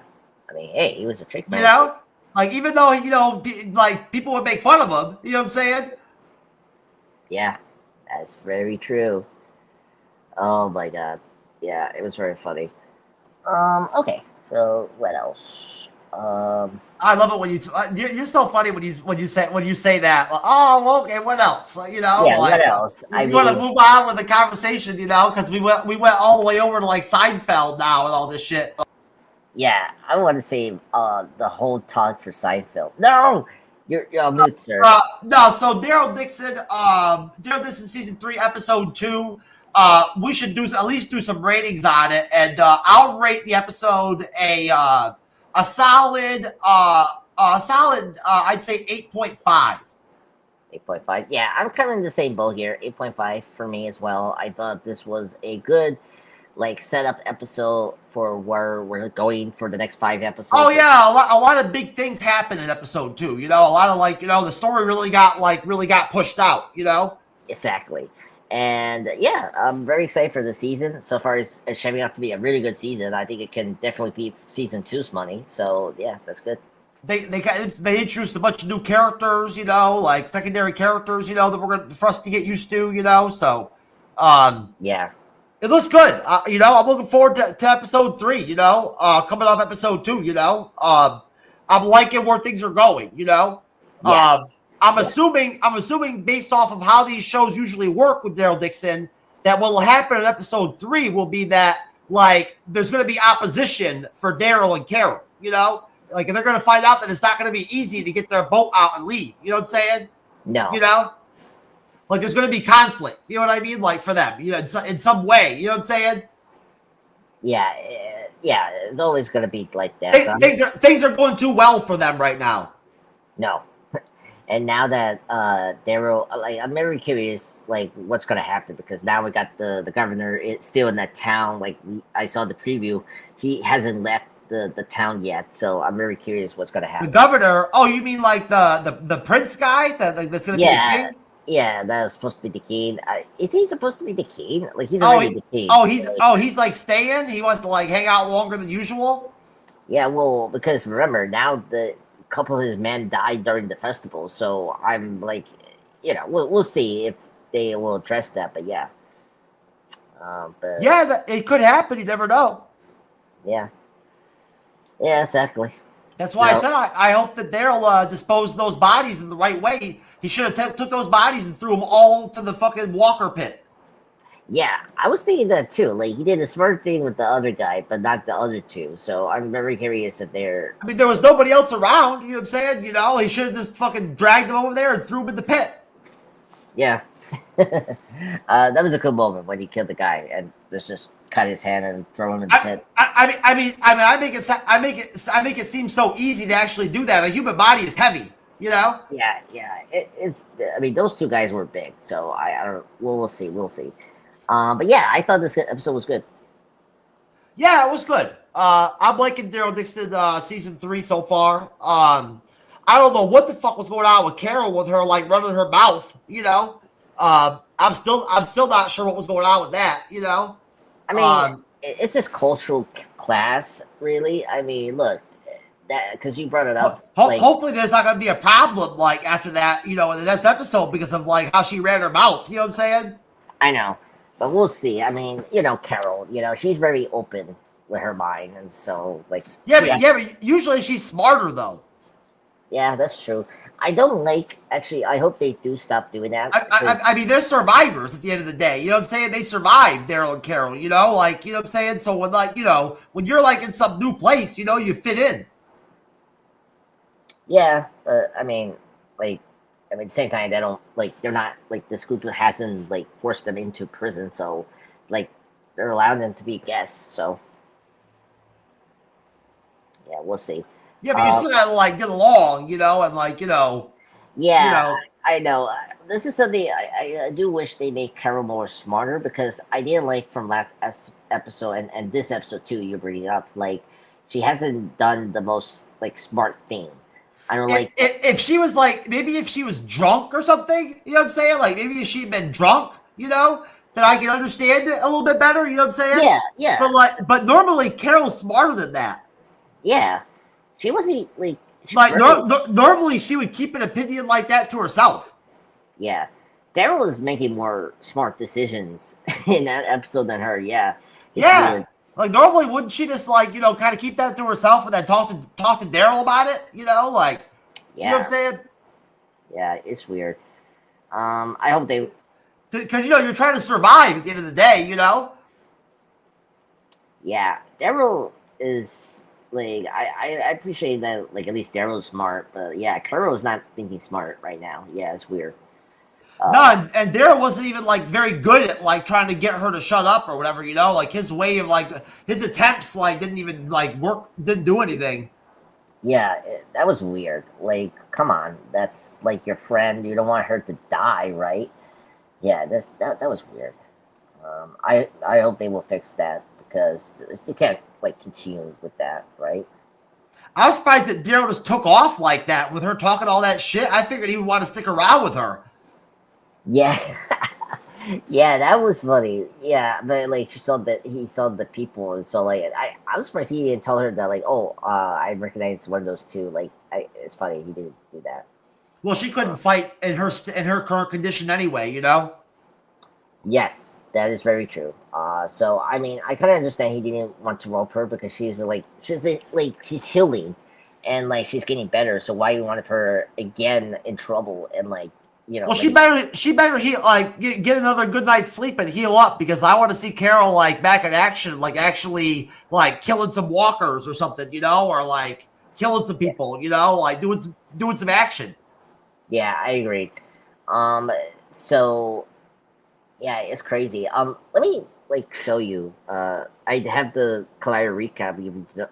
I mean, hey, he was a trick man. You know, like even though like people would make fun of him, you know what I'm saying? Yeah, that's very true. Oh my god, yeah, it was very funny. Okay, so what else? I love it when you're so funny when you say that. Like, oh, okay, what else? You know, yeah, like, what else? You want to move on with the conversation, you know, because we went all the way over to like Seinfeld now and all this shit. Yeah, I want to save the whole talk for Seinfeld. No, you're on mute, sir. No, so Daryl Dixon season 3, episode 2. We should at least do some ratings on it, and I'll rate the episode a solid I'd say 8.5. 8.5. Yeah, I'm kind of in the same boat here. 8.5 for me as well. I thought this was a good like setup episode for where we're going for the next 5 episodes. Oh yeah, a lot of big things happen in episode 2. You know, a lot of like, you know, the story really got pushed out. You know, exactly. And yeah, I'm very excited for the season. So far, it's shaping up to be a really good season. I think it can definitely be season 2's money. So yeah, that's good. They introduced a bunch of new characters, you know, like secondary characters, you know, that for us to get used to, you know. So, yeah. It looks good. You know, I'm looking forward to episode 3, you know, coming off episode 2, you know. I'm liking where things are going, you know. Yeah. I'm assuming based off of how these shows usually work with Daryl Dixon, that what will happen in episode 3 will be that, like, there's going to be opposition for Daryl and Carol, you know. Like, they're going to find out that it's not going to be easy to get their boat out and leave. You know what I'm saying? No. You know? Like, there's going to be conflict. You know what I mean? Like, for them, you know, in some way. You know what I'm saying? Yeah. Yeah. It's always going to be like that. Things are going too well for them right now. No. And now that Daryl, like, I'm very curious, like, what's going to happen, because now we got the governor still in that town. Like, I saw the preview. He hasn't left the town yet, so I'm very curious what's going to happen. The governor? Oh, you mean like the prince guy that's going to be the king? Yeah, that was supposed to be the king. Is he supposed to be the king? Like, he's already the king. He's like staying? He wants to like hang out longer than usual? Yeah, well, because remember, now the couple of his men died during the festival, so I'm like, you know, we'll see if they will address that, but yeah. But yeah, it could happen. You never know. Yeah. Yeah, exactly. That's why I said I hope that Daryl disposed of those bodies in the right way. He should have took those bodies and threw them all to the fucking Walker pit. Yeah, I was thinking that too. Like, he did a smart thing with the other guy, but not the other two. So I'm very curious if they're... I mean, there was nobody else around, you know what I'm saying? You know, he should have just fucking dragged them over there and threw them in the pit. Yeah. That was a cool moment when he killed the guy and just cut his hand and throw him in the pit. I make it seem so easy to actually do that. A human body is heavy, you know? Yeah. It's. I mean, those two guys were big, so I don't. We'll see. But yeah, I thought this episode was good. Yeah, it was good. I'm liking Daryl Dixon season 3 so far. I don't know what the fuck was going on with Carol, with her like running her mouth, you know. I'm still not sure what was going on with that, you know. I mean, it's just cultural class, really. I mean, look, that because you brought it up. Hopefully, there's not going to be a problem like after that, you know, in the next episode because of like how she ran her mouth. You know what I'm saying? I know. But we'll see. I mean, Carol, she's very open with her mind, and so like but usually she's smarter though. Yeah, that's true. I don't like actually. I hope they do stop doing that. I mean, they're survivors at the end of the day. You know what I'm saying? They survived, Daryl and Carol. Like what I'm saying. So when when you're like in some new place, you fit in. Yeah, I mean, at the same time, they don't they're not this group hasn't forced them into prison, so they're allowing them to be guests. So yeah, we'll see. Yeah, but you still gotta get along, and Yeah, I know. This is something I do wish they made Carol more smarter, because I didn't like from last episode and this episode too. You're bringing up she hasn't done the most smart thing. I don't if she was maybe if she was drunk or something, you know what I'm saying? Maybe if she'd been drunk, then I can understand it a little bit better. You know what I'm saying? Yeah. But normally Carol's smarter than that. Yeah, she wasn't normally she would keep an opinion like that to herself. Yeah, Daryl is making more smart decisions in that episode than her. Yeah. Weird. Normally, wouldn't she just kind of keep that to herself and then talk to Daryl about it? You know what I'm saying? Yeah, it's weird. I hope they, because you're trying to survive at the end of the day. Yeah, Daryl is I appreciate that at least Daryl's smart, but yeah, Carol's not thinking smart right now. Yeah, it's weird. No, and Daryl wasn't even very good at trying to get her to shut up or whatever. His way of his attempts didn't even work, didn't do anything. Yeah, that was weird. Come on, that's your friend. You don't want her to die, right? Yeah, that was weird. I hope they will fix that, because you can't continue with that, right? I was surprised that Daryl just took off like that with her talking all that shit. I figured he would want to stick around with her. Yeah. Yeah, that was funny. Yeah, but he saw the people, and so I was surprised he didn't tell her that I recognize one of those two. It's funny he didn't do that. Well, she couldn't fight in her current condition anyway. Yes, that is very true. So I mean, I kind of understand he didn't want to rope her, because she's healing, and she's getting better. So why you wanted her again in trouble and Well, she better heal, get another good night's sleep and heal up, because I want to see Carol back in action, actually killing some walkers or something, or killing some people, doing some action. Yeah, I agree. So yeah, it's crazy. Let me show you. I have the Collider recap,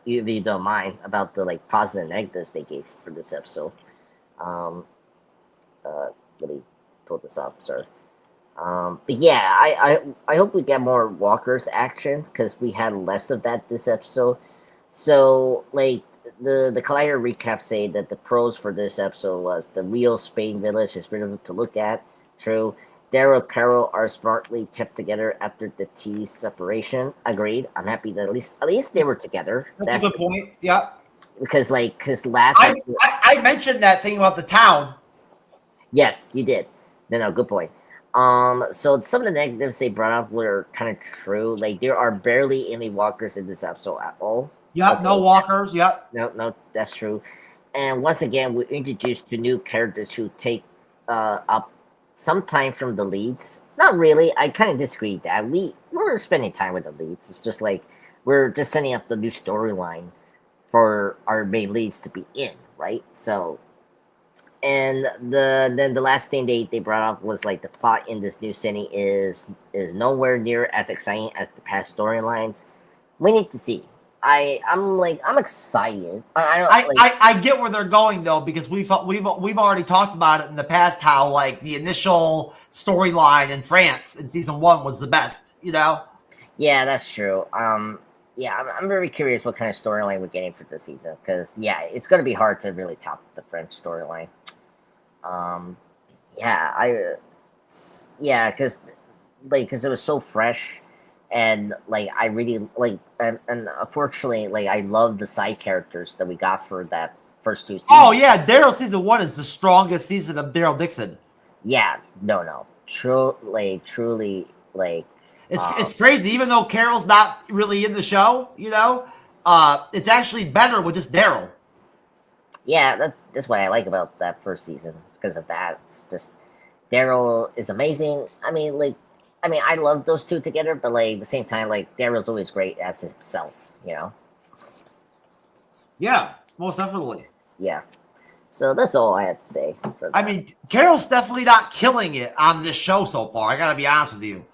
if you don't mind, about the positives and negatives they gave for this episode. Let me pull this up, sir. But yeah, I hope we get more walkers action, because we had less of that this episode. So the Collider recap say that the pros for this episode was the real Spain village is beautiful to look at. True. Daryl and Carol are smartly kept together after the T's separation. Agreed. I'm happy that at least they were together. That's a good point. Yeah. Because last I mentioned that thing about the town. Yes, you did. No, good point. So some of the negatives they brought up were kind of true. There are barely any walkers in this episode at all. Yeah, okay. No walkers. Yeah. No, that's true. And once again, we're introduced to new characters who take up some time from the leads. Not really. I kind of disagree with that. We're spending time with the leads. It's just we're just setting up the new storyline for our main leads to be in, right? So. And then the last thing they brought up was the plot in this new city is nowhere near as exciting as the past storylines. We need to see. I'm excited. I get where they're going though, because we've already talked about it in the past, how the initial storyline in France in season 1 was the best. Yeah, that's true. Yeah, I'm very curious what kind of storyline we're getting for this season, because yeah, it's going to be hard to really top the French storyline. Because it was so fresh, and I really and unfortunately I love the side characters that we got for that first 2 seasons. Oh yeah, Daryl season 1 is the strongest season of Daryl Dixon. Yeah, no, truly It's crazy. Even though Carol's not really in the show, it's actually better with just Daryl. Yeah, that's what I like about that first season because of that. It's just Daryl is amazing. I mean, I love those two together, but like at the same time, like Daryl's always great as himself. Yeah, most definitely. Yeah. So that's all I had to say. I mean, Carol's definitely not killing it on this show so far. I gotta be honest with you.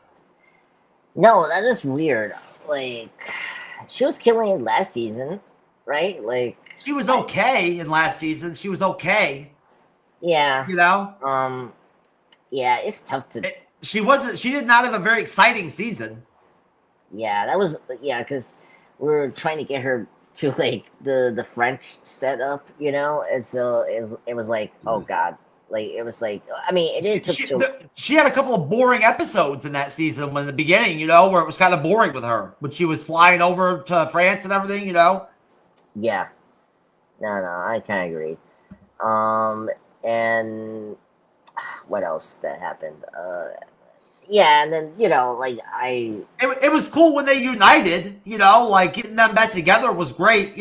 No, that is weird. Like, she was killing it last season, right? Like, she was okay in last season. She was okay. Yeah. Yeah, it's tough to. She did not have a very exciting season. Yeah, because we were trying to get her to like the French setup, and so it was like, oh god, like it was like, I mean, it didn't she had a couple of boring episodes in that season in the beginning, where it was kind of boring with her when she was flying over to France and everything, Yeah, no, I kind of agree. And what else that happened? Yeah, and then it was cool when they united, like getting them back together was great,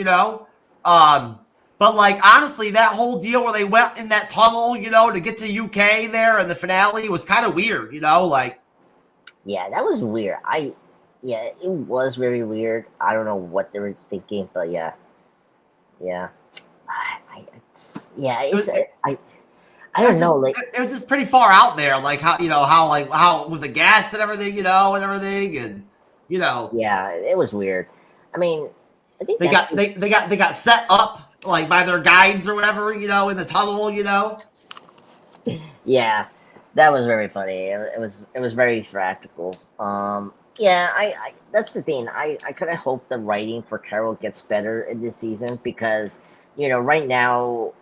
but like honestly, that whole deal where they went in that tunnel, to get to UK there and the finale was kind of weird, like. Yeah, that was weird. It was very weird. I don't know what they were thinking, but yeah. I don't know. Like it was just pretty far out there, like how with the gas and everything, and Yeah, it was weird. I mean, I think they got set up like by their guides or whatever, in the tunnel, Yeah, that was very funny. It was very practical. I that's the thing. I kind of hope the writing for Carol gets better in this season because right now.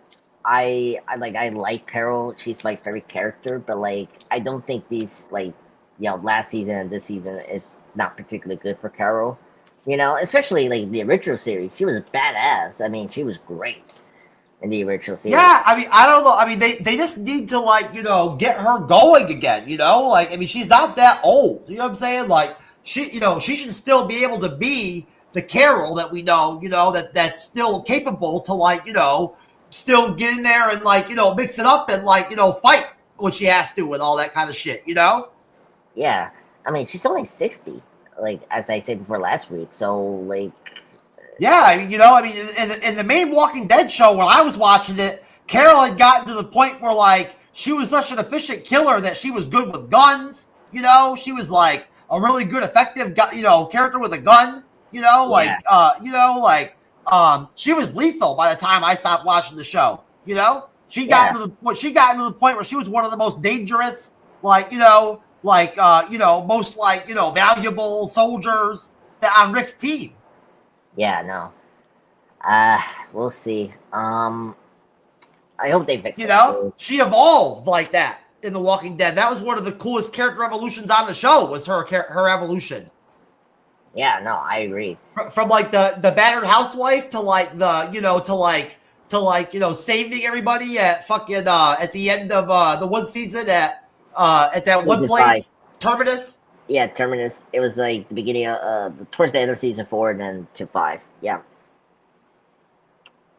I like Carol. She's my favorite character, but like I don't think these last season and this season is not particularly good for Carol. Especially like the original series. She was badass. I mean, she was great in the original series. Yeah, I mean, I don't know. I mean, they just need to get her going again. I mean, she's not that old. You know what I'm saying? Like she should still be able to be the Carol that we know. That's still capable to still get in there and mix it up and fight when she has to and all that kind of shit, Yeah, I mean she's only 60, like as I said before last week. So like, yeah, I mean in the main Walking Dead show when I was watching it, Carol had gotten to the point where she was such an efficient killer that she was good with guns. She was like a really good effective character with a gun. She was lethal by the time I stopped watching the show. She got into the point where she was one of the most dangerous, most valuable soldiers on Rick's team. Yeah, no. We'll see. I hope they fix it. She evolved like that in The Walking Dead. That was one of the coolest character evolutions on the show. Was her evolution. Yeah, no, I agree. From the battered housewife to saving everybody at fucking at the end of the one season at that one place, Terminus. Yeah, Terminus. It was like the beginning of towards the end of season 4 and then to 5. Yeah.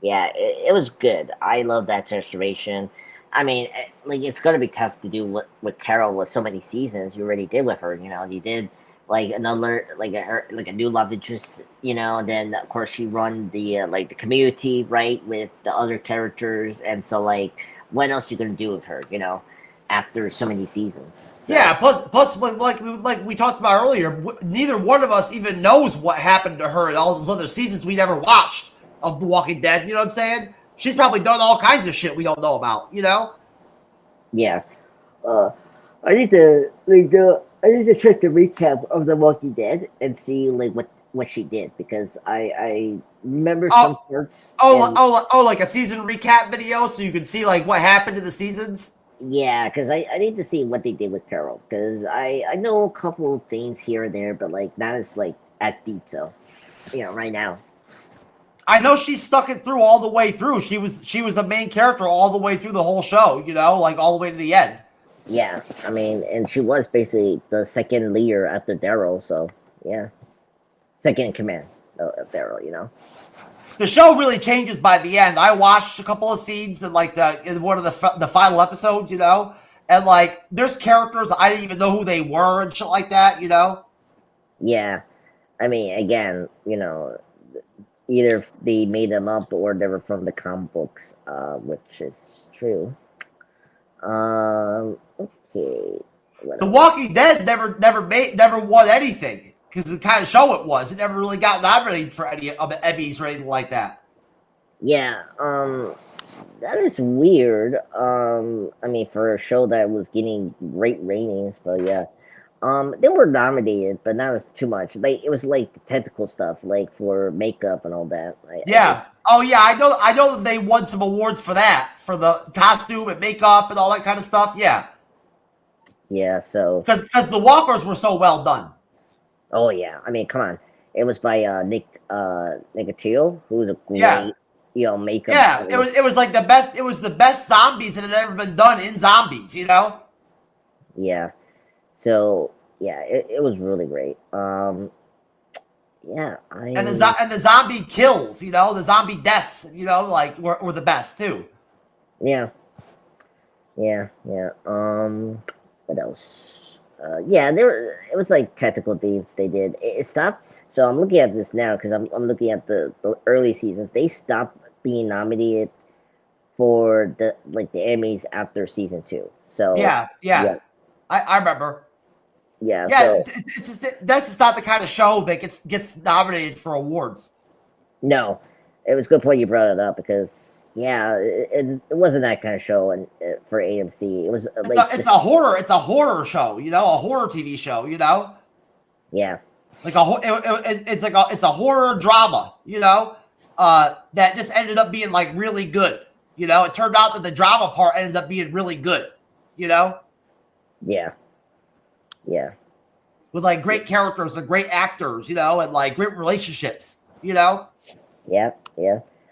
Yeah, it was good. I love that transformation. I mean, it's gonna be tough to do with Carol with so many seasons you already did with her. You did. Another a new love interest, and then of course she run the the community right with the other characters, and so what else you gonna do with her, after so many seasons? So. Yeah, plus like we talked about earlier, neither one of us even knows what happened to her in all those other seasons we never watched of The Walking Dead. You know what I'm saying? She's probably done all kinds of shit we don't know about. Yeah. I need to check the recap of The Walking Dead and see what she did because I remember some parts. Like a season recap video so you can see what happened to the seasons. Yeah, because I need to see what they did with Carol because I know a couple of things here and there, but not as deep. So right now. I know she stuck it through all the way through. She was the main character all the way through the whole show. All the way to the end. Yeah, I mean, and she was basically the second leader after Daryl, so yeah, second in command of Daryl. You know. The show really changes by the end. I watched a couple of scenes in like in one of the final episodes, you know, and like there's characters I didn't even know who they were and shit like that, you know. Yeah, I mean, again, you know, either they made them up or they were from the comic books, which is true. Okay. The Walking Dead never won anything because the kind of show it was. It never really got nominated for any Emmys or anything like that. Yeah, that is weird. I mean, for a show that was getting great ratings, but yeah. They were nominated, but not as too much. Like it was like the technical stuff, like for makeup and all that. Yeah. Oh yeah, I know that they won some awards for that, for the costume and makeup and all that kind of stuff. Yeah. Yeah. So. Because the walkers were so well done. Oh yeah, I mean, come on. It was by Nicotio, who was a great, you know, makeup. Yeah, it was like the best. It was the best zombies that had ever been done in zombies. You know. Yeah. So yeah, it was really great. Yeah, and the zombie kills, you know, the zombie deaths, you know, like were the best too. Yeah. What else? Yeah, it was like technical things they did. It stopped. So I'm looking at this now because I'm looking at the early seasons. They stopped being nominated for the Emmys after season 2. So yeah. I remember. Yeah, so, that's just not the kind of show that gets nominated for awards. No, it was a good point you brought it up because it wasn't that kind of show, and for AMC, it was it's a horror show, you know, a horror TV show, you know. Yeah, like it's a horror drama, you know, that just ended up being like really good. You know, it turned out that the drama part ended up being really good, you know. Yeah. With like great characters and great actors, you know, and like great relationships, you know. Yeah.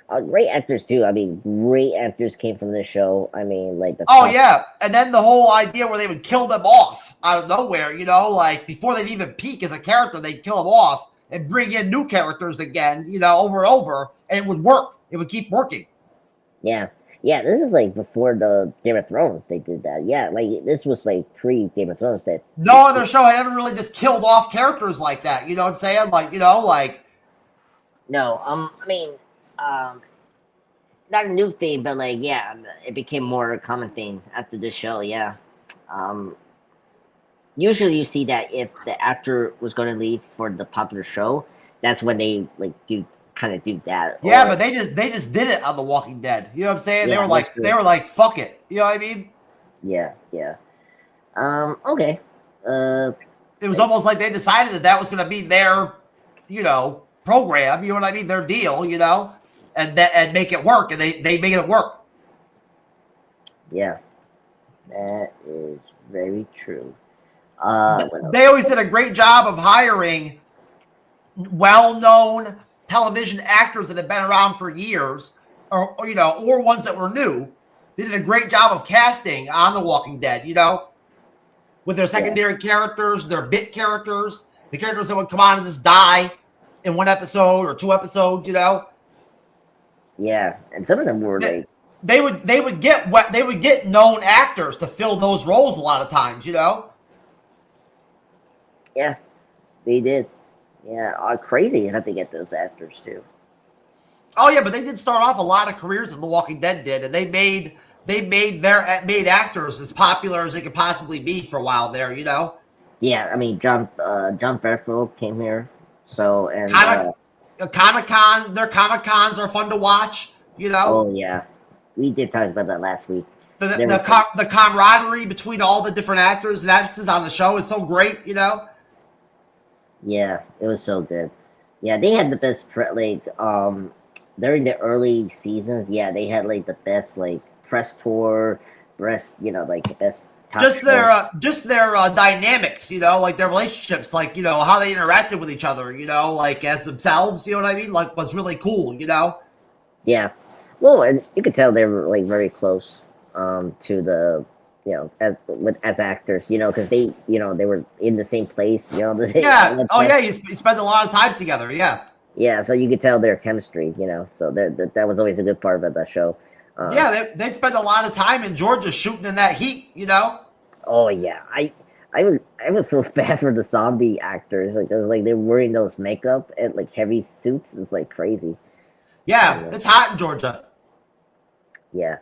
Great actors too. I mean, great actors came from this show. I mean, like yeah, and then the whole idea where they would kill them off out of nowhere, you know, like before they'd even peak as a character, they'd kill them off and bring in new characters again, you know, over and over, and it would work. It would keep working. Yeah, this is like before the Game of Thrones they did that. Yeah, like this was like pre-Game of Thrones. That no other show had ever really just killed off characters like that. You know what I'm saying? Like, you know, like. No, I mean, not a new thing, but like, yeah, it became more a common thing after this show. Yeah. Usually you see that if the actor was going to leave for the popular show, that's when they like do that. Yeah, but they just did it on The Walking Dead. You know what I'm saying? Yeah, they were like, fuck it. You know what I mean? Yeah. Okay. It was almost like they decided that was going to be their, you know, program. You know what I mean? Their deal. You know, and make it work, and they made it work. Yeah, that is very true. They always did a great job of hiring well-known television actors that have been around for years, or you know, or ones that were new. They did a great job of casting on The Walking Dead, you know, with their secondary characters, their bit characters, the characters that would come on and just die in one episode or 2 episodes, you know. Yeah, and some of them were they would get known actors to fill those roles a lot of times, you know. Yeah, they did. Yeah, crazy enough to get those actors too. Oh yeah, but they did start off a lot of careers in The Walking Dead did, and they made actors as popular as they could possibly be for a while there, you know. Yeah, I mean John Bernthal came here, so and Comic-Con, their Comic-Cons are fun to watch, you know. Oh yeah, we did talk about that last week. The camaraderie between all the different actors and actresses on the show is so great, you know. Yeah, it was so good. Yeah, they had the best during the early seasons. Yeah, they had like the best like press tour, you know, like the best. Just their dynamics, you know, like their relationships, like, you know, how they interacted with each other, you know, like as themselves, you know what I mean? Like was really cool, you know. Yeah, well, and you could tell they were like very close to the as actors, because they were in the same place, Yeah. Oh, yeah. You spend a lot of time together. Yeah. Yeah, so you could tell their chemistry, so that was always a good part of that show. Yeah, they'd spend a lot of time in Georgia shooting in that heat, Oh yeah, I would feel bad for the zombie actors, like they're wearing those makeup and like heavy suits. It's like crazy. Yeah, it's hot in Georgia. Yeah.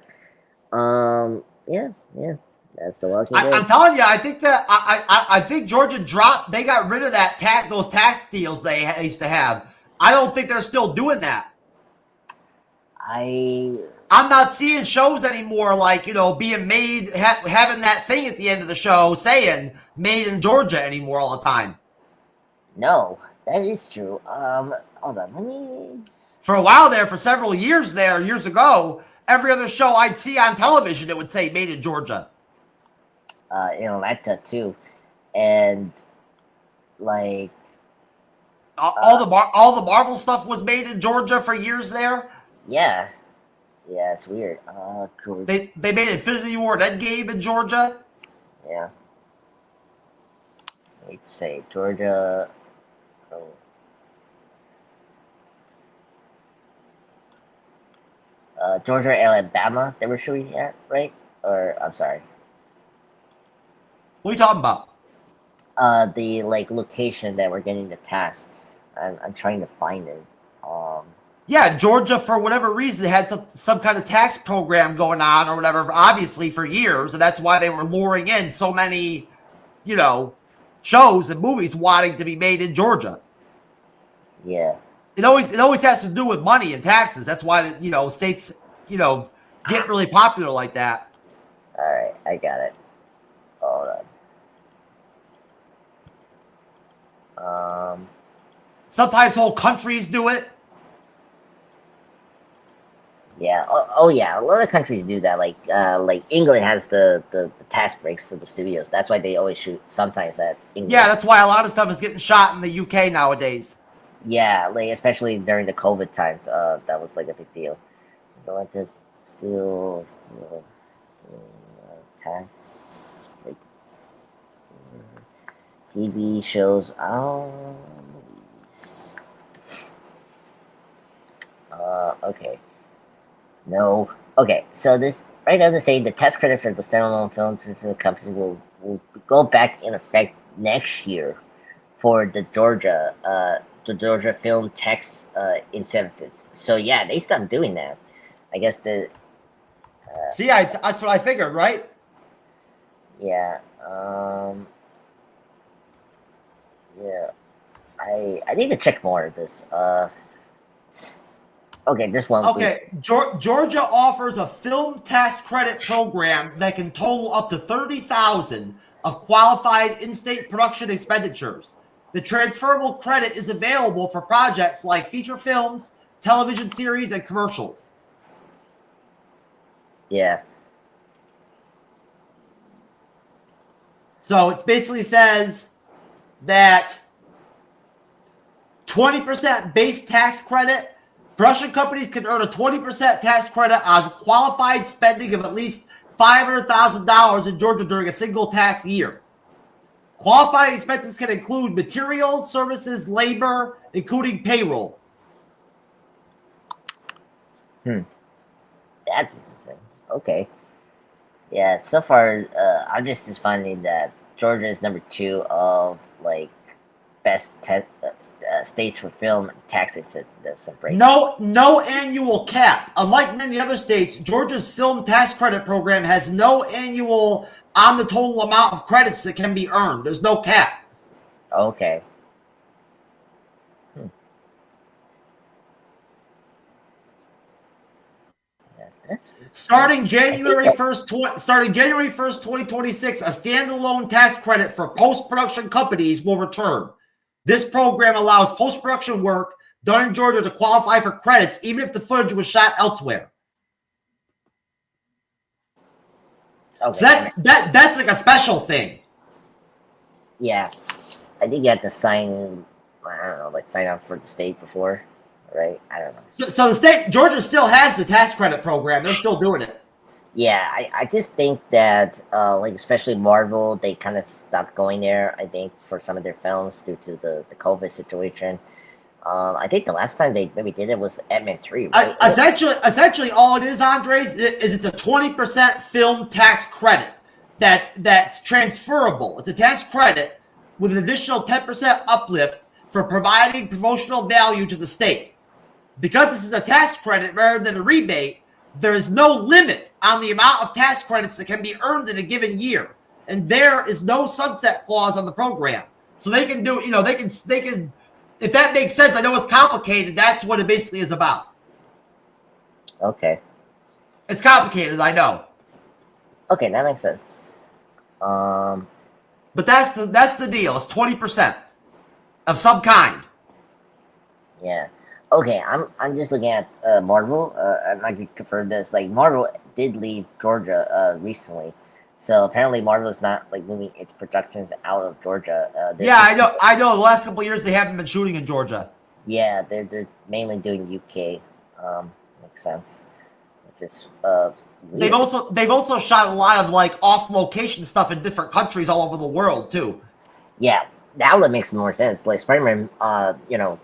Yeah. That's the Walking Dead. I'm telling you, I think that I think Georgia dropped. They got rid of those tax deals they used to have. I don't think they're still doing that. I'm not seeing shows anymore like being made having that thing at the end of the show saying "Made in Georgia" anymore all the time. No, that is true. Hold on, let me. For a while there, for several years ago, every other show I'd see on television, it would say "Made in Georgia." In Atlanta too, and like all the Marvel stuff was made in Georgia for years there. Yeah, it's weird. Cool. They made Infinity War and Endgame in Georgia. Yeah. Wait to say Georgia. Georgia and Alabama. They were shooting at, right? Or I'm sorry. What are you talking about? The location that we're getting the task. I'm trying to find it. Yeah, Georgia, for whatever reason, had some kind of tax program going on or whatever, obviously for years, and that's why they were luring in so many, shows and movies wanting to be made in Georgia. Yeah. It always has to do with money and taxes. That's why states get really popular like that. All right, I got it. Hold on. Sometimes whole countries do it. Yeah. Oh, yeah. A lot of countries do that. Like England has the tax breaks for the studios. That's why they always shoot sometimes at England. Yeah, that's why a lot of stuff is getting shot in the UK nowadays. Yeah, especially during the COVID times, that was a big deal. Going to still tax breaks, TV shows. Okay. No. Okay, so this right now they say the tax credit for the standalone film to the company will go back in effect next year for the Georgia film tax incentives. So yeah, they stopped doing that. I guess See, that's what I figured, right? Yeah. Yeah. I need to check more of this. Okay, there's one. Okay, Georgia offers a film tax credit program that can total up to $30,000 of qualified in-state production expenditures. The transferable credit is available for projects like feature films, television series, and commercials. Yeah. So it basically says that 20% base tax credit. Production companies can earn a 20% tax credit on qualified spending of at least $500,000 in Georgia during a single tax year. Qualifying expenses can include materials, services, labor, including payroll. That's okay. Yeah, so far, I'm just finding that Georgia is number 2 of best states for film tax incentives. No annual cap. Unlike many other states, Georgia's film tax credit program has no annual on the total amount of credits that can be earned. There's no cap. Okay. Starting January 1st, 2026, a standalone tax credit for post-production companies will return. This program allows post-production work done in Georgia to qualify for credits, even if the footage was shot elsewhere. Okay. So that's like a special thing. Yeah, I think you have to sign. I don't know, sign up for the state before, right? I don't know. So the state, Georgia still has the tax credit program. They're still doing it. Yeah, I just think that like especially Marvel, they kind of stopped going there. I think for some of their films due to the COVID situation. I think the last time they maybe did it was Ant-Man 3, right? Essentially, all it is, Andres, is it's a 20% film tax credit that's transferable. It's a tax credit with an additional 10% uplift for providing promotional value to the state. Because this is a tax credit rather than a rebate, there is no limit on the amount of tax credits that can be earned in a given year, and there is no sunset clause on the program. So they can do, they can. If that makes sense, I know it's complicated. That's what it basically is about. Okay. It's complicated, I know. Okay, that makes sense. But that's the deal. It's 20% of some kind. Yeah. Okay, I'm just looking at Marvel, and I can confirm this. Like Marvel did leave Georgia recently, so apparently Marvel is not like moving its productions out of Georgia. Yeah, I know. The last couple of years they haven't been shooting in Georgia. Yeah, they're mainly doing UK. Makes sense. Which is weird. They've also shot a lot of like off location stuff in different countries all over the world too. Yeah. Now that makes more sense. Like Spider-Man,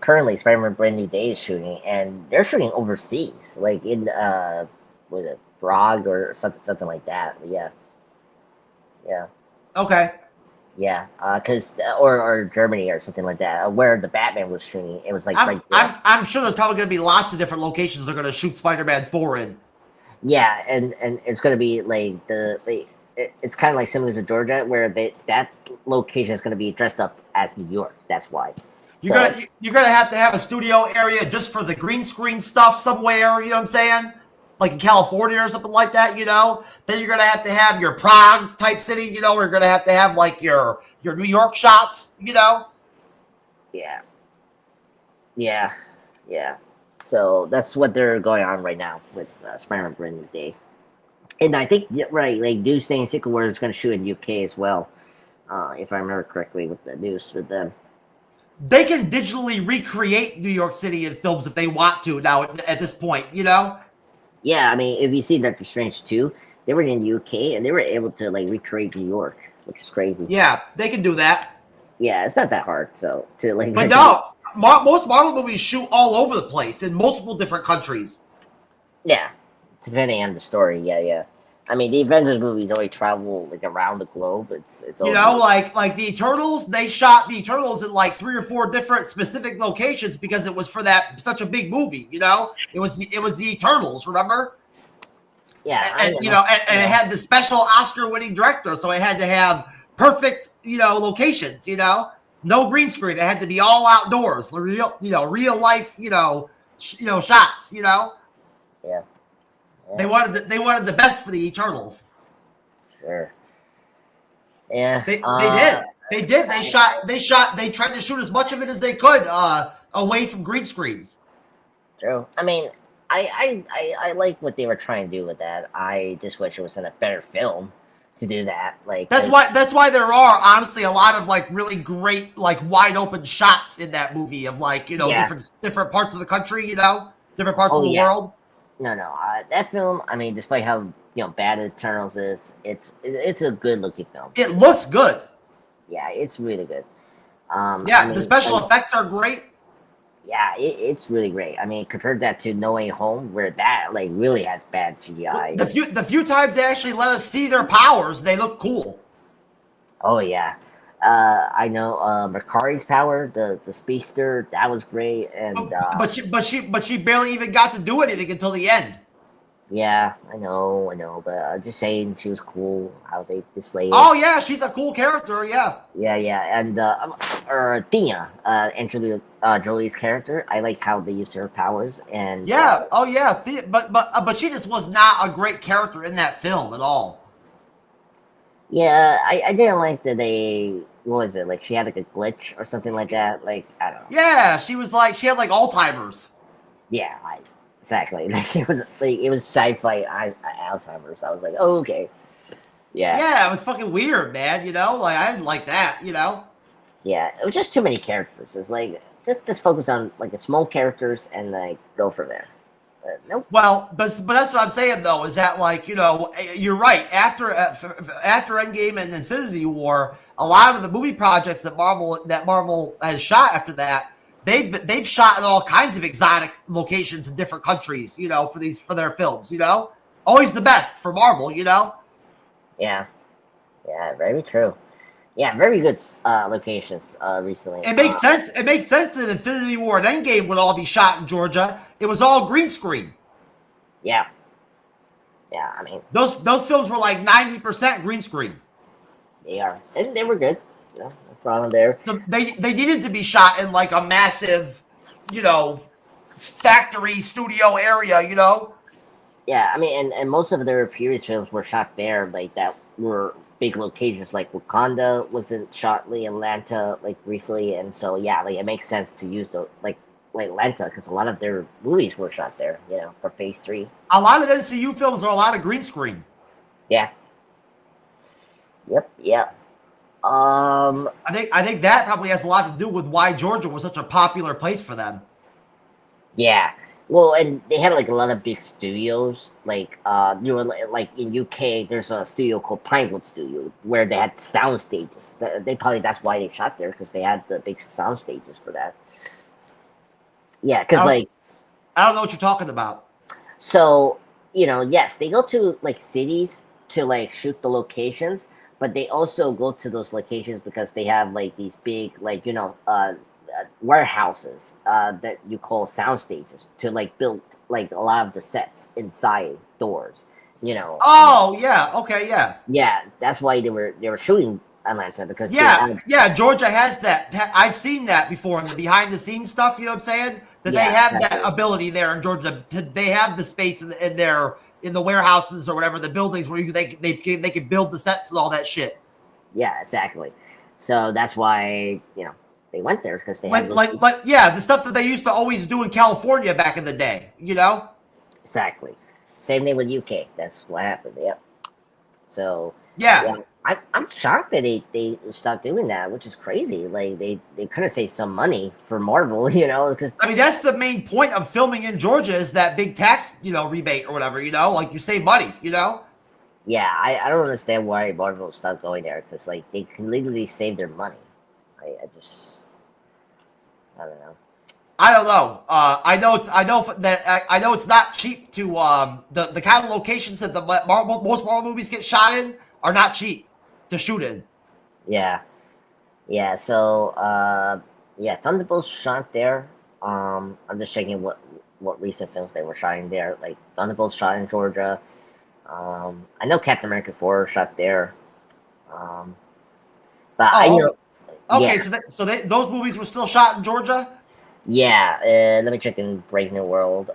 currently Spider-Man Brand New Day is shooting, and they're shooting overseas, like in was it Prague or something like that. Yeah. Okay. Yeah, because or Germany or something like that, where the Batman was shooting. It was like right there. I'm sure there's probably going to be lots of different locations they're going to shoot Spider-Man 4 in. Yeah, and it's going to be like it's kind of like similar to Georgia, where that location is going to be dressed up as New York. That's why. You're gonna have to have a studio area just for the green screen stuff somewhere. You know what I'm saying? Like in California or something like that. Then you're gonna have your Prague type city. Where you're gonna have like your New York shots. Yeah. So that's what they're going on right now with Spider-Man Brand New Day. And I think, right, like Doomsday and Secret Wars is going to shoot in UK as well, if I remember correctly with the news with them. They can digitally recreate New York City in films if they want to now at this point, Yeah, I mean, if you see Doctor Strange 2, they were in the UK and they were able to like recreate New York, which is crazy. Yeah, they can do that. Yeah, it's not that hard. So to like, but no, most Marvel movies shoot all over the place in multiple different countries. Yeah, depending on the story. Yeah. I mean, the Avengers movies always travel like around the globe. It's like the Eternals. They shot the Eternals in like 3 or 4 different specific locations because it was for such a big movie. It was the Eternals. Remember? Yeah, and it had the special Oscar-winning director, so it had to have perfect locations. No green screen. It had to be all outdoors. Real life. Shots. Yeah. They wanted the best for the Eternals. Sure. Yeah. They did. They tried to shoot as much of it as they could away from green screens. True. I mean, I like what they were trying to do with that. I just wish it was in a better film to do that. Like that's why there are honestly a lot of like really great like wide open shots in that movie of like different parts of the country, different parts of the world. No, that film. I mean, despite how bad Eternals is, it's a good looking film. It looks good. Yeah, it's really good. The special effects are great. Yeah, it's really great. I mean, compared that to No Way Home, where that like really has bad CGI. The few times they actually let us see their powers, they look cool. Oh yeah. I know Makari's power, the speedster, that was great, and but she barely even got to do anything until the end. Yeah, I know, but I'm just saying she was cool how they displayed it. Oh yeah, she's a cool character. Yeah, and Thea, Angelina Jolie's character, I like how they used her powers, and Thea, but she just was not a great character in that film at all. Yeah, I didn't like that they. What was it? Like she had like a glitch or something like that. Like I don't know. Yeah, she had like Alzheimer's. Yeah, exactly. Like it was sci-fi Alzheimer's. I was like, oh okay. Yeah, it was fucking weird, man. Like I didn't like that. Yeah, it was just too many characters. It's like just focus on like the small characters and like go from there. Nope. Well, but that's what I'm saying though, is that like, you know, you're right. After Endgame and Infinity War, a lot of the movie projects that Marvel has shot after that, they've shot in all kinds of exotic locations in different countries, you know, for their films, you know. Always the best for Marvel, you know. Yeah, yeah, very true. Yeah, very good locations recently. It makes sense. It makes sense that Infinity War and Endgame would all be shot in Georgia. It was all green screen. Yeah. Yeah, I mean, Those films were like 90% green screen. they are, and they were good. No problem there. So they needed to be shot in like a massive, you know, factory studio area, you know. Yeah, I mean, and most of their previous films were shot there, like that were big locations. Like Wakanda wasn't shot in Atlanta, like briefly, and so yeah, like it makes sense to use the like Atlanta because a lot of their movies were shot there. You know, for Phase 3. A lot of MCU films are a lot of green screen. Yeah. Yep. Yep. I think that probably has a lot to do with why Georgia was such a popular place for them. Yeah. Well, and they had like a lot of big studios. Like, you know, like in UK, there's a studio called Pinewood Studio where they had sound stages. That's why they shot there because they had the big sound stages for that. Yeah, because like I don't know what you're talking about. So, you know, yes, they go to like cities to like shoot the locations, but they also go to those locations because they have like these big, like, you know, warehouses that you call sound stages to like build like a lot of the sets inside doors, you know. Oh, yeah. Okay, yeah. Yeah, that's why they were shooting Atlanta because Georgia has that. I've seen that before in the behind the scenes stuff, you know what I'm saying? That they have that ability there in Georgia. They have the space in the warehouses or whatever, the buildings where they can build the sets and all that shit. Yeah, exactly. So that's why, you know, they went there because they had the stuff that they used to always do in California back in the day, you know? Exactly. Same thing with UK. That's what happened. Yep. So yeah. I'm shocked that they stopped doing that, which is crazy. Like they could have saved some money for Marvel, you know, because I mean that's the main point of filming in Georgia is that big tax, you know, rebate or whatever, you know, like you save money, you know. Yeah, I don't understand why Marvel stopped going there because like they can literally save their money. I don't know. I don't know. I know it's not cheap to the kind of locations that most Marvel movies get shot in are not cheap to shoot in. Yeah. So yeah, Thunderbolts shot there. I'm just checking what recent films they were shooting there. Like Thunderbolts shot in Georgia. I know Captain America 4 shot there. But I know. Okay, so those movies were still shot in Georgia. Yeah, let me check in Brave New World.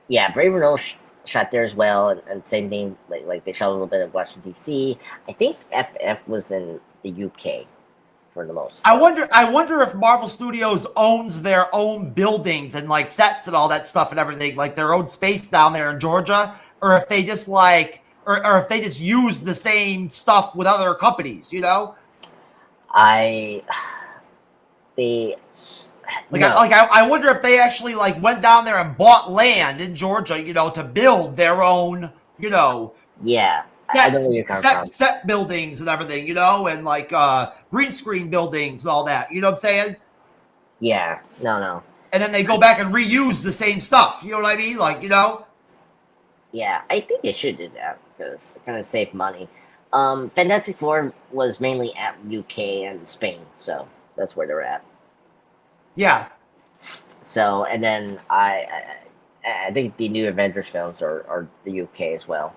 Yeah, Brave New World shot there as well, and same thing. Like they shot a little bit of Washington D.C. I think FF was in the UK for the most. I wonder if Marvel Studios owns their own buildings and like sets and all that stuff and everything, like their own space down there in Georgia, or if they just like, or if they just use the same stuff with other companies, you know. I wonder if they actually like went down there and bought land in Georgia, you know, to build their own, you know. Yeah, I know where you're coming from. Set buildings and everything, you know, and like green screen buildings and all that. You know what I'm saying? Yeah. No. And then they go back and reuse the same stuff. You know what I mean? Like, you know. Yeah, I think they should do that because it kind of save money. Fantastic Four was mainly at UK and Spain, so that's where they're at. Yeah. So, and then I think the new Avengers films are the UK as well.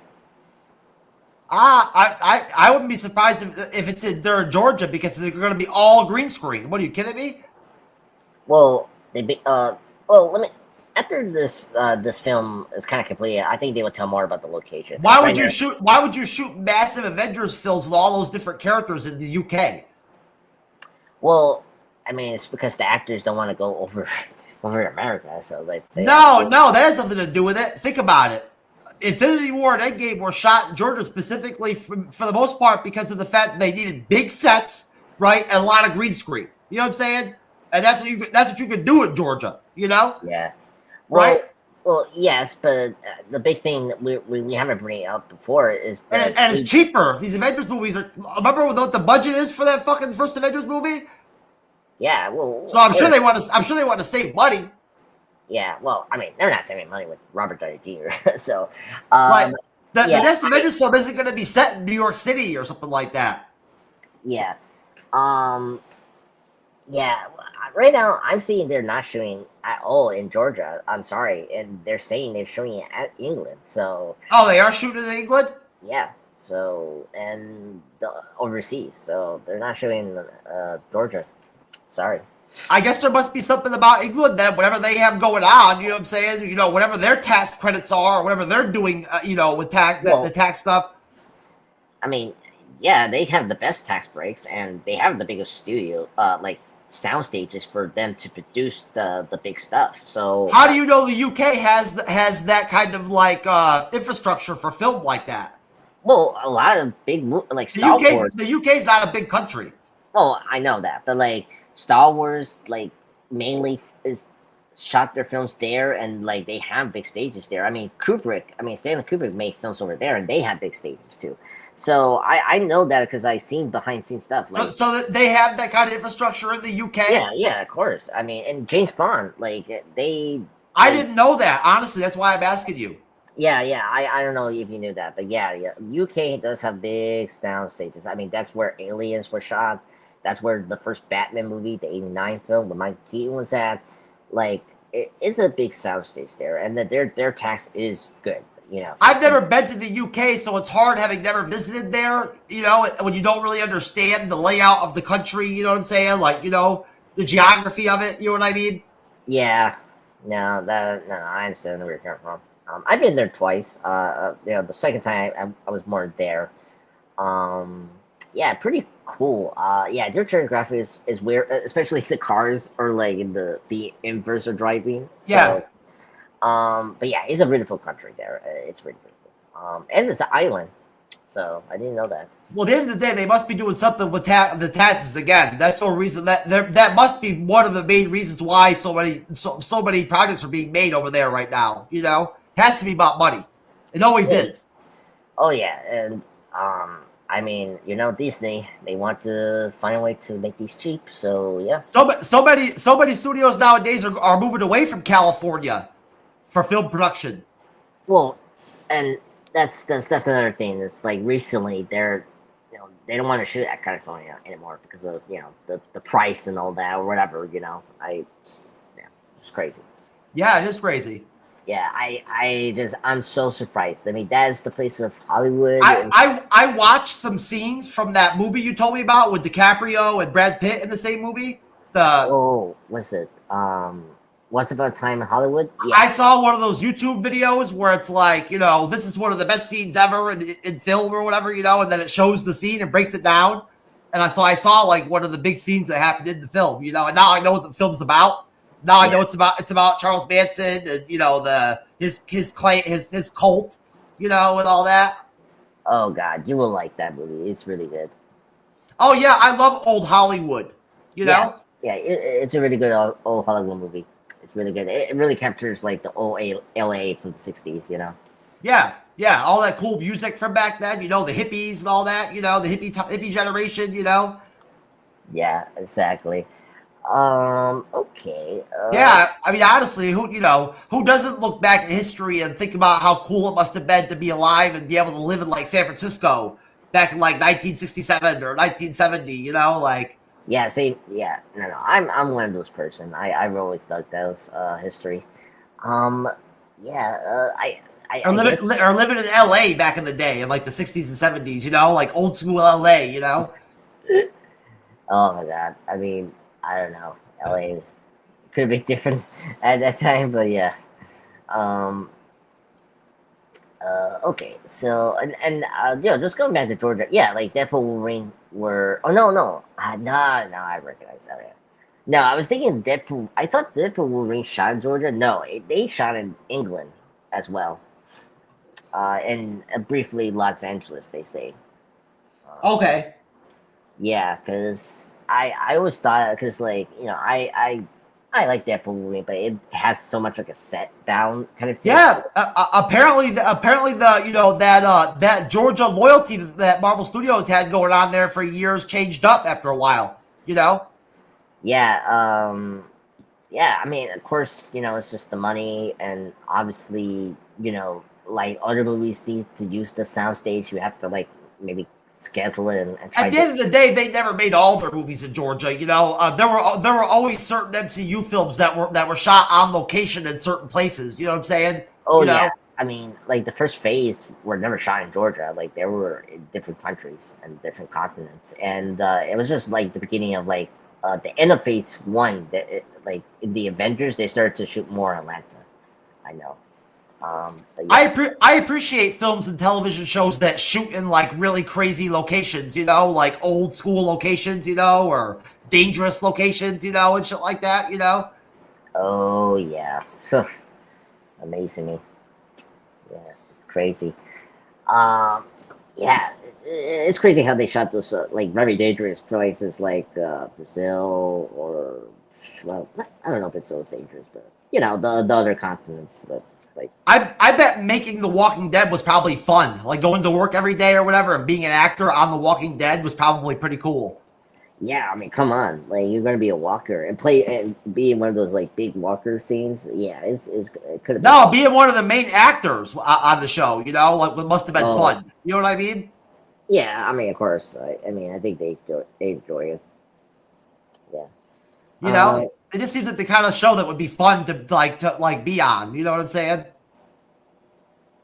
I wouldn't be surprised if it's in Georgia because they're going to be all green screen. What are you kidding me? Well, after this film is kind of completed, I think they would tell more about the location. Why would you shoot massive Avengers films with all those different characters in the UK? Well, I mean, it's because the actors don't want to go over America, so No, that has nothing to do with it. Think about it. Infinity War and Endgame were shot in Georgia specifically for the most part because of the fact that they needed big sets, right, and a lot of green screen. You know what I'm saying? And that's what you could do in Georgia. You know? Yeah. Well, right. Well, yes, but the big thing that we haven't bring up before is that And it's cheaper. These Avengers movies are. Remember what the budget is for that fucking first Avengers movie? yeah, well, So I'm sure they want to. I'm sure they want to save money. yeah, well, I mean, they're not saving money with Robert Downey Jr. So, But the yeah, next Avengers film isn't going to be set in New York City or something like that. yeah, yeah. Right now, I'm seeing they're not showing at all in Georgia. I'm sorry, and they're saying they're showing it at England. So, Oh, they are shooting in England. yeah. So and overseas, so they're not showing Georgia. Sorry. I guess there must be something about England that whatever they have going on, you know what I'm saying? You know, whatever their tax credits are, or whatever they're doing, you know, with the tax stuff. I mean, yeah, they have the best tax breaks, and they have the biggest studio, like sound stages for them to produce the big stuff. So how do you know the UK has that kind of like infrastructure for film like that? Well, a lot of big like Star Wars. The UK's not a big country. Oh, I know that, but like Star Wars, like mainly is shot their films there, and like they have big stages there. I mean, Stanley Kubrick made films over there, and they have big stages too. So I know that because I seen behind scene stuff. Like, so they have that kind of infrastructure in the UK. Yeah, of course. I mean, and James Bond, like they. I didn't know that, honestly. That's why I'm asking you. Yeah. I don't know if you knew that, but yeah. UK does have big sound stages. I mean, that's where Aliens were shot. That's where the first Batman movie, the '89 film, with Mike Keaton was at. Like, it's a big soundstage there, and that their tax is good. You know, I've never been to the UK, so it's hard having never visited there. You know, when you don't really understand the layout of the country. You know what I'm saying? Like, you know, the geography of it. You know what I mean? Yeah. No, I understand where you're coming from. I've been there twice. You know, the second time I was more there. Yeah, pretty cool. Yeah, their geography is weird, especially the cars are like in the inverse of driving. So, Yeah. but yeah, it's a beautiful country there. It's really beautiful. And it's an island, so I didn't know that. Well, at the end of the day, they must be doing something with the taxes again. That's the reason that must be one of the main reasons why so many projects are being made over there right now. You know, it has to be about money. It always is. Oh yeah, and I mean, you know, Disney, they want to find a way to make these cheap. So yeah. So many studios nowadays are moving away from California for film production. Well, and that's another thing. It's like recently they don't want to shoot at California anymore because of the price and all that or whatever. It's crazy. Yeah, it is crazy. Yeah, I'm so surprised. I mean, that is the place of Hollywood. I watched some scenes from that movie you told me about with DiCaprio and Brad Pitt in the same movie. What's it? Once Upon a Time in Hollywood. Yeah. I saw one of those YouTube videos where it's like, you know, this is one of the best scenes ever in film or whatever, you know, and then it shows the scene and breaks it down. And I saw like one of the big scenes that happened in the film, you know, and now I know what the film's about. Now I know it's about Charles Manson and, you know, his cult, you know, and all that. Oh God, you will like that movie. It's really good. Oh yeah, I love old Hollywood. You know? Yeah, it's a really good old Hollywood movie. It's really good. It really captures like the old LA from the '60s. You know? Yeah, all that cool music from back then. You know, the hippies and all that. You know, the hippie generation. You know? Yeah, exactly. Okay. Yeah, I mean, honestly, who doesn't look back at history and think about how cool it must have been to be alive and be able to live in like San Francisco back in like 1967 or 1970? You know, like. Yeah. See. Yeah. No. I'm one of those person. I've always dug those history. Yeah. Or living in LA back in the day in like the 60s and 70s. You know, like old school LA. You know. Oh my God. I mean. I don't know. LA could be different at that time, but yeah. Okay. So just going back to Georgia. Yeah, like Deadpool, Wolverine were. Oh no. No, I recognize that. Yeah. No, I was thinking Deadpool. I thought Deadpool, Wolverine shot in Georgia. No, they shot in England as well. And briefly Los Angeles, they say. Yeah, because. I always thought because like I I like Deadpool movie, but it has so much like a set down kind of thing. Yeah, apparently the that Georgia loyalty that Marvel Studios had going on there for years changed up after a while. Yeah, yeah. I mean, of course, it's just the money, and obviously, like other movies need to use the soundstage. You have to like maybe schedule it and try. At the end of the day, they never made all their movies in Georgia. There were always certain MCU films that were shot on location in certain places. You know what I'm saying? Oh yeah. I mean, like the first phase were never shot in Georgia. Like they were in different countries and different continents, and it was just like the beginning of like the end of phase one. That like in the Avengers, they started to shoot more in Atlanta. I know. But yeah. I appreciate films and television shows that shoot in like really crazy locations, like old school locations, or dangerous locations, and shit like that, Oh yeah, amazing me. Yeah, it's crazy. Yeah, it's crazy how they shot those like very dangerous places like Brazil or well, I don't know if it's so dangerous, but the other continents that. Like, I bet making The Walking Dead was probably fun. Like going to work every day or whatever and being an actor on The Walking Dead was probably pretty cool. Yeah, I mean, come on. Like you're gonna be a walker and play and be in one of those like big walker scenes. Yeah, it could have been No, being one of the main actors on the show, like it must have been fun. You know what I mean? Yeah, I mean, of course. I mean, I think they enjoy it. Yeah. It just seems like the kind of show that would be fun to be on. You know what I'm saying?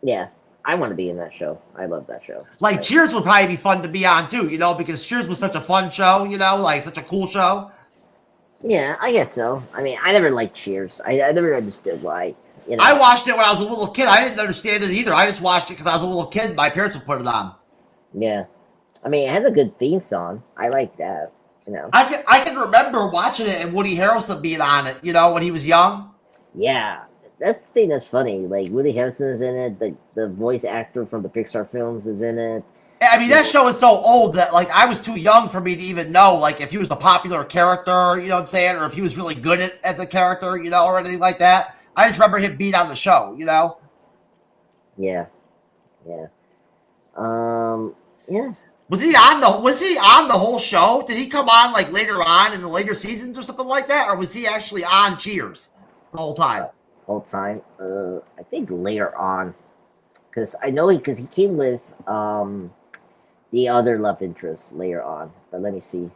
Yeah, I want to be in that show. I love that show. Like Cheers would probably be fun to be on too. Because Cheers was such a fun show. Like such a cool show. Yeah, I guess so. I mean, I never liked Cheers. I never understood why. I watched it when I was a little kid. I didn't understand it either. I just watched it because I was a little kid. My parents would put it on. Yeah, I mean, it has a good theme song. I like that. I can remember watching it and Woody Harrelson being on it, when he was young. Yeah, that's the thing that's funny. Like Woody Harrelson is in it. The voice actor from the Pixar films is in it. I mean, that show is so old that like I was too young for me to even know like if he was a popular character, you know what I'm saying, or if he was really good at the character, or anything like that. I just remember him being on the show, Yeah. Yeah. Yeah. Was he on the whole show? Did he come on like later on in the later seasons or something like that, or was he actually on Cheers the whole time? I think later on, because I know because he came with the other love interest later on. But let me see.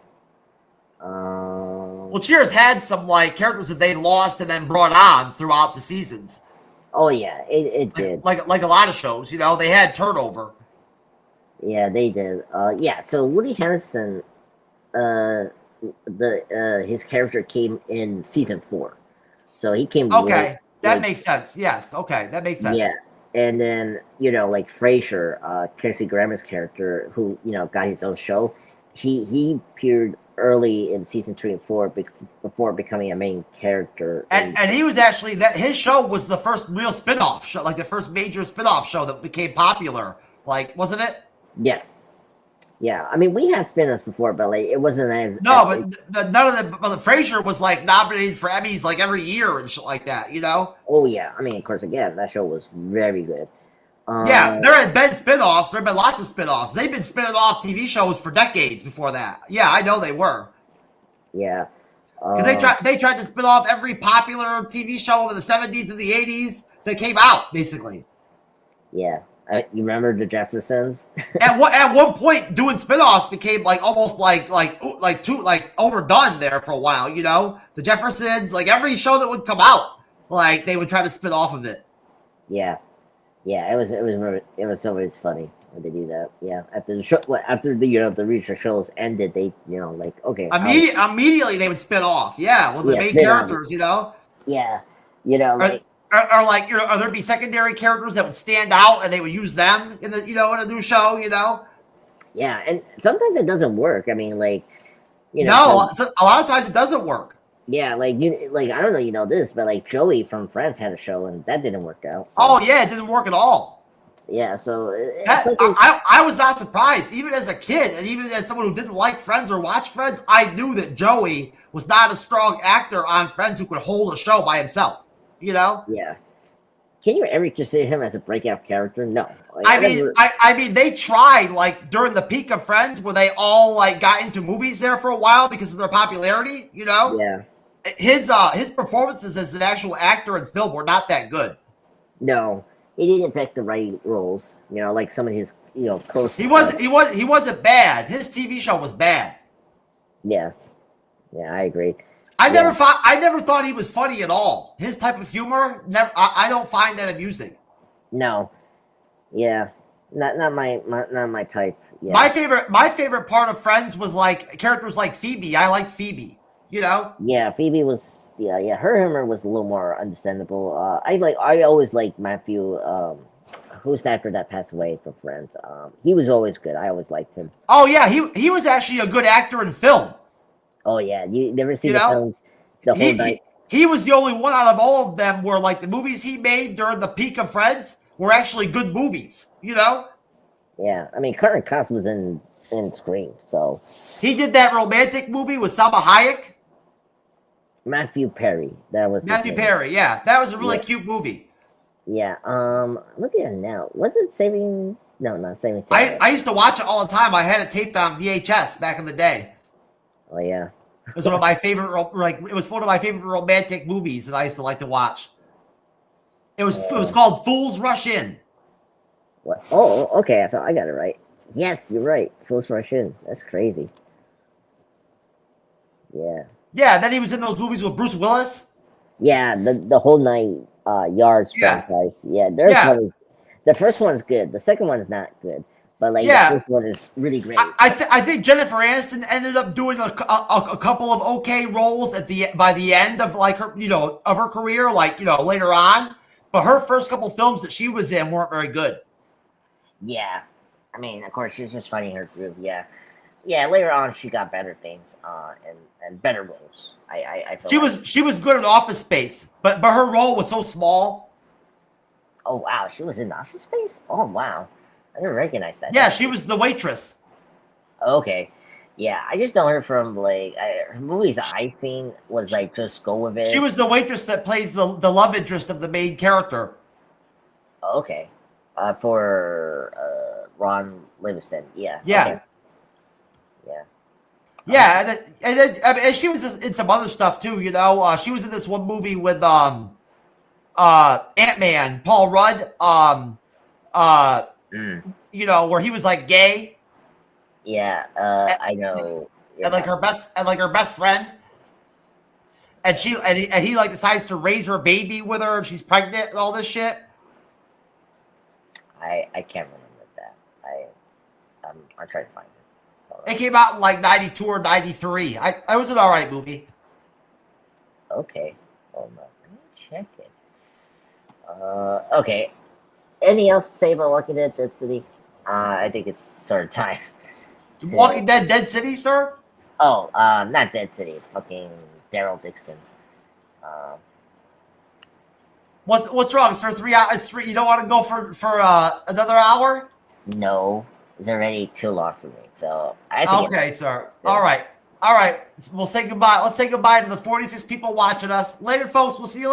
Well, Cheers had some like characters that they lost and then brought on throughout the seasons. Oh yeah, it did. Like a lot of shows, they had turnover. Yeah, they did. Yeah, so Woody Harrelson, his character came in season 4, so he came. Okay, that makes sense. Yes, okay, that makes sense. Yeah, and then like Frasier, Kelsey Grammer's character, who got his own show, he appeared early in season 3 and 4 before becoming a main character. And he was actually his show was the first real spin-off show, like the first major spin-off show that became popular. Like, wasn't it? Yes. Yeah, I mean, we had spin-offs before, but like it wasn't as but none of them. But the Frasier was like nominated for Emmys like every year and shit like that. Oh yeah, I mean, of course, again, that show was very good. Yeah, there had been spin-offs. There have been lots of spin-offs. They've been spinning off TV shows for decades before that. Yeah, I know they were. Yeah, because they tried to spin off every popular TV show of the 70s and the 80s that came out, basically. Yeah. You remember the Jeffersons? at one point, doing spinoffs became like almost like overdone there for a while. The Jeffersons, like every show that would come out, like they would try to spin off of it. Yeah, it was always funny when they do that. Yeah, after the show, after the research shows ended, they like okay, immediately they would spin off. Yeah, with the main characters. Yeah, like. Or there'd be secondary characters that would stand out, and they would use them in the in a new show. Yeah, and sometimes it doesn't work. I mean, like no, a lot of times it doesn't work. Yeah, like I don't know this, but like Joey from Friends had a show, and that didn't work out. Oh yeah, it didn't work at all. Yeah, so I was not surprised, even as a kid, and even as someone who didn't like Friends or watch Friends. I knew that Joey was not a strong actor on Friends who could hold a show by himself. You know? Yeah. Can you ever consider him as a breakout character? No. Like, I mean, they tried like during the peak of Friends, where they all like got into movies there for a while because of their popularity. You know? Yeah. His performances as an actual actor in film were not that good. No, he didn't pick the right roles. You know, like some of his close. He wasn't bad. His TV show was bad. Yeah. Yeah, I agree. I never thought he was funny at all. His type of humor, I don't find that amusing. No, yeah, not my type. Yeah. My favorite part of Friends was like characters like Phoebe. I like Phoebe. You know. Yeah, Phoebe was. Yeah. Her humor was a little more understandable. I always liked Matthew. Who's the actor that passed away from Friends? He was always good. I always liked him. Oh yeah, he was actually a good actor in film. Oh yeah, you never see the films the whole night. He was the only one out of all of them where like the movies he made during the peak of Friends were actually good movies. You know? Yeah, I mean, Karen Cost was in Scream, so he did that romantic movie with Salma Hayek. Matthew Perry. That was Matthew Perry. Yeah, that was a really cute movie. Yeah. Look at it now. Was it Saving? No, not Saving. I used to watch it all the time. I had it taped on VHS back in the day. Oh yeah. It was one of my favorite, it was one of my favorite romantic movies that I used to like to watch. It was called Fools Rush In. What? Oh, okay. So I got it right. Yes, you're right. Fools Rush In. That's crazy. Yeah. Yeah. Then he was in those movies with Bruce Willis. Yeah, the whole 9 yards franchise. Yeah, the first one's good. The second one's not good. But like the first one is really great. I think Jennifer Aniston ended up doing a couple of okay roles by the end of like her of her career, like later on. But her first couple films that she was in weren't very good. Yeah, I mean, of course, she was just finding her groove. Yeah. Later on, she got better things and better roles. I feel she was good in Office Space, but her role was so small. Oh wow, she was in Office Space. Oh wow. I didn't recognize that. Yeah, she was the waitress. Okay. Yeah, I just know her from like her movies I've seen was like Just Go With It. She was the waitress that plays the love interest of the main character. Okay. For Ron Livingston. Yeah. Yeah. Okay. Yeah. Yeah, and then I mean, she was in some other stuff too. She was in this one movie with Ant-Man, Paul Rudd. Where he was like gay. Yeah, I know. And like her best friend. And he like decides to raise her baby with her, and she's pregnant and all this shit. I can't remember that. I'm trying to find it. It came out in like 92 or 93. I was an alright movie. Okay. Hold on. Let me check it. Okay. Anything else to say about Walking Dead Dead City? I think it's sort of time. Walking Dead Dead City, sir? Oh, not Dead City. Fucking Daryl Dixon. What's wrong, sir? 3 hours. You don't want to go for another hour? No, it's already too long for me. So I okay, sir. All right. We'll say goodbye. Let's say goodbye to the 46 people watching us. Later, folks. We'll see you later.